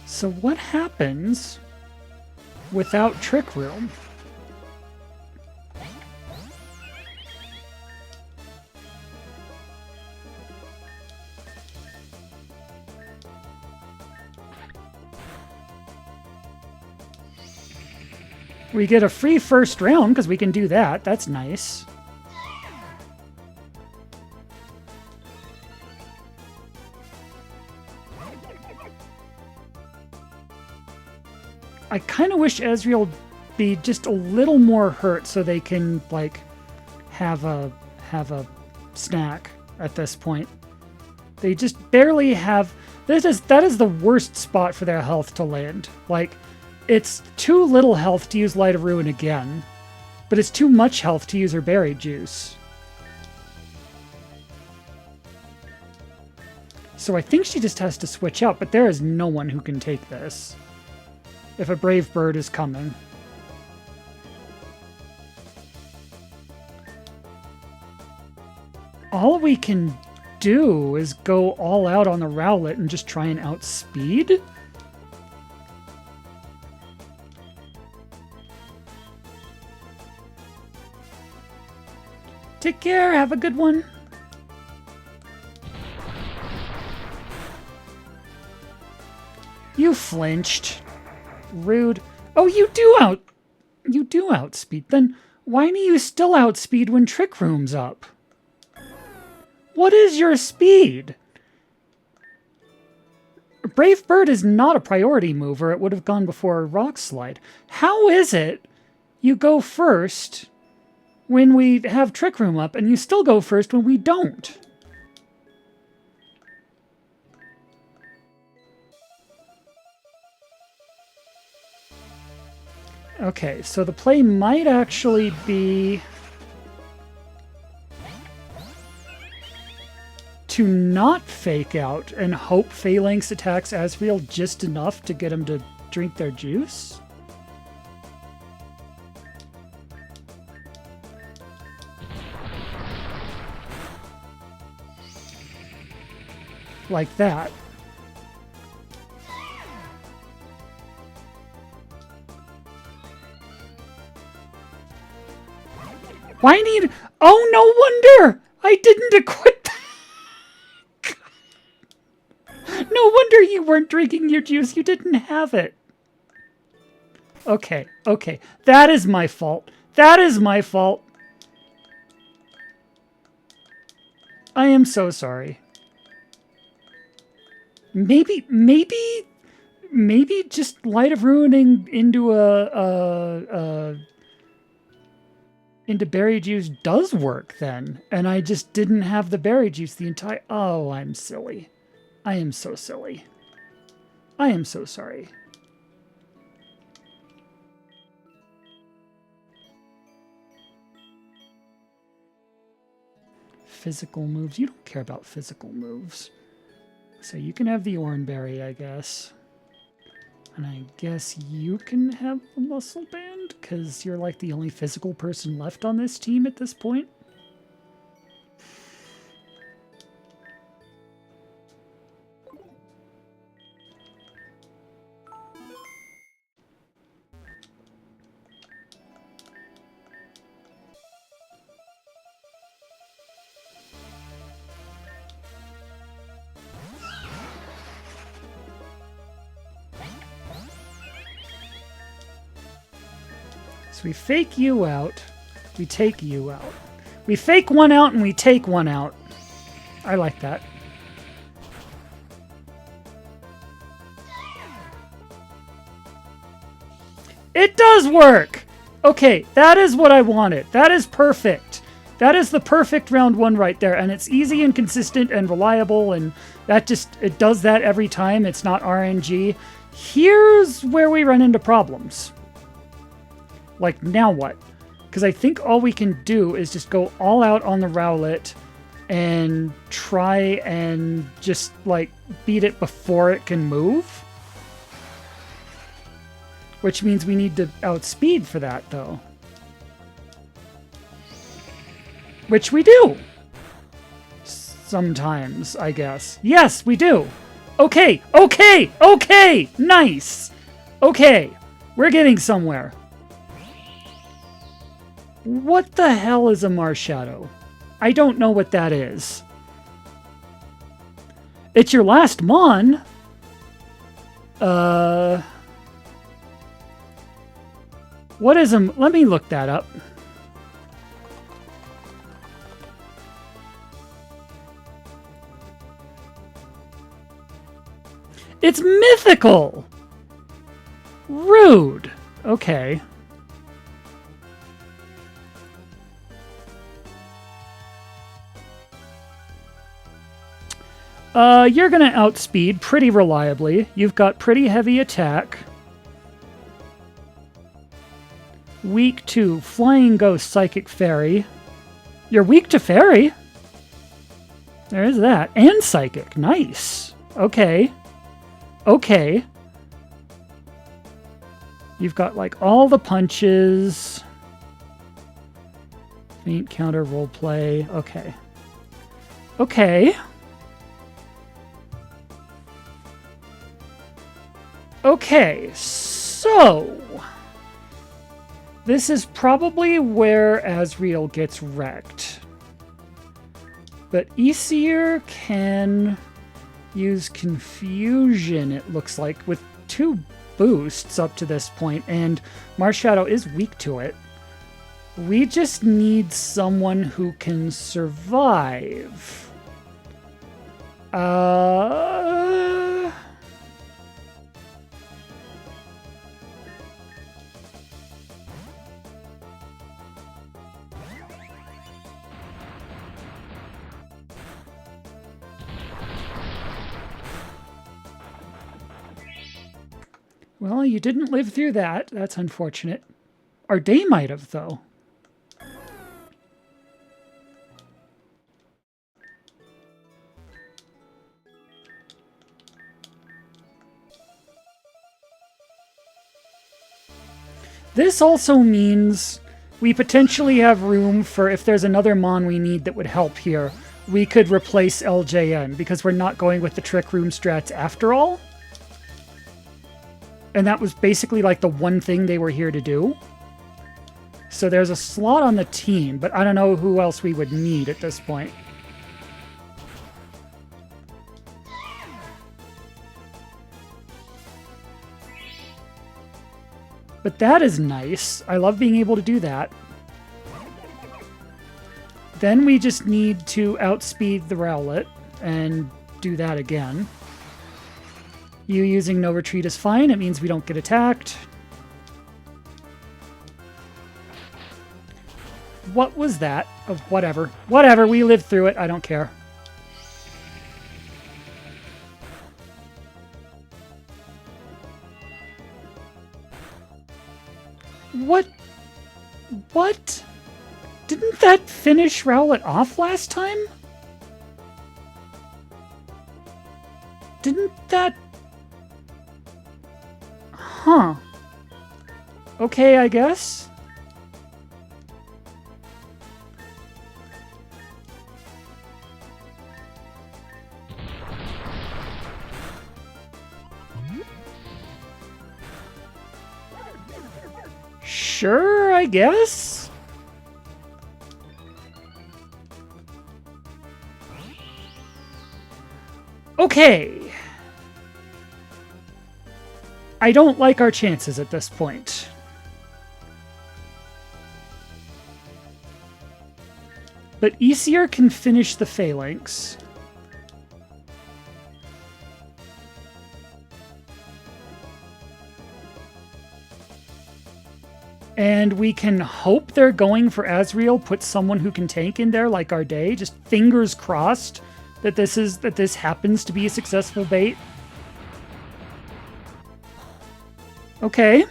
So what happens without Trick Room? We get a free first round because we can do that. That's nice. I kind of wish Asriel be just a little more hurt so they can like have a snack at this point. They just barely have. That is the worst spot for their health to land. Like, it's too little health to use Light of Ruin again, but it's too much health to use her berry juice. So I think she just has to switch out, but there is no one who can take this. If a brave bird is coming. All we can do is go all out on the Rowlet and just try and outspeed? Take care, have a good one. You flinched. Rude. Oh, you do outspeed. Then why do you still outspeed when Trick Room's up? What is your speed? Brave Bird is not a priority mover. It would have gone before Rock Slide. How is it you go first when we have Trick Room up, and you still go first when we don't? Okay, so the play might actually be to not fake out and hope Phalanx attacks Asriel just enough to get him to drink their juice? Like that. Why need... Oh, no wonder! I didn't equip that! No wonder you weren't drinking your juice. You didn't have it. Okay, okay. That is my fault. That is my fault. I am so sorry. Maybe maybe just Light of Ruining into into berry juice does work then, and I just didn't have the berry juice the entire... Oh, I'm silly. I am so silly. I am so sorry. Physical moves. You don't care about physical moves. So you can have the Oranberry, I guess. And I guess you can have the Muscle Band, because you're like the only physical person left on this team at this point. So we fake you out, we take you out. We fake one out and we take one out. I like that. It does work! Okay, that is what I wanted. That is perfect. That is the perfect round one right there. And it's easy and consistent and reliable, and that just, it does that every time. It's not RNG. Here's where we run into problems. Like, now what? Because I think all we can do is just go all out on the Rowlet and try and just, like, beat it before it can move. Which means we need to outspeed for that, though. Which we do. Sometimes, I guess. Yes, we do. Okay, okay, okay! Nice! Okay, we're getting somewhere. What the hell is a Marshadow? I don't know what that is. It's your last Mon. What is a... Let me look that up. It's mythical! Rude. Okay. You're gonna outspeed pretty reliably. You've got pretty heavy attack. Weak to Flying Ghost, Psychic Fairy. You're weak to Fairy. There is that. And Psychic. Nice. Okay. Okay. You've got, like, all the punches. Feint, counter, roleplay. Okay. Okay. Okay, so... This is probably where Asriel gets wrecked. But Aesir can use Confusion, it looks like, with 2 boosts up to this point, and Marshadow is weak to it. We just need someone who can survive. Well, you didn't live through that. That's unfortunate. Or they might have, though. This also means we potentially have room for, if there's another Mon we need that would help here, we could replace LJN, because we're not going with the Trick Room strats after all. And that was basically like the one thing they were here to do. So there's a slot on the team, but I don't know who else we would need at this point. But that is nice. I love being able to do that. Then we just need to outspeed the Rowlet and do that again. You using no retreat is fine. It means we don't get attacked. What was that? Oh, whatever. Whatever, we lived through it. I don't care. What? What? Didn't that finish Rowlet off last time? Didn't that... Huh. Okay, I guess. Sure, I guess. Okay. I don't like our chances at this point. But Aesir can finish the Phalanx. And we can hope they're going for Azrael, put someone who can tank in there like our day. Just fingers crossed that this happens to be a successful bait. Okay.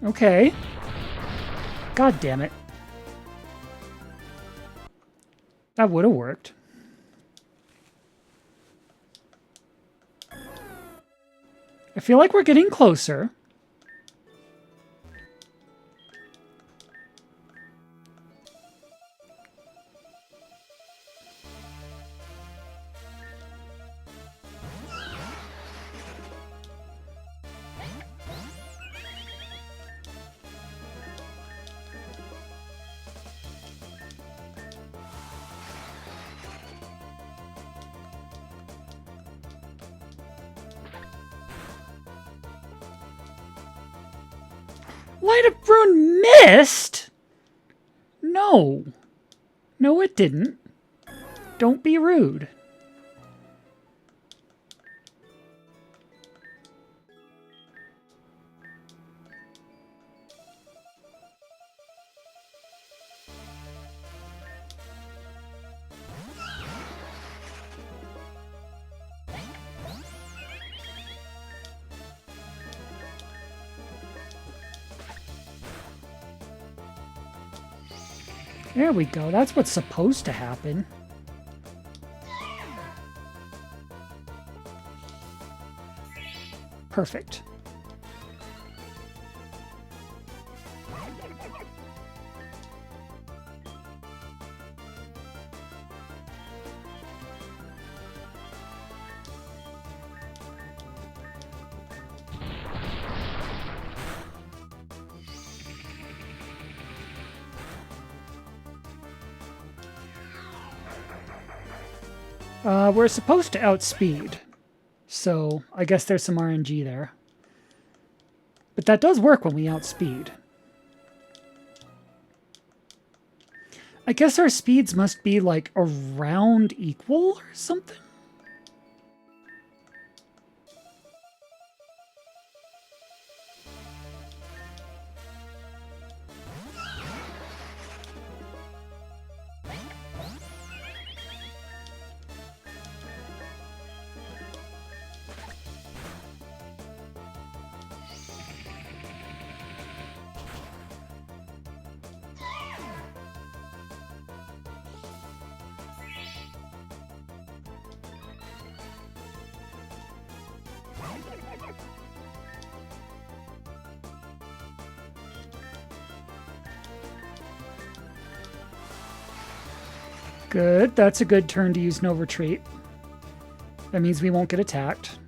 Okay. God damn it. That would have worked. I feel like we're getting closer. Light of Bruin missed? No. No, it didn't. Don't be rude. There we go. That's what's supposed to happen. Perfect. We're supposed to outspeed, so I guess there's some RNG there. But that does work when we outspeed. I guess our speeds must be like around equal or something? Good. That's a good turn to use no retreat. That means we won't get attacked.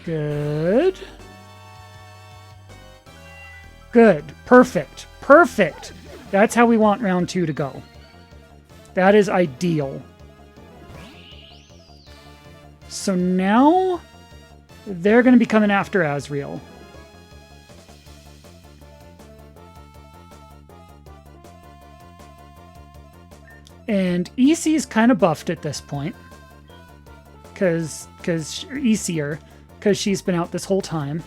Good. Good. Perfect. Perfect. That's how we want round 2 to go. That is ideal. So now they're going to be coming after Azrael. And EC's kind of buffed at this point. Easier, because she's been out this whole time.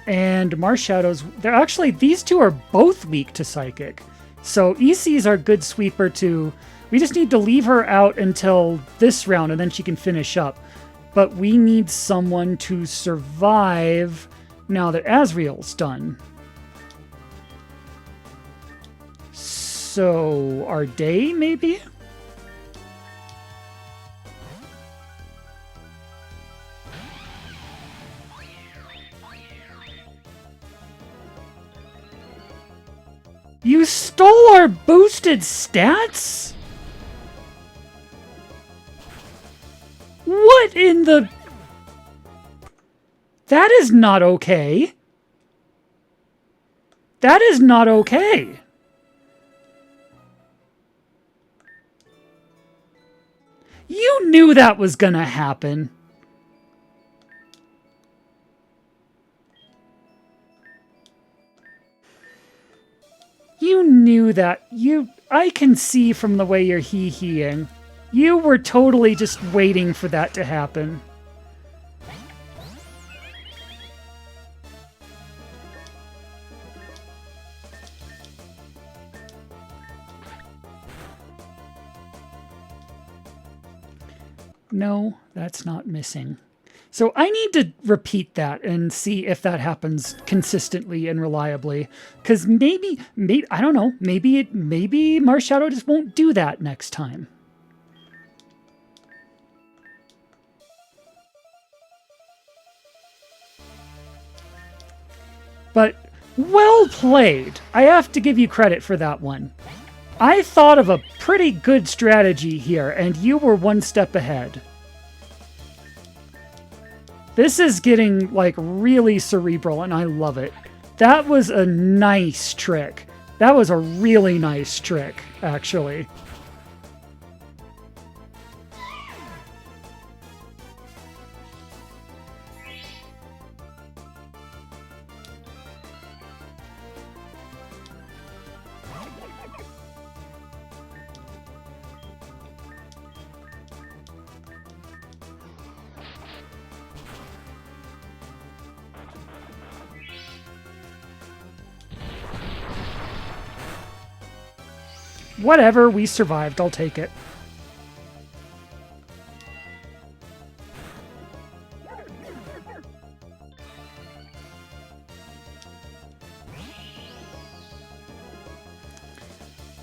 And Marshadow's, they're actually, these two are both weak to Psychic. So EC's our good sweeper to, we just need to leave her out until this round and then she can finish up. But we need someone to survive now that Asriel's done. So, Arday, maybe? You stole our boosted stats? What in the... That is not okay. That is not okay. You knew that was gonna happen. You knew that. I can see from the way you're hee-heeing. You were totally just waiting for that to happen. No, that's not missing. So I need to repeat that and see if that happens consistently and reliably. Because maybe, I don't know, maybe Marshadow just won't do that next time. But well played. I have to give you credit for that one. I thought of a pretty good strategy here, and you were one step ahead. This is getting, like, really cerebral, and I love it. That was a nice trick. That was a really nice trick, actually. Whatever, we survived. I'll take it.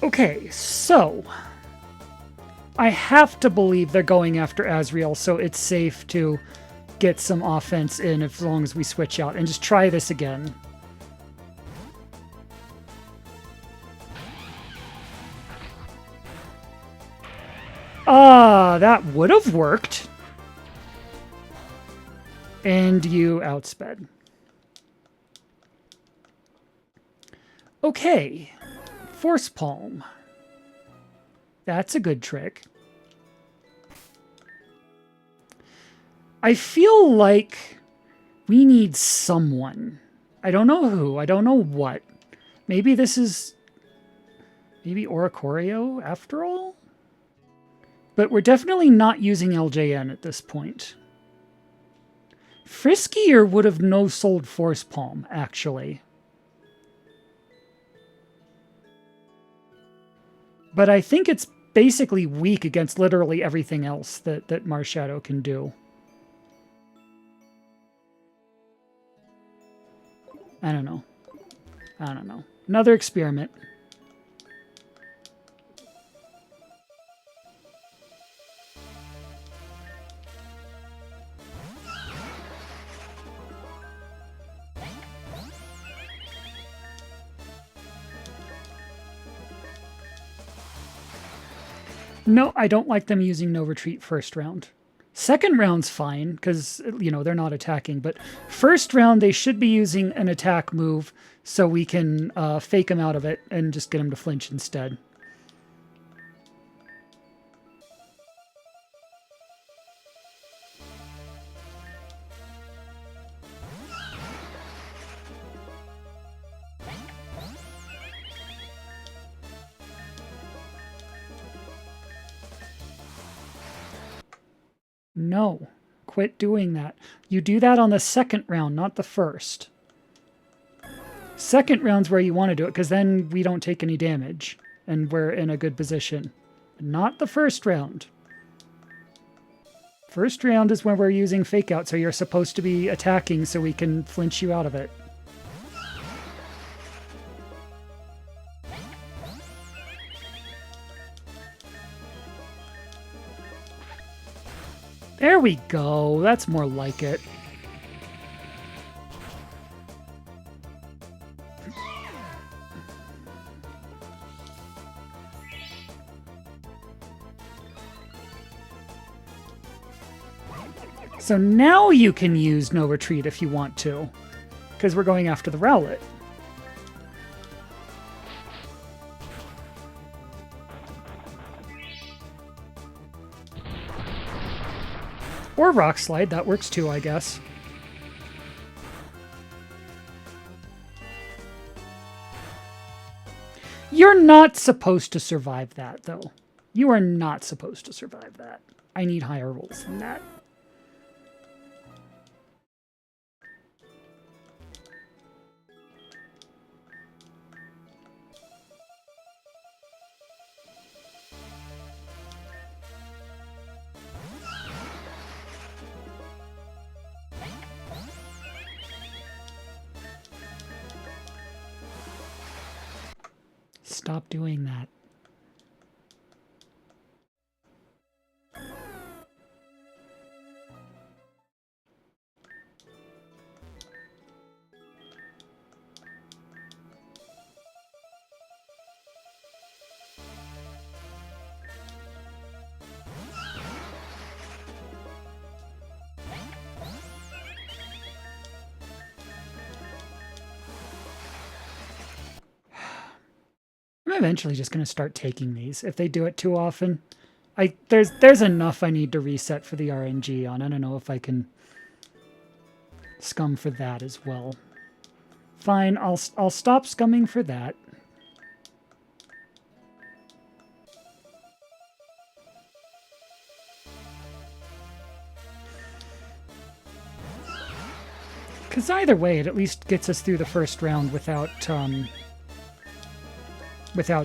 Okay, so I have to believe they're going after Asriel, so it's safe to get some offense in as long as we switch out and just try this again. That would have worked. And you outsped. Okay. Force Palm. That's a good trick. I feel like we need someone. I don't know who. I don't know what. Maybe this is... Maybe Oricorio after all? But we're definitely not using LJN at this point. Friskier would have no-sold Force Palm, actually. But I think it's basically weak against literally everything else that Marshadow can do. I don't know. I don't know. Another experiment. No, I don't like them using no retreat first round. Second round's fine, because, you know, they're not attacking. But first round, they should be using an attack move so we can fake them out of it and just get them to flinch instead. No. Quit doing that. You do that on the second round, not the first. Second round's where you want to do it, because then we don't take any damage. And we're in a good position. Not the first round. First round is when we're using fake out, so you're supposed to be attacking so we can flinch you out of it. There we go. That's more like it. So now you can use no retreat if you want to, because we're going after the Rowlet. Or Rock Slide, that works too, I guess. You're not supposed to survive that, though. You are not supposed to survive that. I need higher rolls than that. Stop doing that. I'm eventually just going to start taking these if they do it too often. There's enough I need to reset for the RNG on. I don't know if I can scum for that as well. Fine, I'll stop scumming for that. Because either way, it at least gets us through the first round without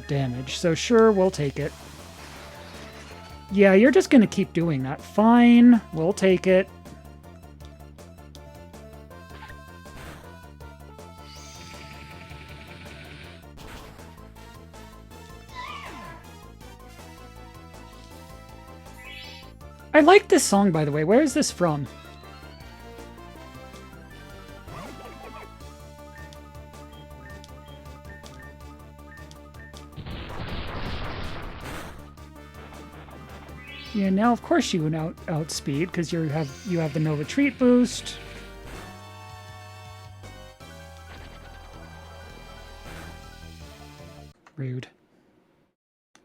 damage. So sure, we'll take it. Yeah, you're just going to keep doing that. Fine, we'll take it. I like this song, by the way. Where is this from? Yeah, now of course you would outspeed because you have the no retreat boost. Rude.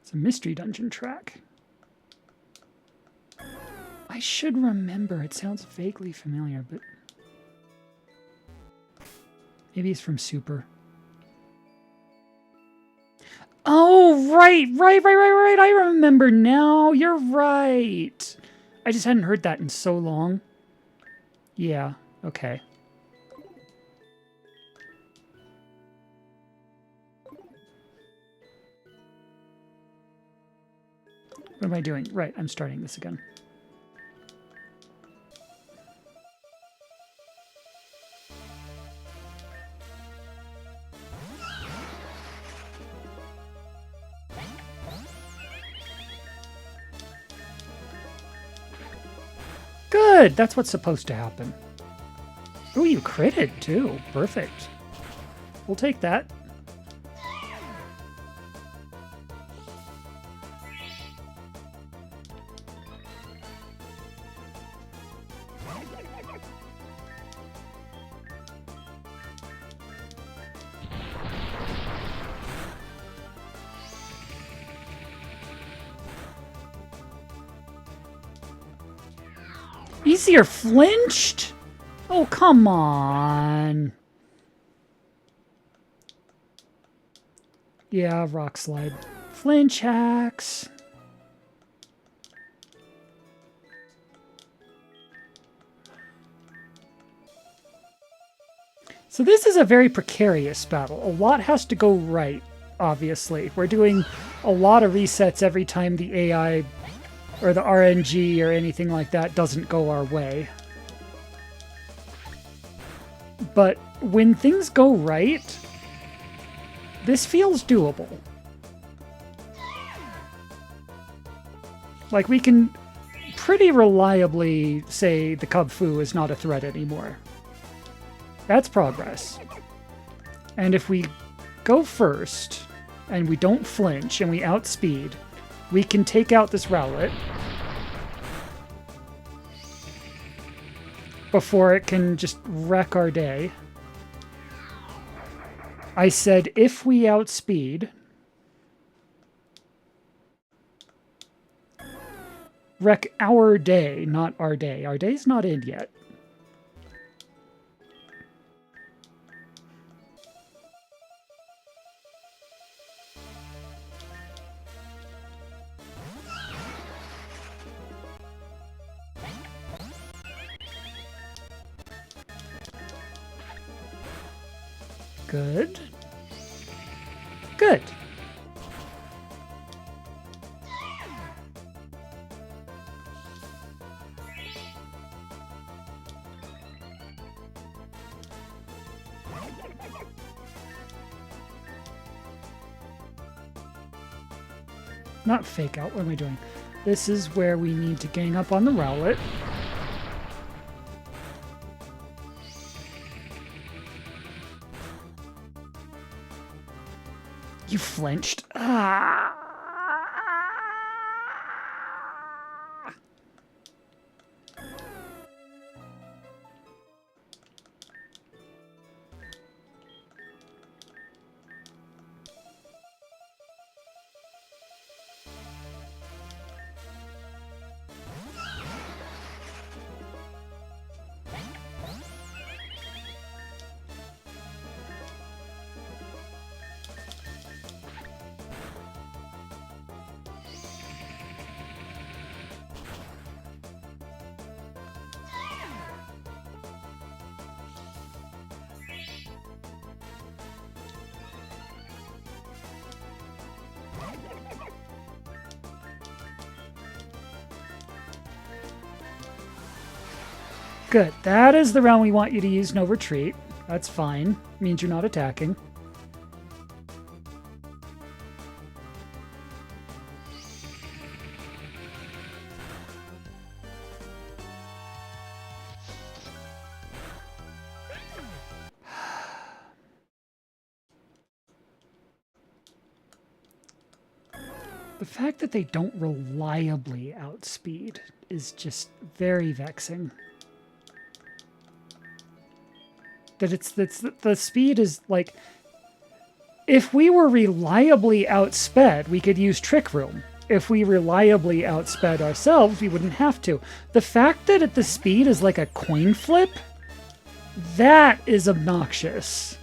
It's a mystery dungeon track. I should remember. It sounds vaguely familiar, but maybe it's from Super. Oh, right. I remember now. You're right. I just hadn't heard that in so long. Yeah, okay. What am I doing? Right, I'm starting this again. Good! That's what's supposed to happen. Ooh, you critted, too. Perfect. We'll take that. Easier flinched? Oh, come on. Yeah, rock slide. Flinch hacks. So this is a very precarious battle. A lot has to go right, obviously. We're doing a lot of resets every time the AI or the RNG or anything like that doesn't go our way. But when things go right, this feels doable. Like, we can pretty reliably say the Cub Fu is not a threat anymore. That's progress. And if we go first, and we don't flinch, and we outspeed, we can take out this Rowlet before it can just wreck our day. I said if we outspeed, wreck our day, not our day. Our day's not in yet. Good. Good. Not fake out. What am I doing? This is where we need to gang up on the Rowlet. You flinched. Ah. Good. That is the round we want you to use no retreat. That's fine. Means you're not attacking. The fact that they don't reliably outspeed is just very vexing. That the speed is like, if we were reliably outsped, we could use Trick Room. If we reliably outsped ourselves, we wouldn't have to. The fact that the speed is like a coin flip, that is obnoxious.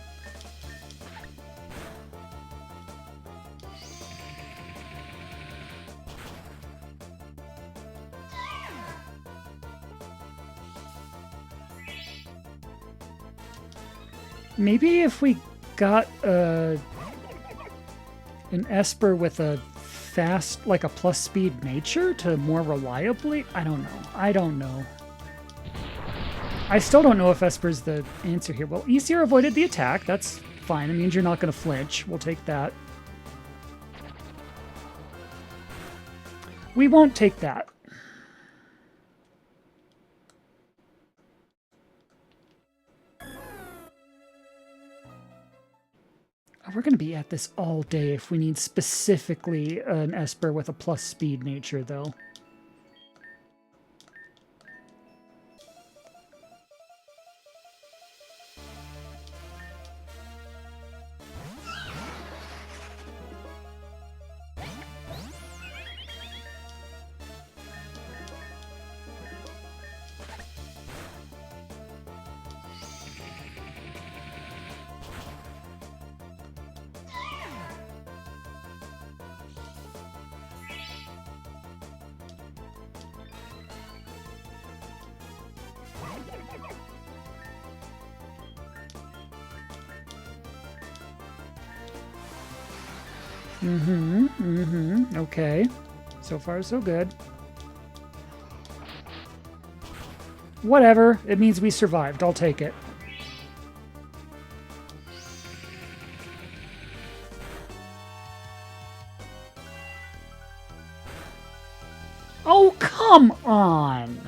Maybe if we got an Esper with a fast, like a plus speed nature to more reliably? I don't know. I don't know. I still don't know if Esper's the answer here. Well, Easier avoided the attack. That's fine. It means you're not going to flinch. We'll take that. We won't take that. We're going to be at this all day if we need specifically an Esper with a plus speed nature, though. Okay. So far, so good. Whatever. It means we survived. I'll take it. Oh, come on!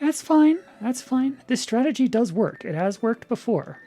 That's fine. That's fine. This strategy does work. It has worked before.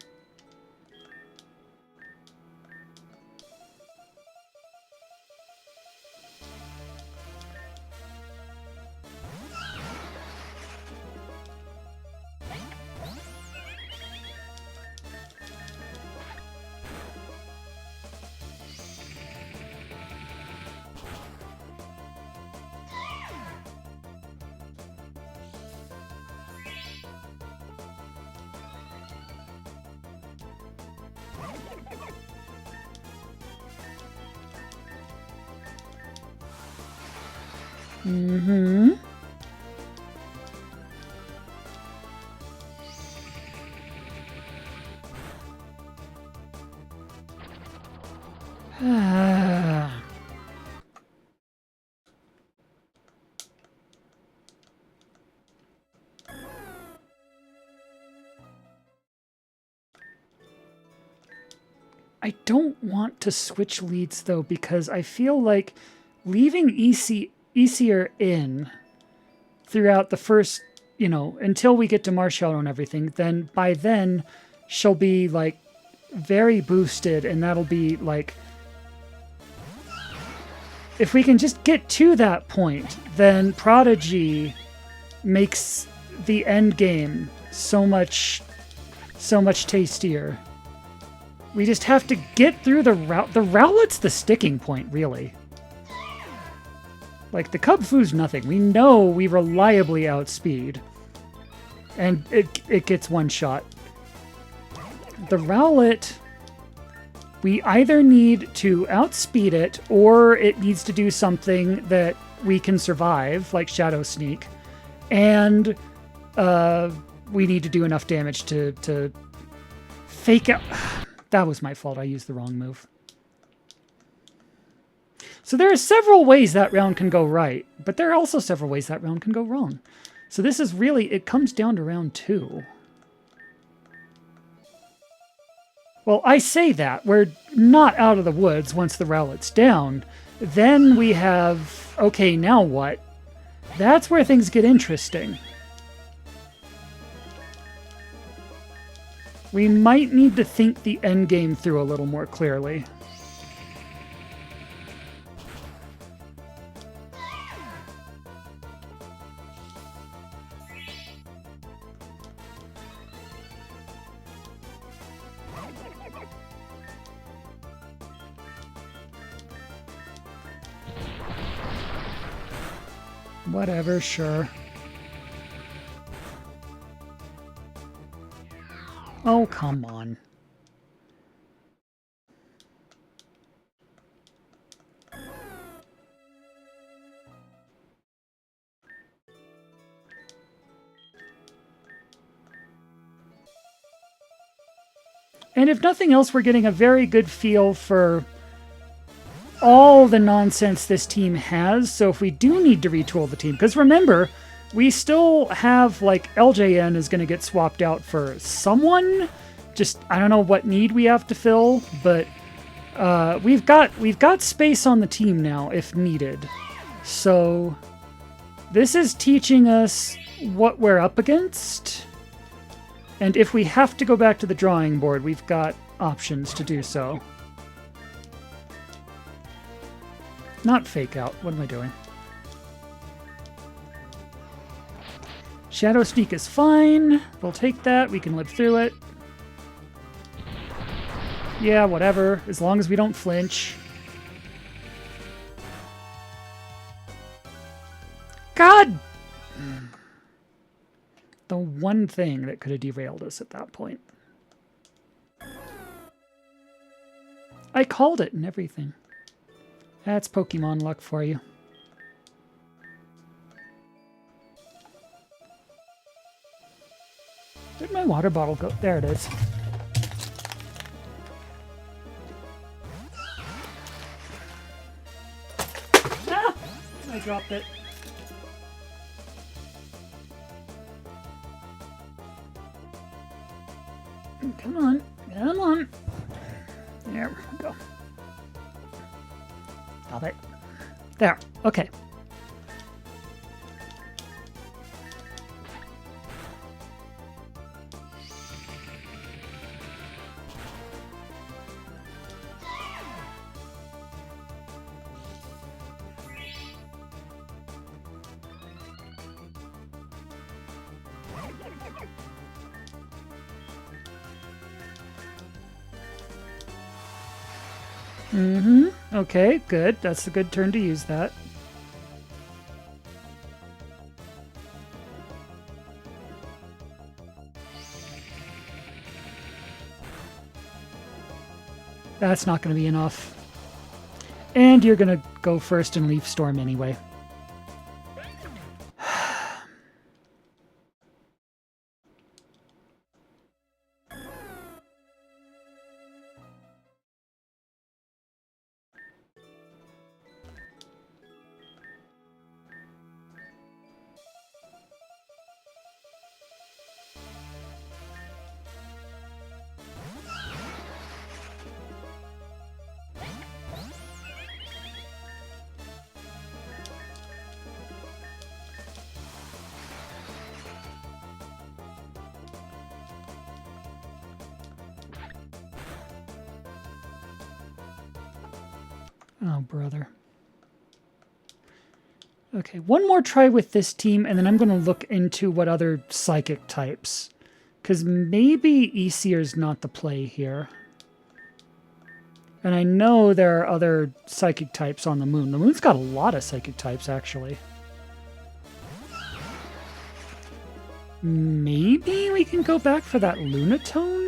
I don't want to switch leads, though, because I feel like leaving Easier in throughout the first, until we get to Marshallow and everything, then by then she'll be, like, very boosted, and that'll be, like... If we can just get to that point, then Prodigy makes the end game so much tastier. We just have to get through the route. The Rowlet's the sticking point, really. Like, the Cub Foo's nothing. We know we reliably outspeed. And it gets one shot. The Rowlet, we either need to outspeed it, or it needs to do something that we can survive, like Shadow Sneak. And we need to do enough damage to fake out... That was my fault. I used the wrong move. So there are several ways that round can go right, but there are also several ways that round can go wrong. So this is really, it comes down to round 2. Well, I say that. We're not out of the woods once the Rowlet's down. Then we have, okay, now what? That's where things get interesting. We might need to think the endgame through a little more clearly. Whatever, sure. Oh, come on. And if nothing else, we're getting a very good feel for all the nonsense this team has. So if we do need to retool the team, because remember, we still have, like, LJN is going to get swapped out for someone. Just, I don't know what need we have to fill, but we've got space on the team now if needed. So this is teaching us what we're up against. And if we have to go back to the drawing board, we've got options to do so. Not fake out. What am I doing? Shadow Sneak is fine. We'll take that. We can live through it. Yeah, whatever. As long as we don't flinch. God! The one thing that could have derailed us at that point. I called it and everything. That's Pokemon luck for you. Where'd my water bottle go? There it is. Ah! I dropped it. Come on. Come on. There we go. Stop it. There. Okay. Mm-hmm. Okay, good. That's a good turn to use that. That's not going to be enough. And you're going to go first and Leaf Storm anyway. Oh, brother. Okay, one more try with this team, and then I'm going to look into what other psychic types. Because maybe Aesir's not the play here. And I know there are other psychic types on the moon. The moon's got a lot of psychic types, actually. Maybe we can go back for that Lunatone?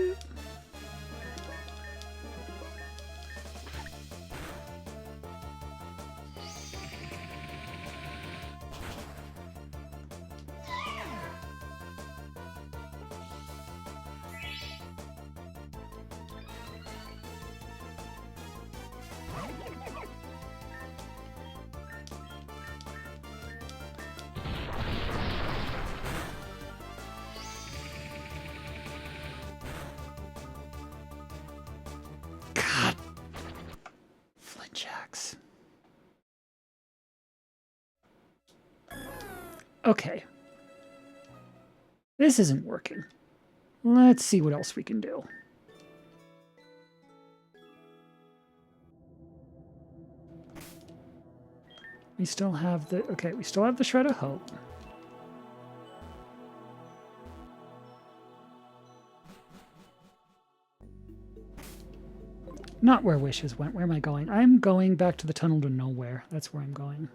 Okay. This isn't working. Let's see what else we can do. We still have the... Okay, we still have the Shred of Hope. Not where Wishes went. Where am I going? I'm going back to the Tunnel to Nowhere. That's where I'm going.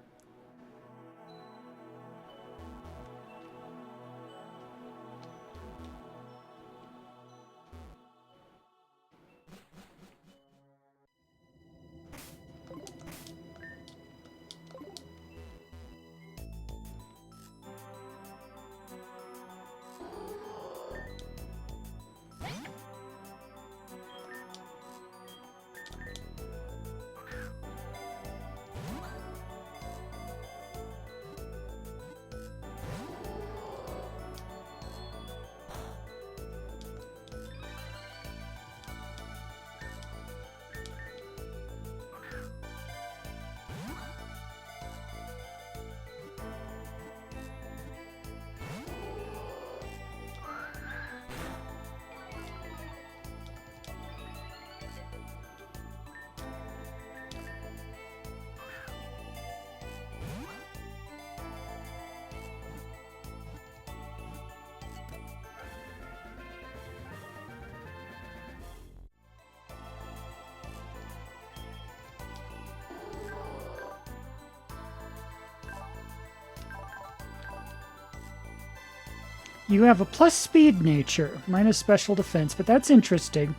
You have a plus speed nature, minus special defense, but that's interesting.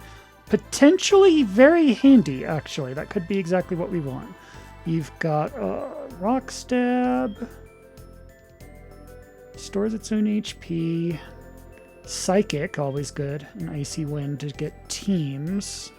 Potentially very handy, actually. That could be exactly what we want. You've got Rock Stab. Stores its own HP. Psychic, always good. An Icy Wind to get teams.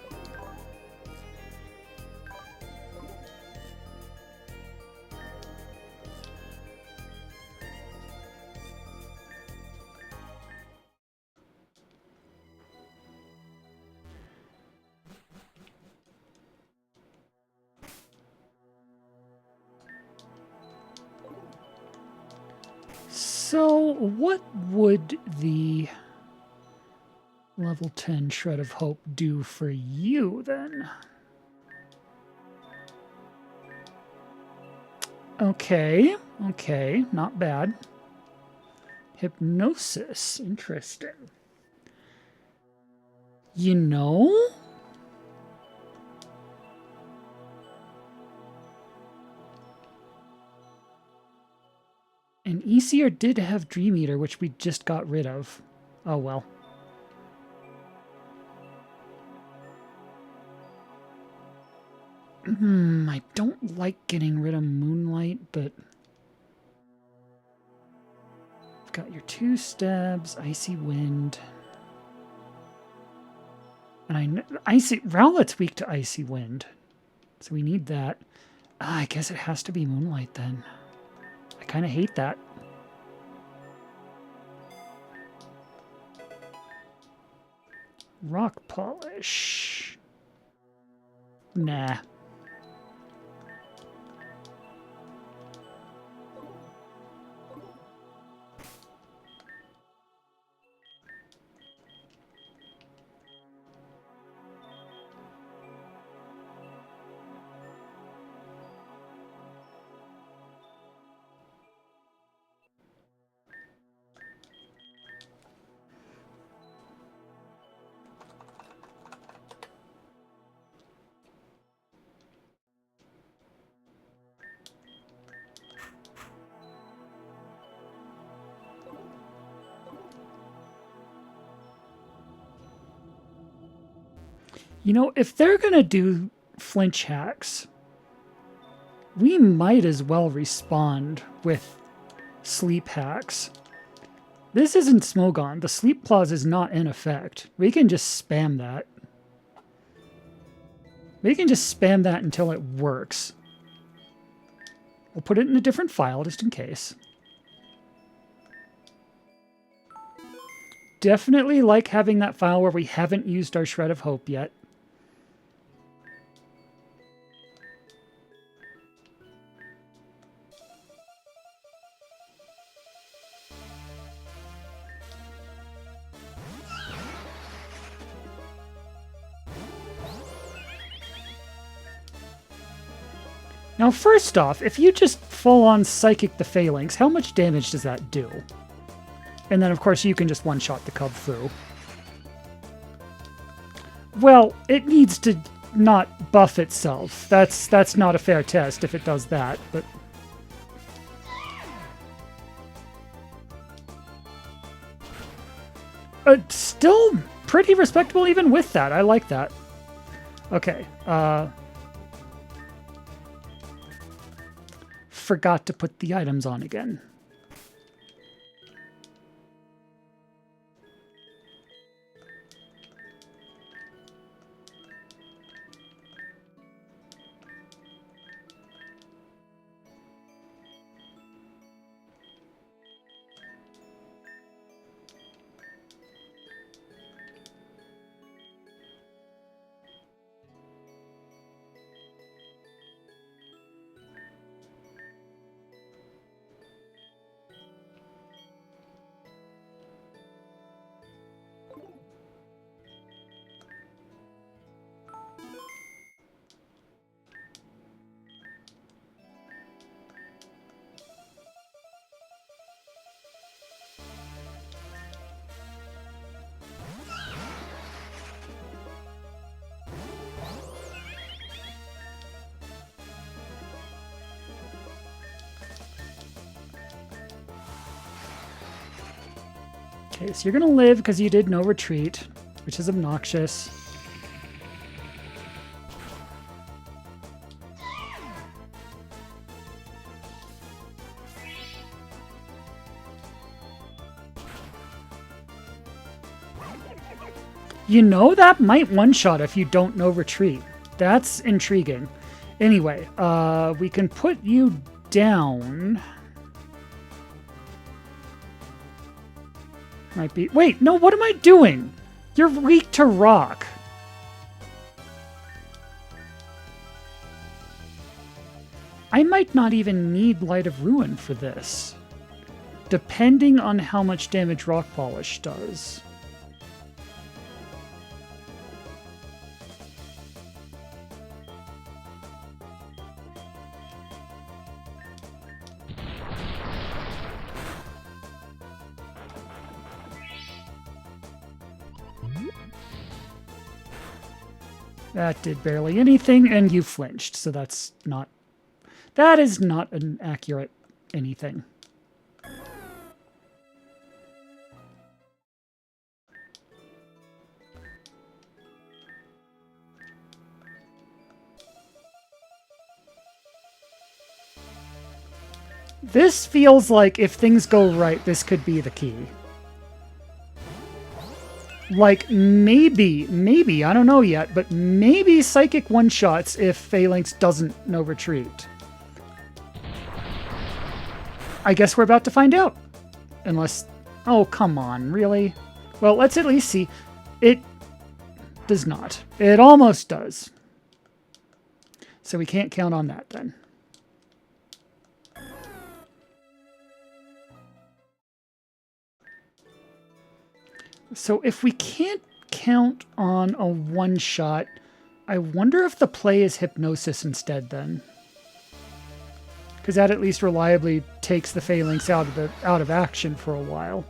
So, what would the level 10 Shred of Hope do for you, then? Okay, not bad. Hypnosis, interesting. You know? And ECR did have Dream Eater, which we just got rid of. Oh well. I don't like getting rid of Moonlight, but... You've got your 2 stabs, Icy Wind. And I know... Rowlet's weak to Icy Wind. So we need that. I guess it has to be Moonlight then. I kind of hate that. Rock Polish. Nah. You know, if they're going to do flinch hacks, we might as well respond with sleep hacks. This isn't Smogon. The sleep clause is not in effect. We can just spam that. We can just spam that until it works. We'll put it in a different file just in case. Definitely like having that file where we haven't used our Shred of Hope yet. Now, first off, if you just full-on Psychic the Phalanx, how much damage does that do? And then, of course, you can just one-shot the Cub Fu. Well, it needs to not buff itself. That's not a fair test if it does that, but... still pretty respectable even with that. I like that. Okay, forgot to put the items on again. Okay, so you're going to live because you did no retreat, which is obnoxious. You know, that might one-shot if you don't know retreat. That's intriguing. Anyway, we can put you down. Might be... Wait, no, what am I doing? You're weak to rock. I might not even need Light of Ruin for this, depending on how much damage Rock Polish does. That did barely anything, and you flinched, so that's not... That is not an accurate anything. This feels like if things go right, this could be the key. Like, maybe, I don't know yet, but maybe Psychic one-shots if Phalanx doesn't know retreat. I guess we're about to find out. Unless... Oh, come on, really? Well, let's at least see. It does not. It almost does. So we can't count on that, then. So if we can't count on a one-shot, I wonder if the play is Hypnosis instead, then. Because that at least reliably takes the Phalanx out of action for a while.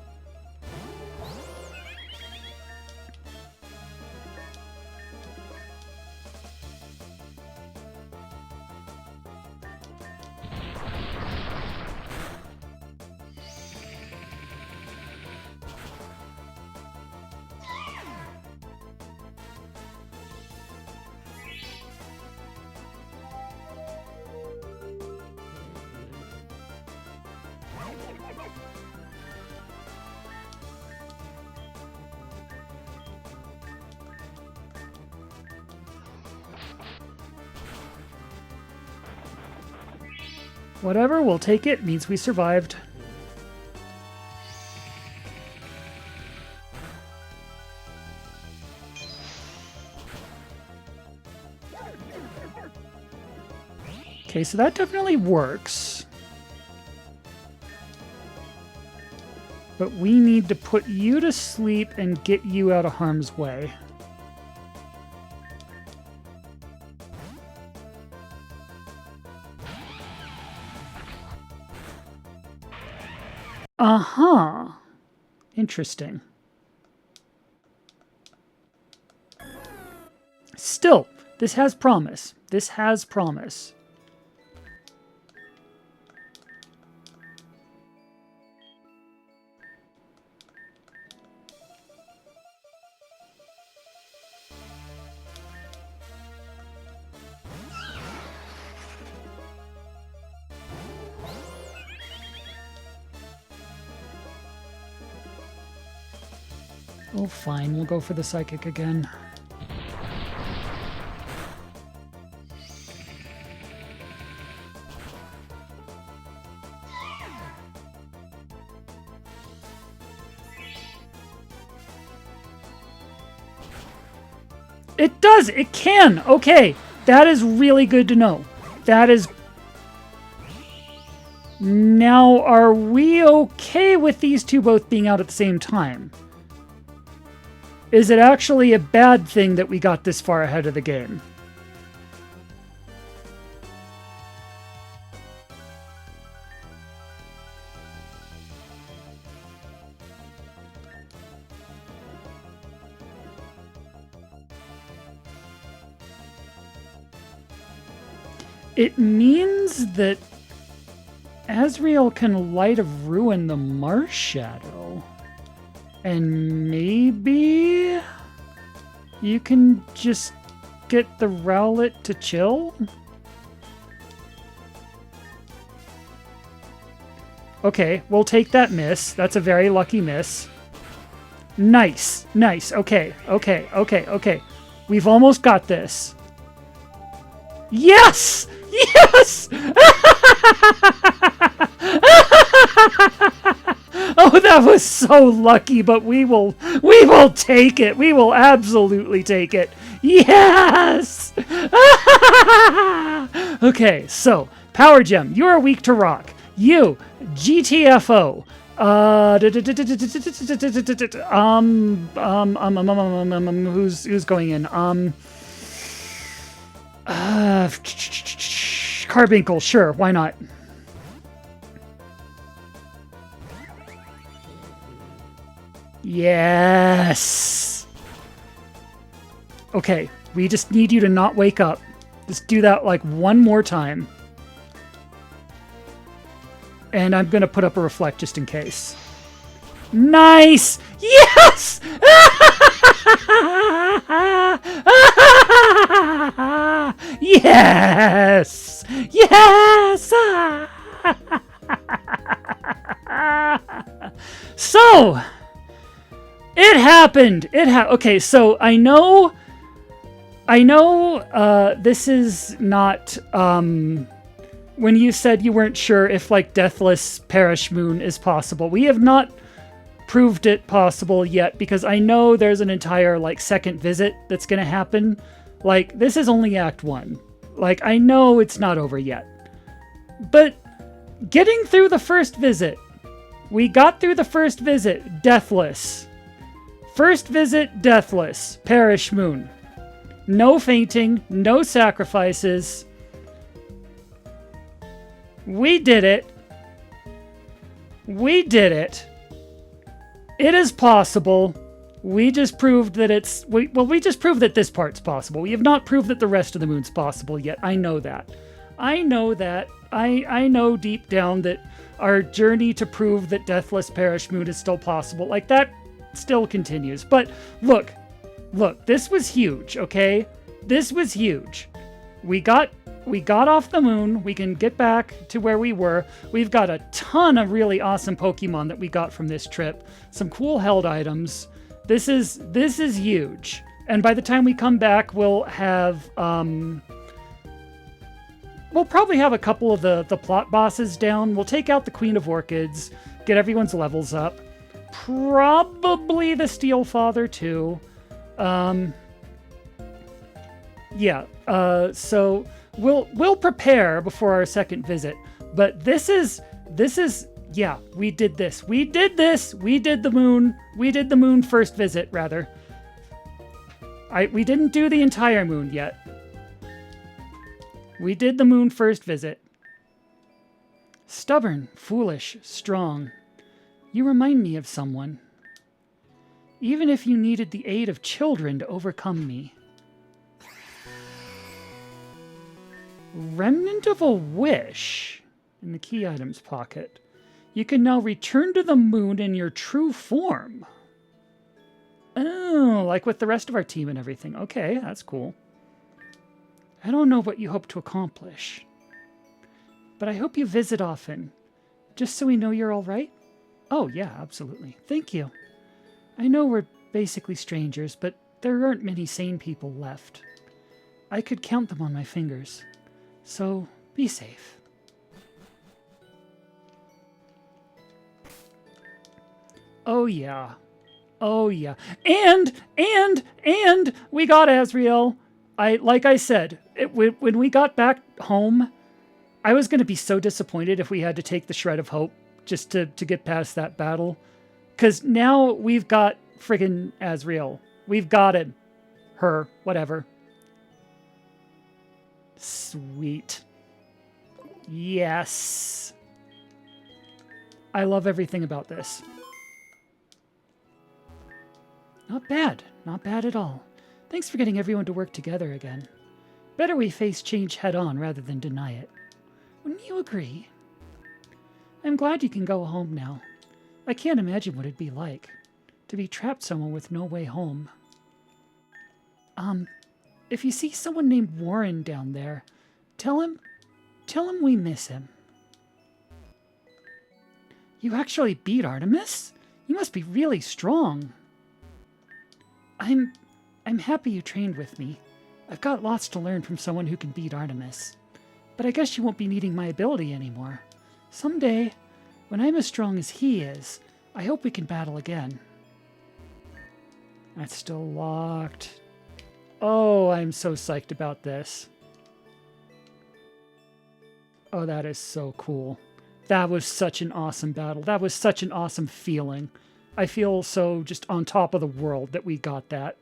Whatever, we'll take it. Means we survived. Okay, so that definitely works. But we need to put you to sleep and get you out of harm's way. Uh-huh. Interesting. Still, this has promise. This has promise. Oh, fine. We'll go for the Psychic again. It does! It can! Okay. That is really good to know. That is... Now, are we okay with these two both being out at the same time? Is it actually a bad thing that we got this far ahead of the game? It means that Azrael can Light of Ruin the Mars Shadow. And maybe you can just get the Rowlet to chill? Okay, we'll take that miss. That's a very lucky miss. Nice. Nice. Okay. Okay. Okay. Okay. We've almost got this. Yes! Yes! Oh, that was so lucky, but we will take it. We will absolutely take it. Yes! Okay, so Power Gem, you are weak to rock. You, GTFO. Who's going in? Carbuncle, sure, why not? Yes. Okay, we just need you to not wake up. Just do that like one more time. And I'm gonna put up a reflect just in case. Nice! Yes! Yes! Yes! So, it happened. Okay, so I know this is not when you said you weren't sure if like Deathless Perish Moon is possible. We have not proved it possible yet because I know there's an entire like second visit that's going to happen. Like this is only Act 1. Like I know it's not over yet. But getting through the first visit. We got through the first visit deathless. First visit deathless. Perish Moon. No fainting, no sacrifices. We did it. We did it. It is possible. We just proved that we just proved that this part's possible. We have not proved that the rest of the moon's possible yet. I know that. I know that. I know deep down that our journey to prove that Deathless Perish Moon is still possible, like that still continues. But look, this was huge, okay? This was huge. We got off the moon. We can get back to where we were. We've got a ton of really awesome Pokemon that we got from this trip. Some cool held items. This is huge. And by the time we come back, we'll have we'll probably have a couple of the plot bosses down. We'll take out the Queen of Orchids, get everyone's levels up. Probably the Steel Father too. Yeah. So we'll prepare before our second visit. But this is yeah, we did this. We did the moon first visit rather. We didn't do the entire moon yet. We did the moon first visit. Stubborn, foolish, strong. You remind me of someone. Even if you needed the aid of children to overcome me. Remnant of a wish in the key items pocket. You can now return to the moon in your true form. Oh, like with the rest of our team and everything. Okay, that's cool. I don't know what you hope to accomplish, but I hope you visit often, just so we know you're all right. Oh, yeah, absolutely. Thank you. I know we're basically strangers, but there aren't many sane people left. I could count them on my fingers. So, be safe. Oh, yeah. Oh, yeah. And we got Azrael. Like I said, when we got back home, I was going to be so disappointed if we had to take the Shred of Hope just to get past that battle. Because now we've got friggin' Azrael. We've got him. Her. Whatever. Sweet. Yes. I love everything about this. Not bad. Not bad at all. Thanks for getting everyone to work together again. Better we face change head-on rather than deny it. Wouldn't you agree? I'm glad you can go home now. I can't imagine what it'd be like to be trapped somewhere with no way home. If you see someone named Warren down there, tell him we miss him. You actually beat Artemis? You must be really strong. I'm happy you trained with me. I've got lots to learn from someone who can beat Artemis. But I guess you won't be needing my ability anymore. Someday, when I'm as strong as he is, I hope we can battle again. That's still locked. Oh, I'm so psyched about this. Oh, that is so cool. That was such an awesome battle. That was such an awesome feeling. I feel so just on top of the world that we got that.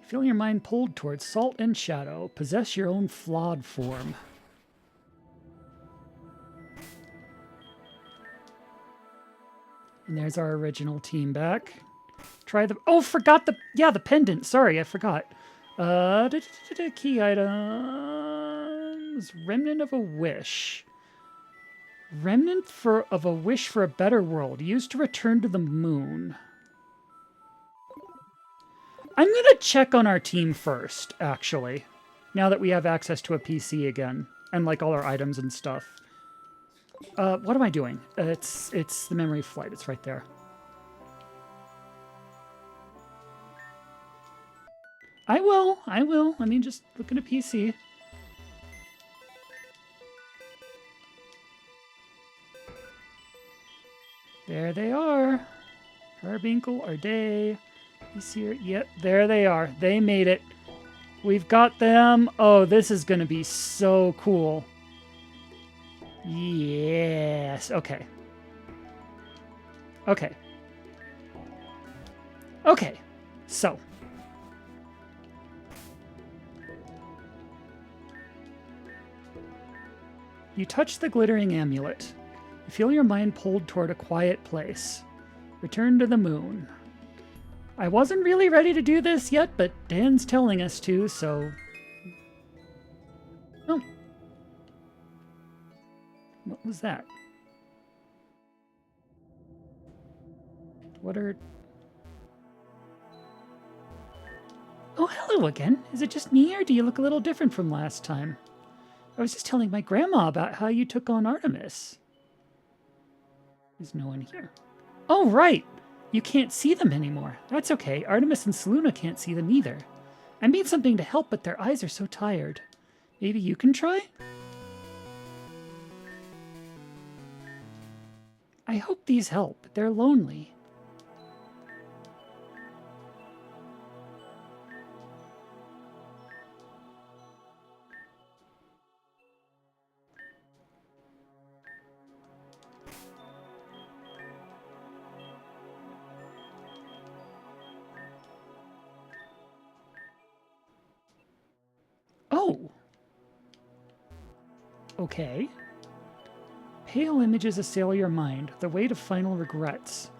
Feel your mind pulled towards salt and shadow. Possess your own flawed form. And there's our original team back. Try the... Oh, forgot the... Yeah, the pendant. Sorry, I forgot. Key items. Remnant of a wish. Remnant of a wish for a better world. Used to return to the moon. I'm going to check on our team first, actually. Now that we have access to a PC again. And, like, all our items and stuff. What am I doing? It's the memory flight. It's right there. I will. I mean, just look at a PC. There they are. Carbuncle, Arday. Here. Yep, there they are. They made it. We've got them. Oh, this is going to be so cool. Yes. Okay. Okay. Okay. So. You touch the glittering amulet. You feel your mind pulled toward a quiet place. Return to the moon. I wasn't really ready to do this yet, but Dan's telling us to, so... Oh. What was that? What are... Oh, hello again. Is it just me, or do you look a little different from last time? I was just telling my grandma about how you took on Artemis. There's no one here. Oh, right! You can't see them anymore. That's okay. Artemis and Seluna can't see them either. I made something to help, but their eyes are so tired. Maybe you can try? I hope these help. They're lonely. Oh! Okay. Pale images assail your mind, the weight of final regrets.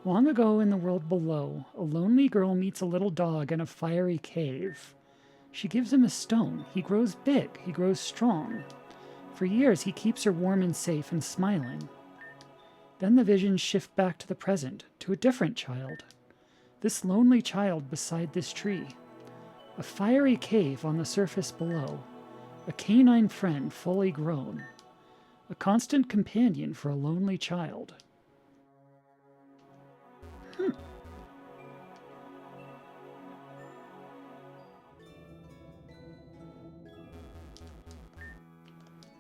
Long ago in the world below, a lonely girl meets a little dog in a fiery cave. She gives him a stone. He grows big. He grows strong. For years, he keeps her warm and safe and smiling. Then the visions shift back to the present, to a different child. This lonely child beside this tree. A fiery cave on the surface below. A canine friend fully grown. A constant companion for a lonely child.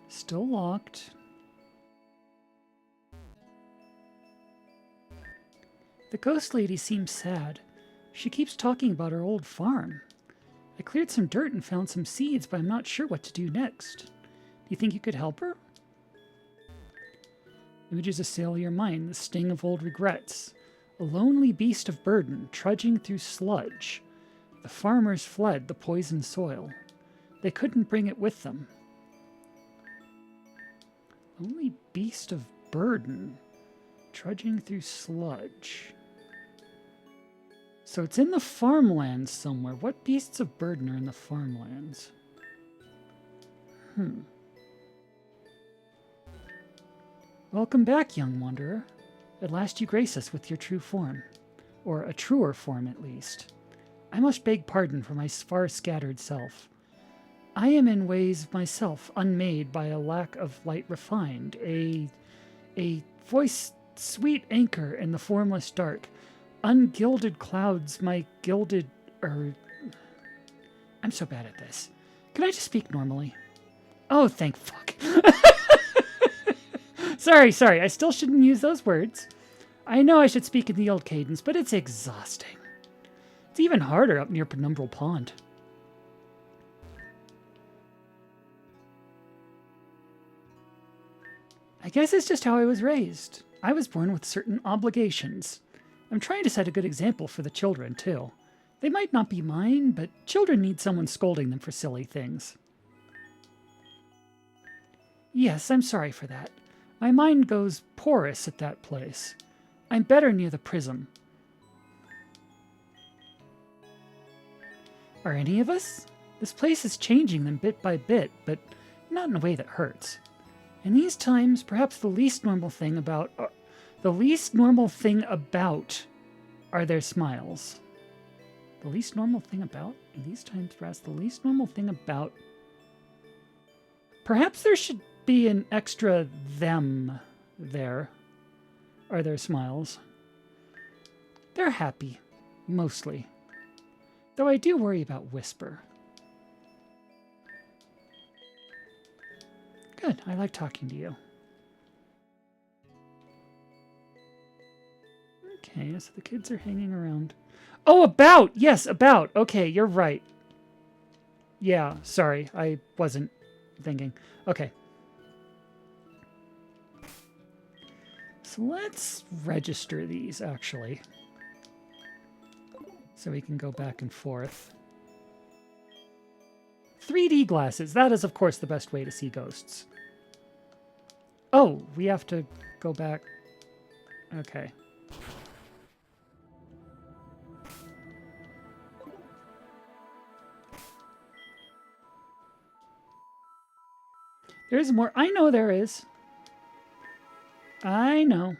Still locked. The ghost lady seems sad. She keeps talking about her old farm. I cleared some dirt and found some seeds, but I'm not sure what to do next. Do you think you could help her? Images assail your mind, the sting of old regrets. A lonely beast of burden, trudging through sludge. The farmers fled the poisoned soil. They couldn't bring it with them. Lonely beast of burden, trudging through sludge. So it's in the farmlands somewhere. What beasts of burden are in the farmlands? Welcome back, young wanderer. At last you grace us with your true form. Or a truer form, at least. I must beg pardon for my far-scattered self. I am in ways myself unmade by a lack of light refined, a voice sweet anchor in the formless dark. Ungilded clouds, my gilded... I'm so bad at this. Can I just speak normally? Oh, thank fuck. Sorry. I still shouldn't use those words. I know I should speak in the old cadence, but it's exhausting. It's even harder up near Penumbral Pond. I guess it's just how I was raised. I was born with certain obligations. I'm trying to set a good example for the children, too. They might not be mine, but children need someone scolding them for silly things. Yes, I'm sorry for that. My mind goes porous at that place. I'm better near the prism. Are any of us? This place is changing them bit by bit, but not in a way that hurts. In these times, perhaps the least normal thing about are their smiles. The least normal thing about? In these times, perhaps the least normal thing about... Perhaps there should be an extra them there. Are their smiles. They're happy, mostly. Though I do worry about Whisper. Good, I like talking to you. Okay, so the kids are hanging around. Oh, about! Yes, about! Okay, you're right. Yeah, sorry, I wasn't thinking. Okay. So let's register these, actually. So we can go back and forth. 3D glasses. That is, of course, the best way to see ghosts. Oh, we have to go back. Okay. There's more. I know there is. I know.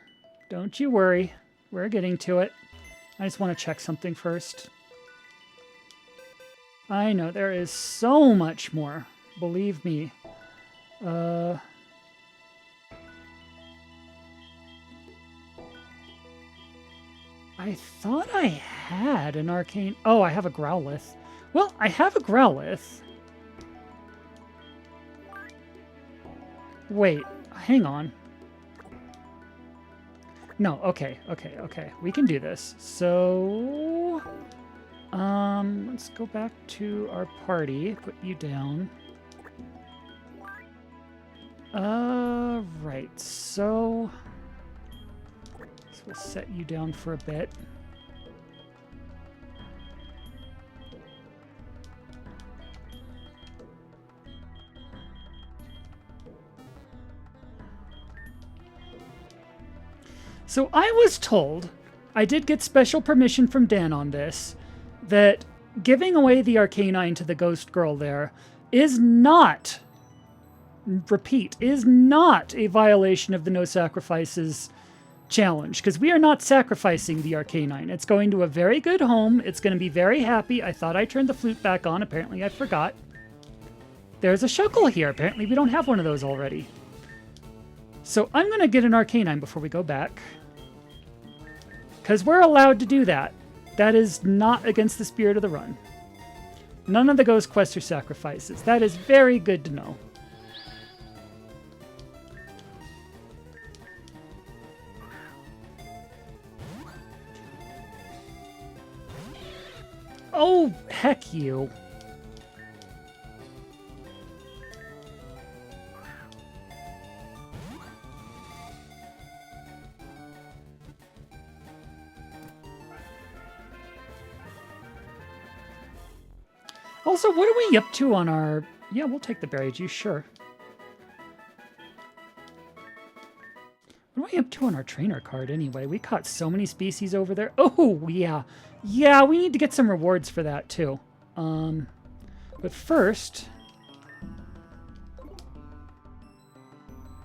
Don't you worry. We're getting to it. I just want to check something first. I know there is so much more. Believe me. I thought I had an arcane... Oh, I have a Growlithe. Well, I have a Growlithe. Wait, hang on. No, okay. We can do this. So... let's go back to our party. Put you down. Right. So we'll set you down for a bit. So I was told, I did get special permission from Dan on this, that giving away the Arcanine to the ghost girl there is not, repeat, is not a violation of the no sacrifices challenge, because we are not sacrificing the Arcanine. It's going to a very good home. It's going to be very happy. I thought I turned the flute back on. Apparently I forgot. There's a Shuckle here. Apparently we don't have one of those already. So I'm going to get an Arcanine before we go back, because we're allowed to do that. That is not against the spirit of the run. None of the ghost quests are sacrifices. That is very good to know. Oh, heck you. Also, what are we up to on our... Yeah, we'll take the berry juice, sure. What are we up to on our trainer card, anyway? We caught so many species over there. Oh, yeah. Yeah, we need to get some rewards for that, too. But first...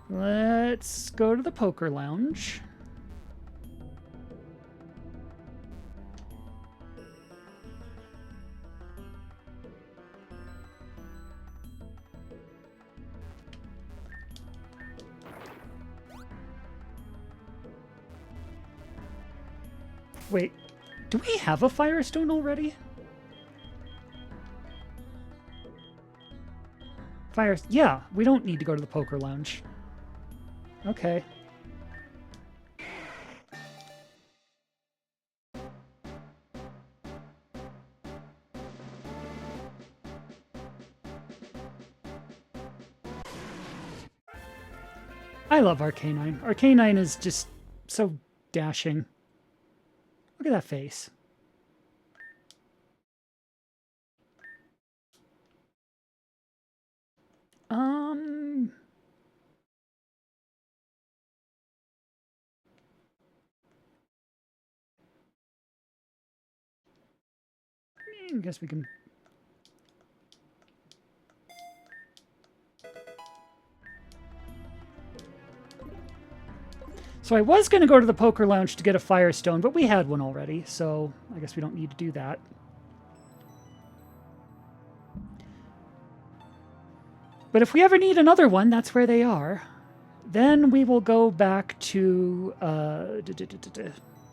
let's go to the poker lounge. Wait, do we have a Firestone already? Yeah, we don't need to go to the poker lounge. Okay. I love Arcanine. Arcanine is just so dashing. Look at that face. I guess we can... So I was going to go to the poker lounge to get a Firestone, but we had one already, so I guess we don't need to do that. But if we ever need another one, that's where they are. Then we will go back to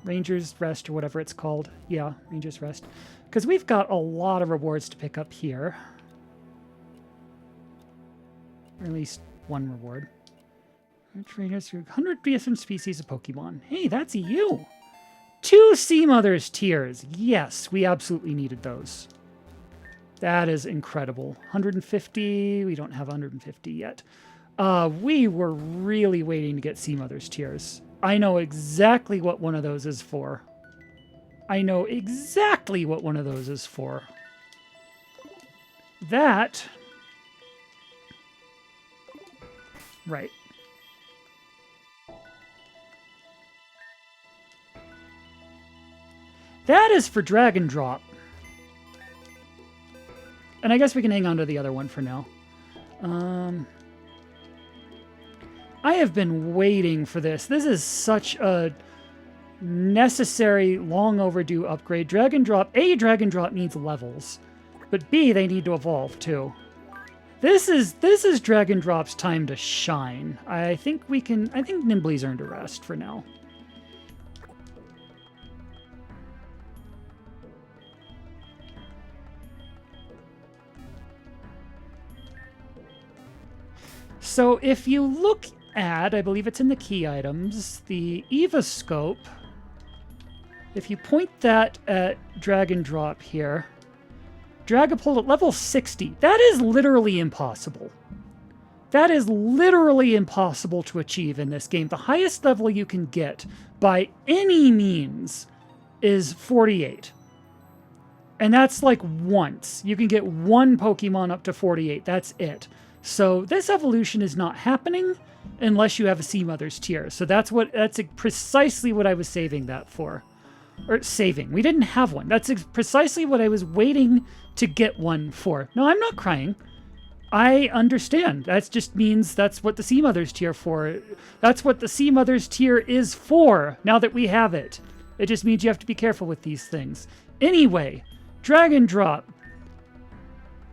Ranger's Rest or whatever it's called. Yeah, Ranger's Rest. Because we've got a lot of rewards to pick up here. Or at least one reward. Trainers through 100 different species of Pokemon. Hey, that's you! 2 Sea Mother's Tears. Yes, we absolutely needed those. That is incredible. 150. We don't have 150 yet. We were really waiting to get Sea Mother's Tears. I know exactly what one of those is for. I know exactly what one of those is for. That... Right. That is for Dragon Drop. And I guess we can hang on to the other one for now. I have been waiting for this. This is such a necessary, long overdue upgrade. Dragon Drop, A, Dragon Drop needs levels, but B, they need to evolve too. This is Dragon Drop's time to shine. I think Nimbly's earned a rest for now. So if you look at, I believe it's in the key items, the Evascope, if you point that at Dragon Drop here, Dragapult at level 60, that is literally impossible. That is literally impossible to achieve in this game. The highest level you can get by any means is 48. And that's like once. You can get one Pokemon up to 48. That's it. So this evolution is not happening unless you have a Sea Mother's Tear. So that's precisely what I was saving that for. Or saving. We didn't have one. That's precisely what I was waiting to get one for. No, I'm not crying. I understand. That just means that's what the Sea Mother's Tear for. That's what the Sea Mother's Tear is for, now that we have it. It just means you have to be careful with these things. Anyway, Dragon Drop.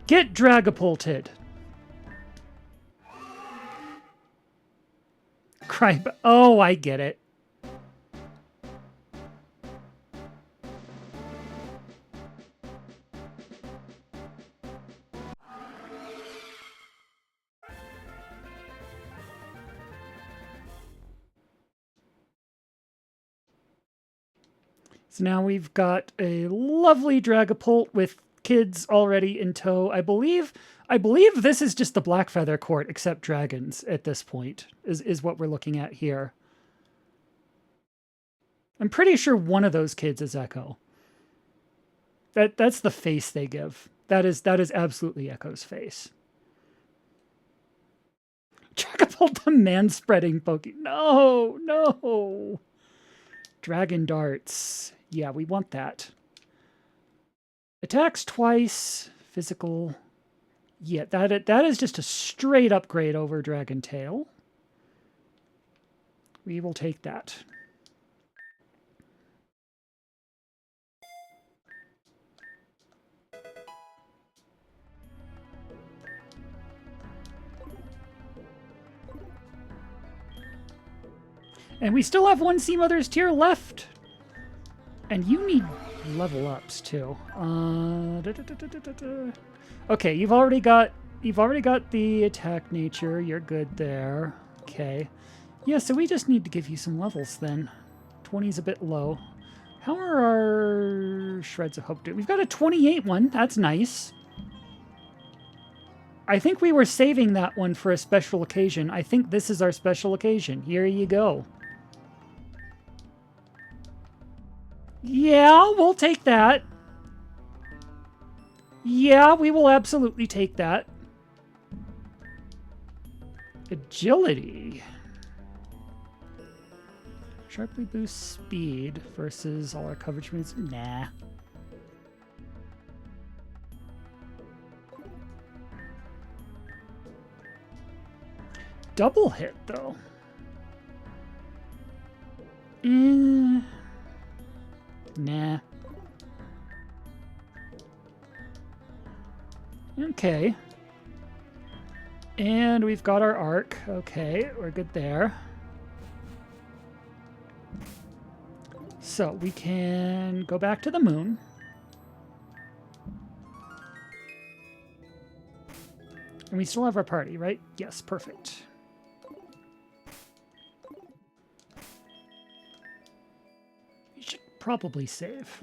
Get Dragapulted. Cry. Oh, I get it. So now we've got a lovely Dragapult with kids already in tow. I believe this is just the Blackfeather Court, except dragons at this point, is what we're looking at here. I'm pretty sure one of those kids is Echo. That's the face they give. That is absolutely Echo's face. Dragapult, the man-spreading Pokemon. No. Dragon Darts. Yeah, we want that. Attacks twice. Physical. Yeah, that is just a straight upgrade over Dragon Tail. We will take that. And we still have one Sea Mother's Tear left. And you need level ups too. Okay, you've already got the attack nature. You're good there. Okay. Yeah, so we just need to give you some levels then. 20's a bit low. How are our shreds of hope doing? We've got a 28 one. That's nice. I think we were saving that one for a special occasion. I think this is our special occasion. Here you go. Yeah, we'll take that. Yeah, we will absolutely take that. Agility. Sharply boost speed versus all our coverage moves. Nah. Double hit, though. Nah. Okay. And we've got our arc. Okay, we're good there. So we can go back to the moon. And we still have our party, right? Yes, perfect. We should probably save.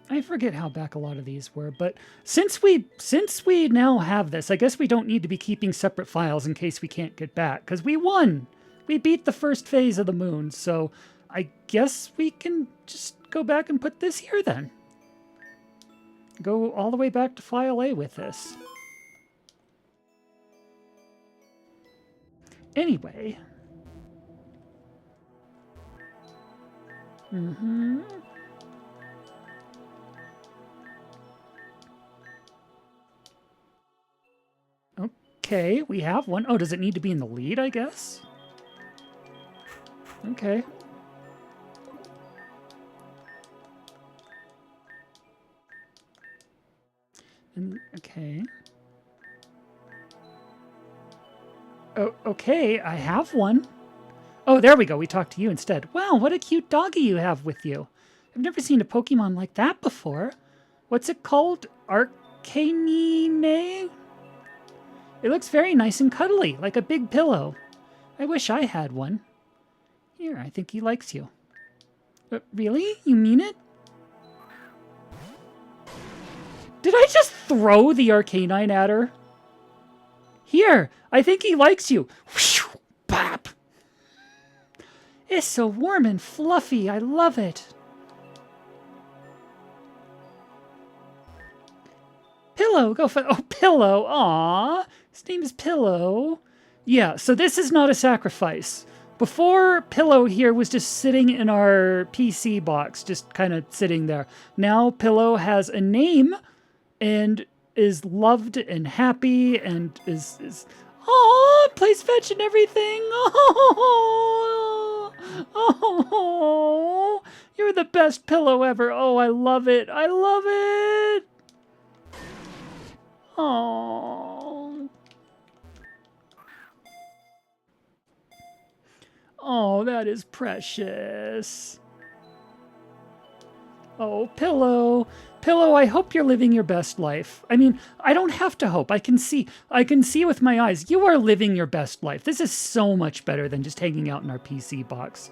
I forget how back a lot of these were, but since we now have this, I guess we don't need to be keeping separate files in case we can't get back, because we won! We beat the first phase of the moon, so I guess we can just go back and put this here then. Go all the way back to file A with this. Anyway. Okay, we have one. Oh, does it need to be in the lead, I guess? Okay. Okay. Oh, okay, I have one. Oh, there we go. We talked to you instead. Wow, what a cute doggy you have with you. I've never seen a Pokemon like that before. What's it called? Arcanine? It looks very nice and cuddly, like a big pillow. I wish I had one. Here, I think he likes you. Really? You mean it? Did I just throw the Arcanine at her? Here, I think he likes you. Whew, bop. It's so warm and fluffy. I love it. Pillow, go for... Oh, Pillow. Aw. His name is Pillow. Yeah, so this is not a sacrifice. Before, Pillow here was just sitting in our PC box, just kind of sitting there. Now Pillow has a name and is loved and happy and is oh, plays fetch and everything. Oh, you're the best Pillow ever. Oh, I love it. I love it. Oh. Oh, that is precious. Oh, Pillow. Pillow, I hope you're living your best life. I mean, I don't have to hope. I can see with my eyes. You are living your best life. This is so much better than just hanging out in our PC box.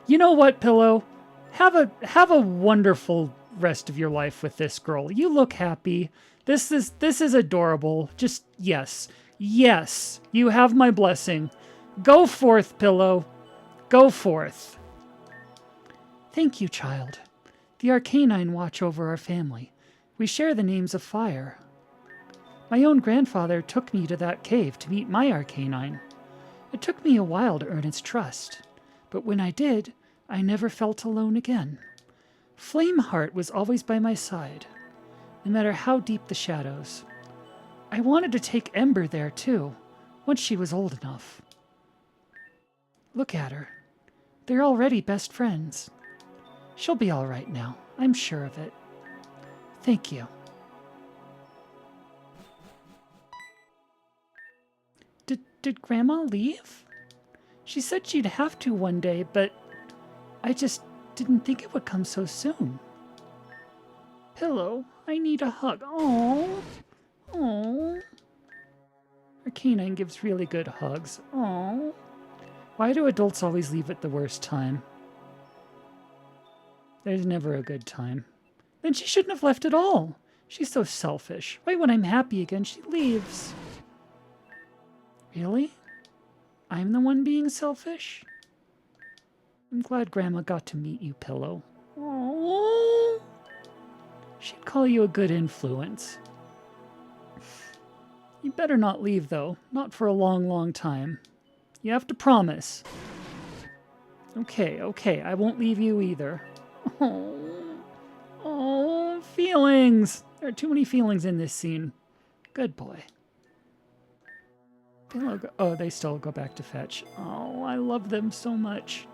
You know what, Pillow? Have a wonderful rest of your life with this girl. You look happy. This is adorable. Just yes. Yes, you have my blessing. Go forth, Pillow. Go forth. Thank you, child. The Arcanine watch over our family. We share the names of fire. My own grandfather took me to that cave to meet my Arcanine. It took me a while to earn its trust, but when I did, I never felt alone again. Flameheart was always by my side, no matter how deep the shadows. I wanted to take Ember there, too, once she was old enough. Look at her. They're already best friends. She'll be all right now. I'm sure of it. Thank you. Did Grandma leave? She said she'd have to one day, but I just didn't think it would come so soon. Pillow, I need a hug. Oh, oh. Our canine gives really good hugs. Oh. Why do adults always leave at the worst time? There's never a good time. Then she shouldn't have left at all. She's so selfish. Right when I'm happy again, she leaves. Really? I'm the one being selfish? I'm glad Grandma got to meet you, Pillow. Oh. She'd call you a good influence. You better not leave, though. Not for a long, long time. You have to promise. Okay, okay. I won't leave you either. Oh, feelings. There are too many feelings in this scene. Good boy. Oh, they still go back to fetch. Oh, I love them so much.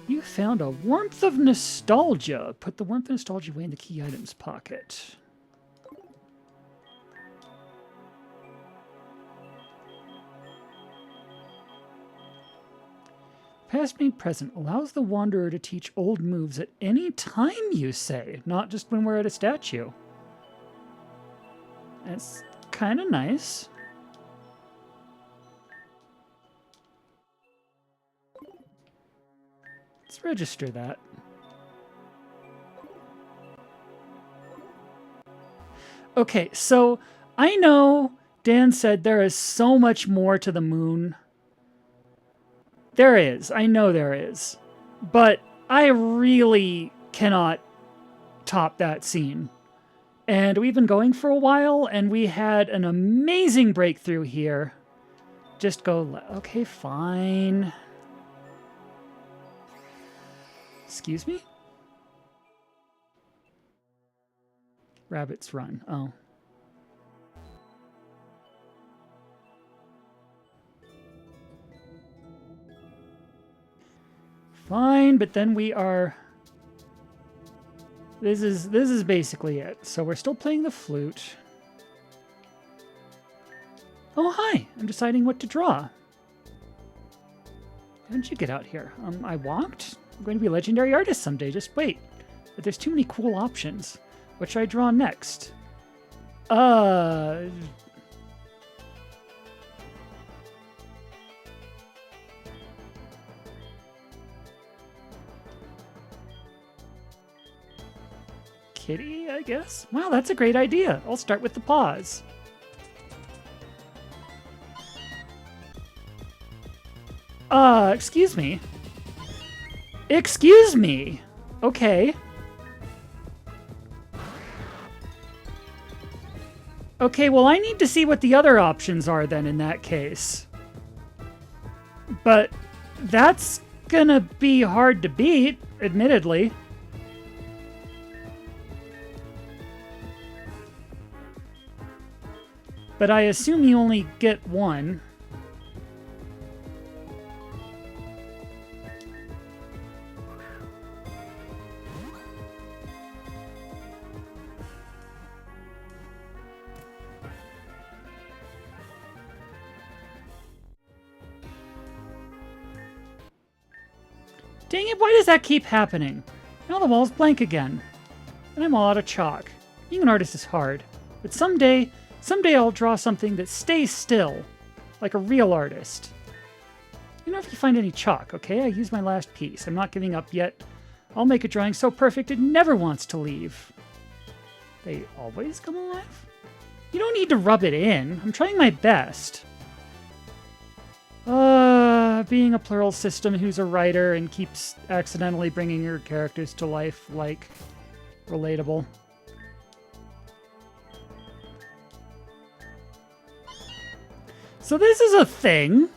You found a warmth of nostalgia. Put the warmth of nostalgia away in the key items pocket. Past made present allows the wanderer to teach old moves at any time, you say, not just when we're at a statue. That's kind of nice. Let's register that. Okay, so I know Dan said there is so much more to the moon. There is. I know there is. But I really cannot top that scene. And we've been going for a while, and we had an amazing breakthrough here. Just go... Okay, fine. Excuse me? Rabbits run. Oh. Fine, but then we are... This is basically it. So we're still playing the flute. Oh, hi! I'm deciding what to draw. How did you get out here? I walked? I'm going to be a legendary artist someday, just wait. But there's too many cool options. What should I draw next? Kitty, I guess? Wow, that's a great idea. I'll start with the paws. Excuse me. Excuse me. Okay. Okay, well, I need to see what the other options are then in that case. But that's gonna be hard to beat, admittedly. But I assume you only get one. Dang it, why does that keep happening? Now the wall's blank again. And I'm all out of chalk. Being an artist is hard. But someday I'll draw something that stays still. Like a real artist. You know, if you find any chalk, okay? I used my last piece. I'm not giving up yet. I'll make a drawing so perfect it never wants to leave. They always come alive? You don't need to rub it in. I'm trying my best. Being a plural system who's a writer and keeps accidentally bringing your characters to life, like, relatable. So this is a thing.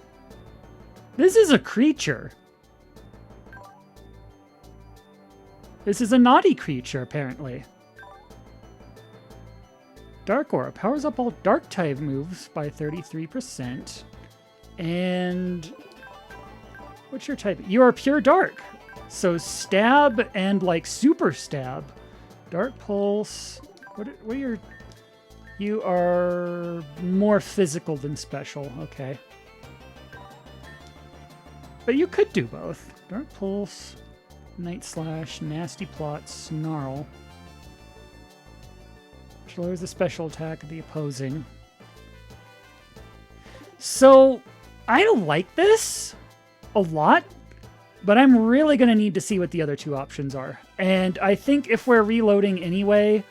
This is a creature. This is a naughty creature, apparently. Dark Aura powers up all dark type moves by 33%. And what's your type? You are pure dark. So stab and like super stab. Dark Pulse. What are your... You are more physical than special. Okay. But you could do both. Dark Pulse, Night Slash, Nasty Plot, Snarl. Which lowers the special attack of the opposing. So, I like this a lot, but I'm really going to need to see what the other two options are. And I think if we're reloading anyway,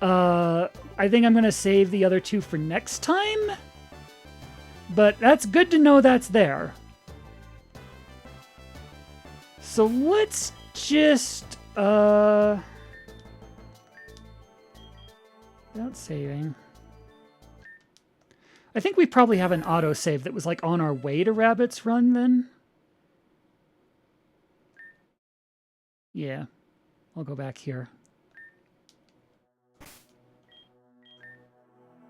I think I'm going to save the other two for next time. But that's good to know that's there. So let's just, without saving. I think we probably have an autosave that was like on our way to Rabbit's Run then. Yeah, I'll go back here.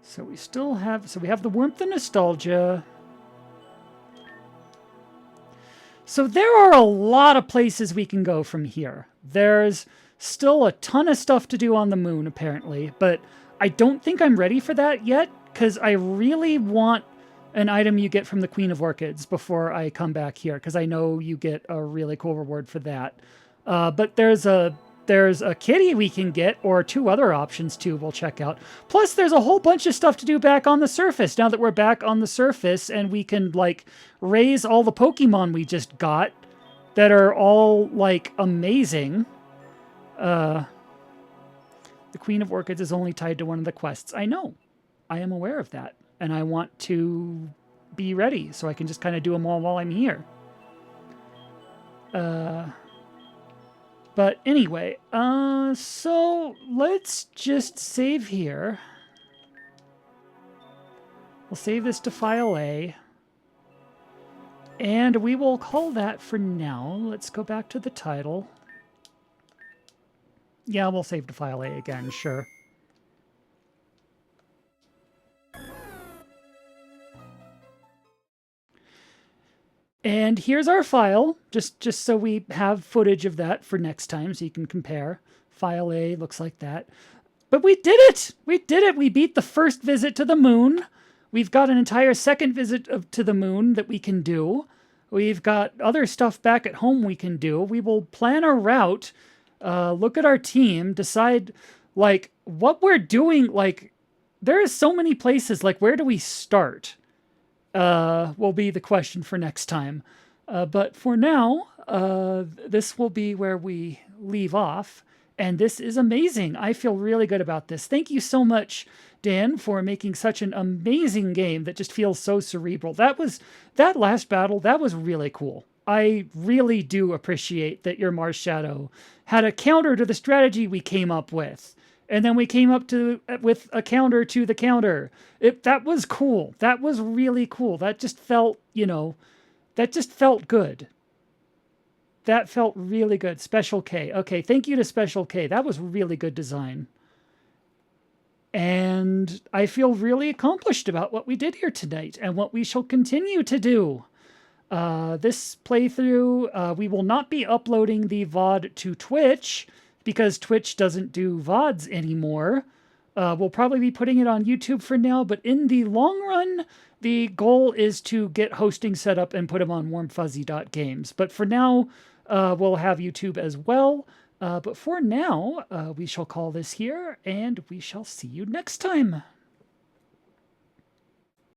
So we still have, so we have the Warmth and Nostalgia. So there are a lot of places we can go from here. There's still a ton of stuff to do on the moon, apparently, but I don't think I'm ready for that yet, because I really want an item you get from the Queen of Orchids before I come back here, because I know you get a really cool reward for that. But there's a kitty we can get, or two other options too we'll check out. Plus there's a whole bunch of stuff to do back on the surface, now that we're back on the surface, and we can, like, raise all the Pokemon we just got that are all, like, amazing. The Queen of Orchids is only tied to one of the quests. I know. I am aware of that. And I want to be ready so I can just kind of do them all while I'm here. But anyway, so let's just save here. We'll save this to File A. And we will call that for now. Let's go back to the title. Yeah, we'll save to File A again, sure. And here's our file, just so we have footage of that for next time so you can compare. File A looks like that. But we did it! We did it! We beat the first visit to the moon. We've got an entire second visit to the moon that we can do. We've got other stuff back at home we can do. We will plan a route, look at our team, decide, like, what we're doing. Like, there are so many places. Like, where do we start? Will be the question for next time. But for now, this will be where we leave off. And this is amazing. I feel really good about this. Thank you so much, Dan, for making such an amazing game that just feels so cerebral. That last battle, that was really cool. I really do appreciate that your Mars Shadow had a counter to the strategy we came up with. And then we came up with a counter to the counter. That was cool. That was really cool. That just felt, that just felt good. That felt really good. Special K. Okay, thank you to Special K. That was really good design. And I feel really accomplished about what we did here tonight and what we shall continue to do. This playthrough, we will not be uploading the VOD to Twitch, because Twitch doesn't do VODs anymore. We'll probably be putting it on YouTube for now, but in the long run, the goal is to get hosting set up and put them on warmfuzzy.games. But for now, we'll have YouTube as well. But for now, we shall call this here, and we shall see you next time.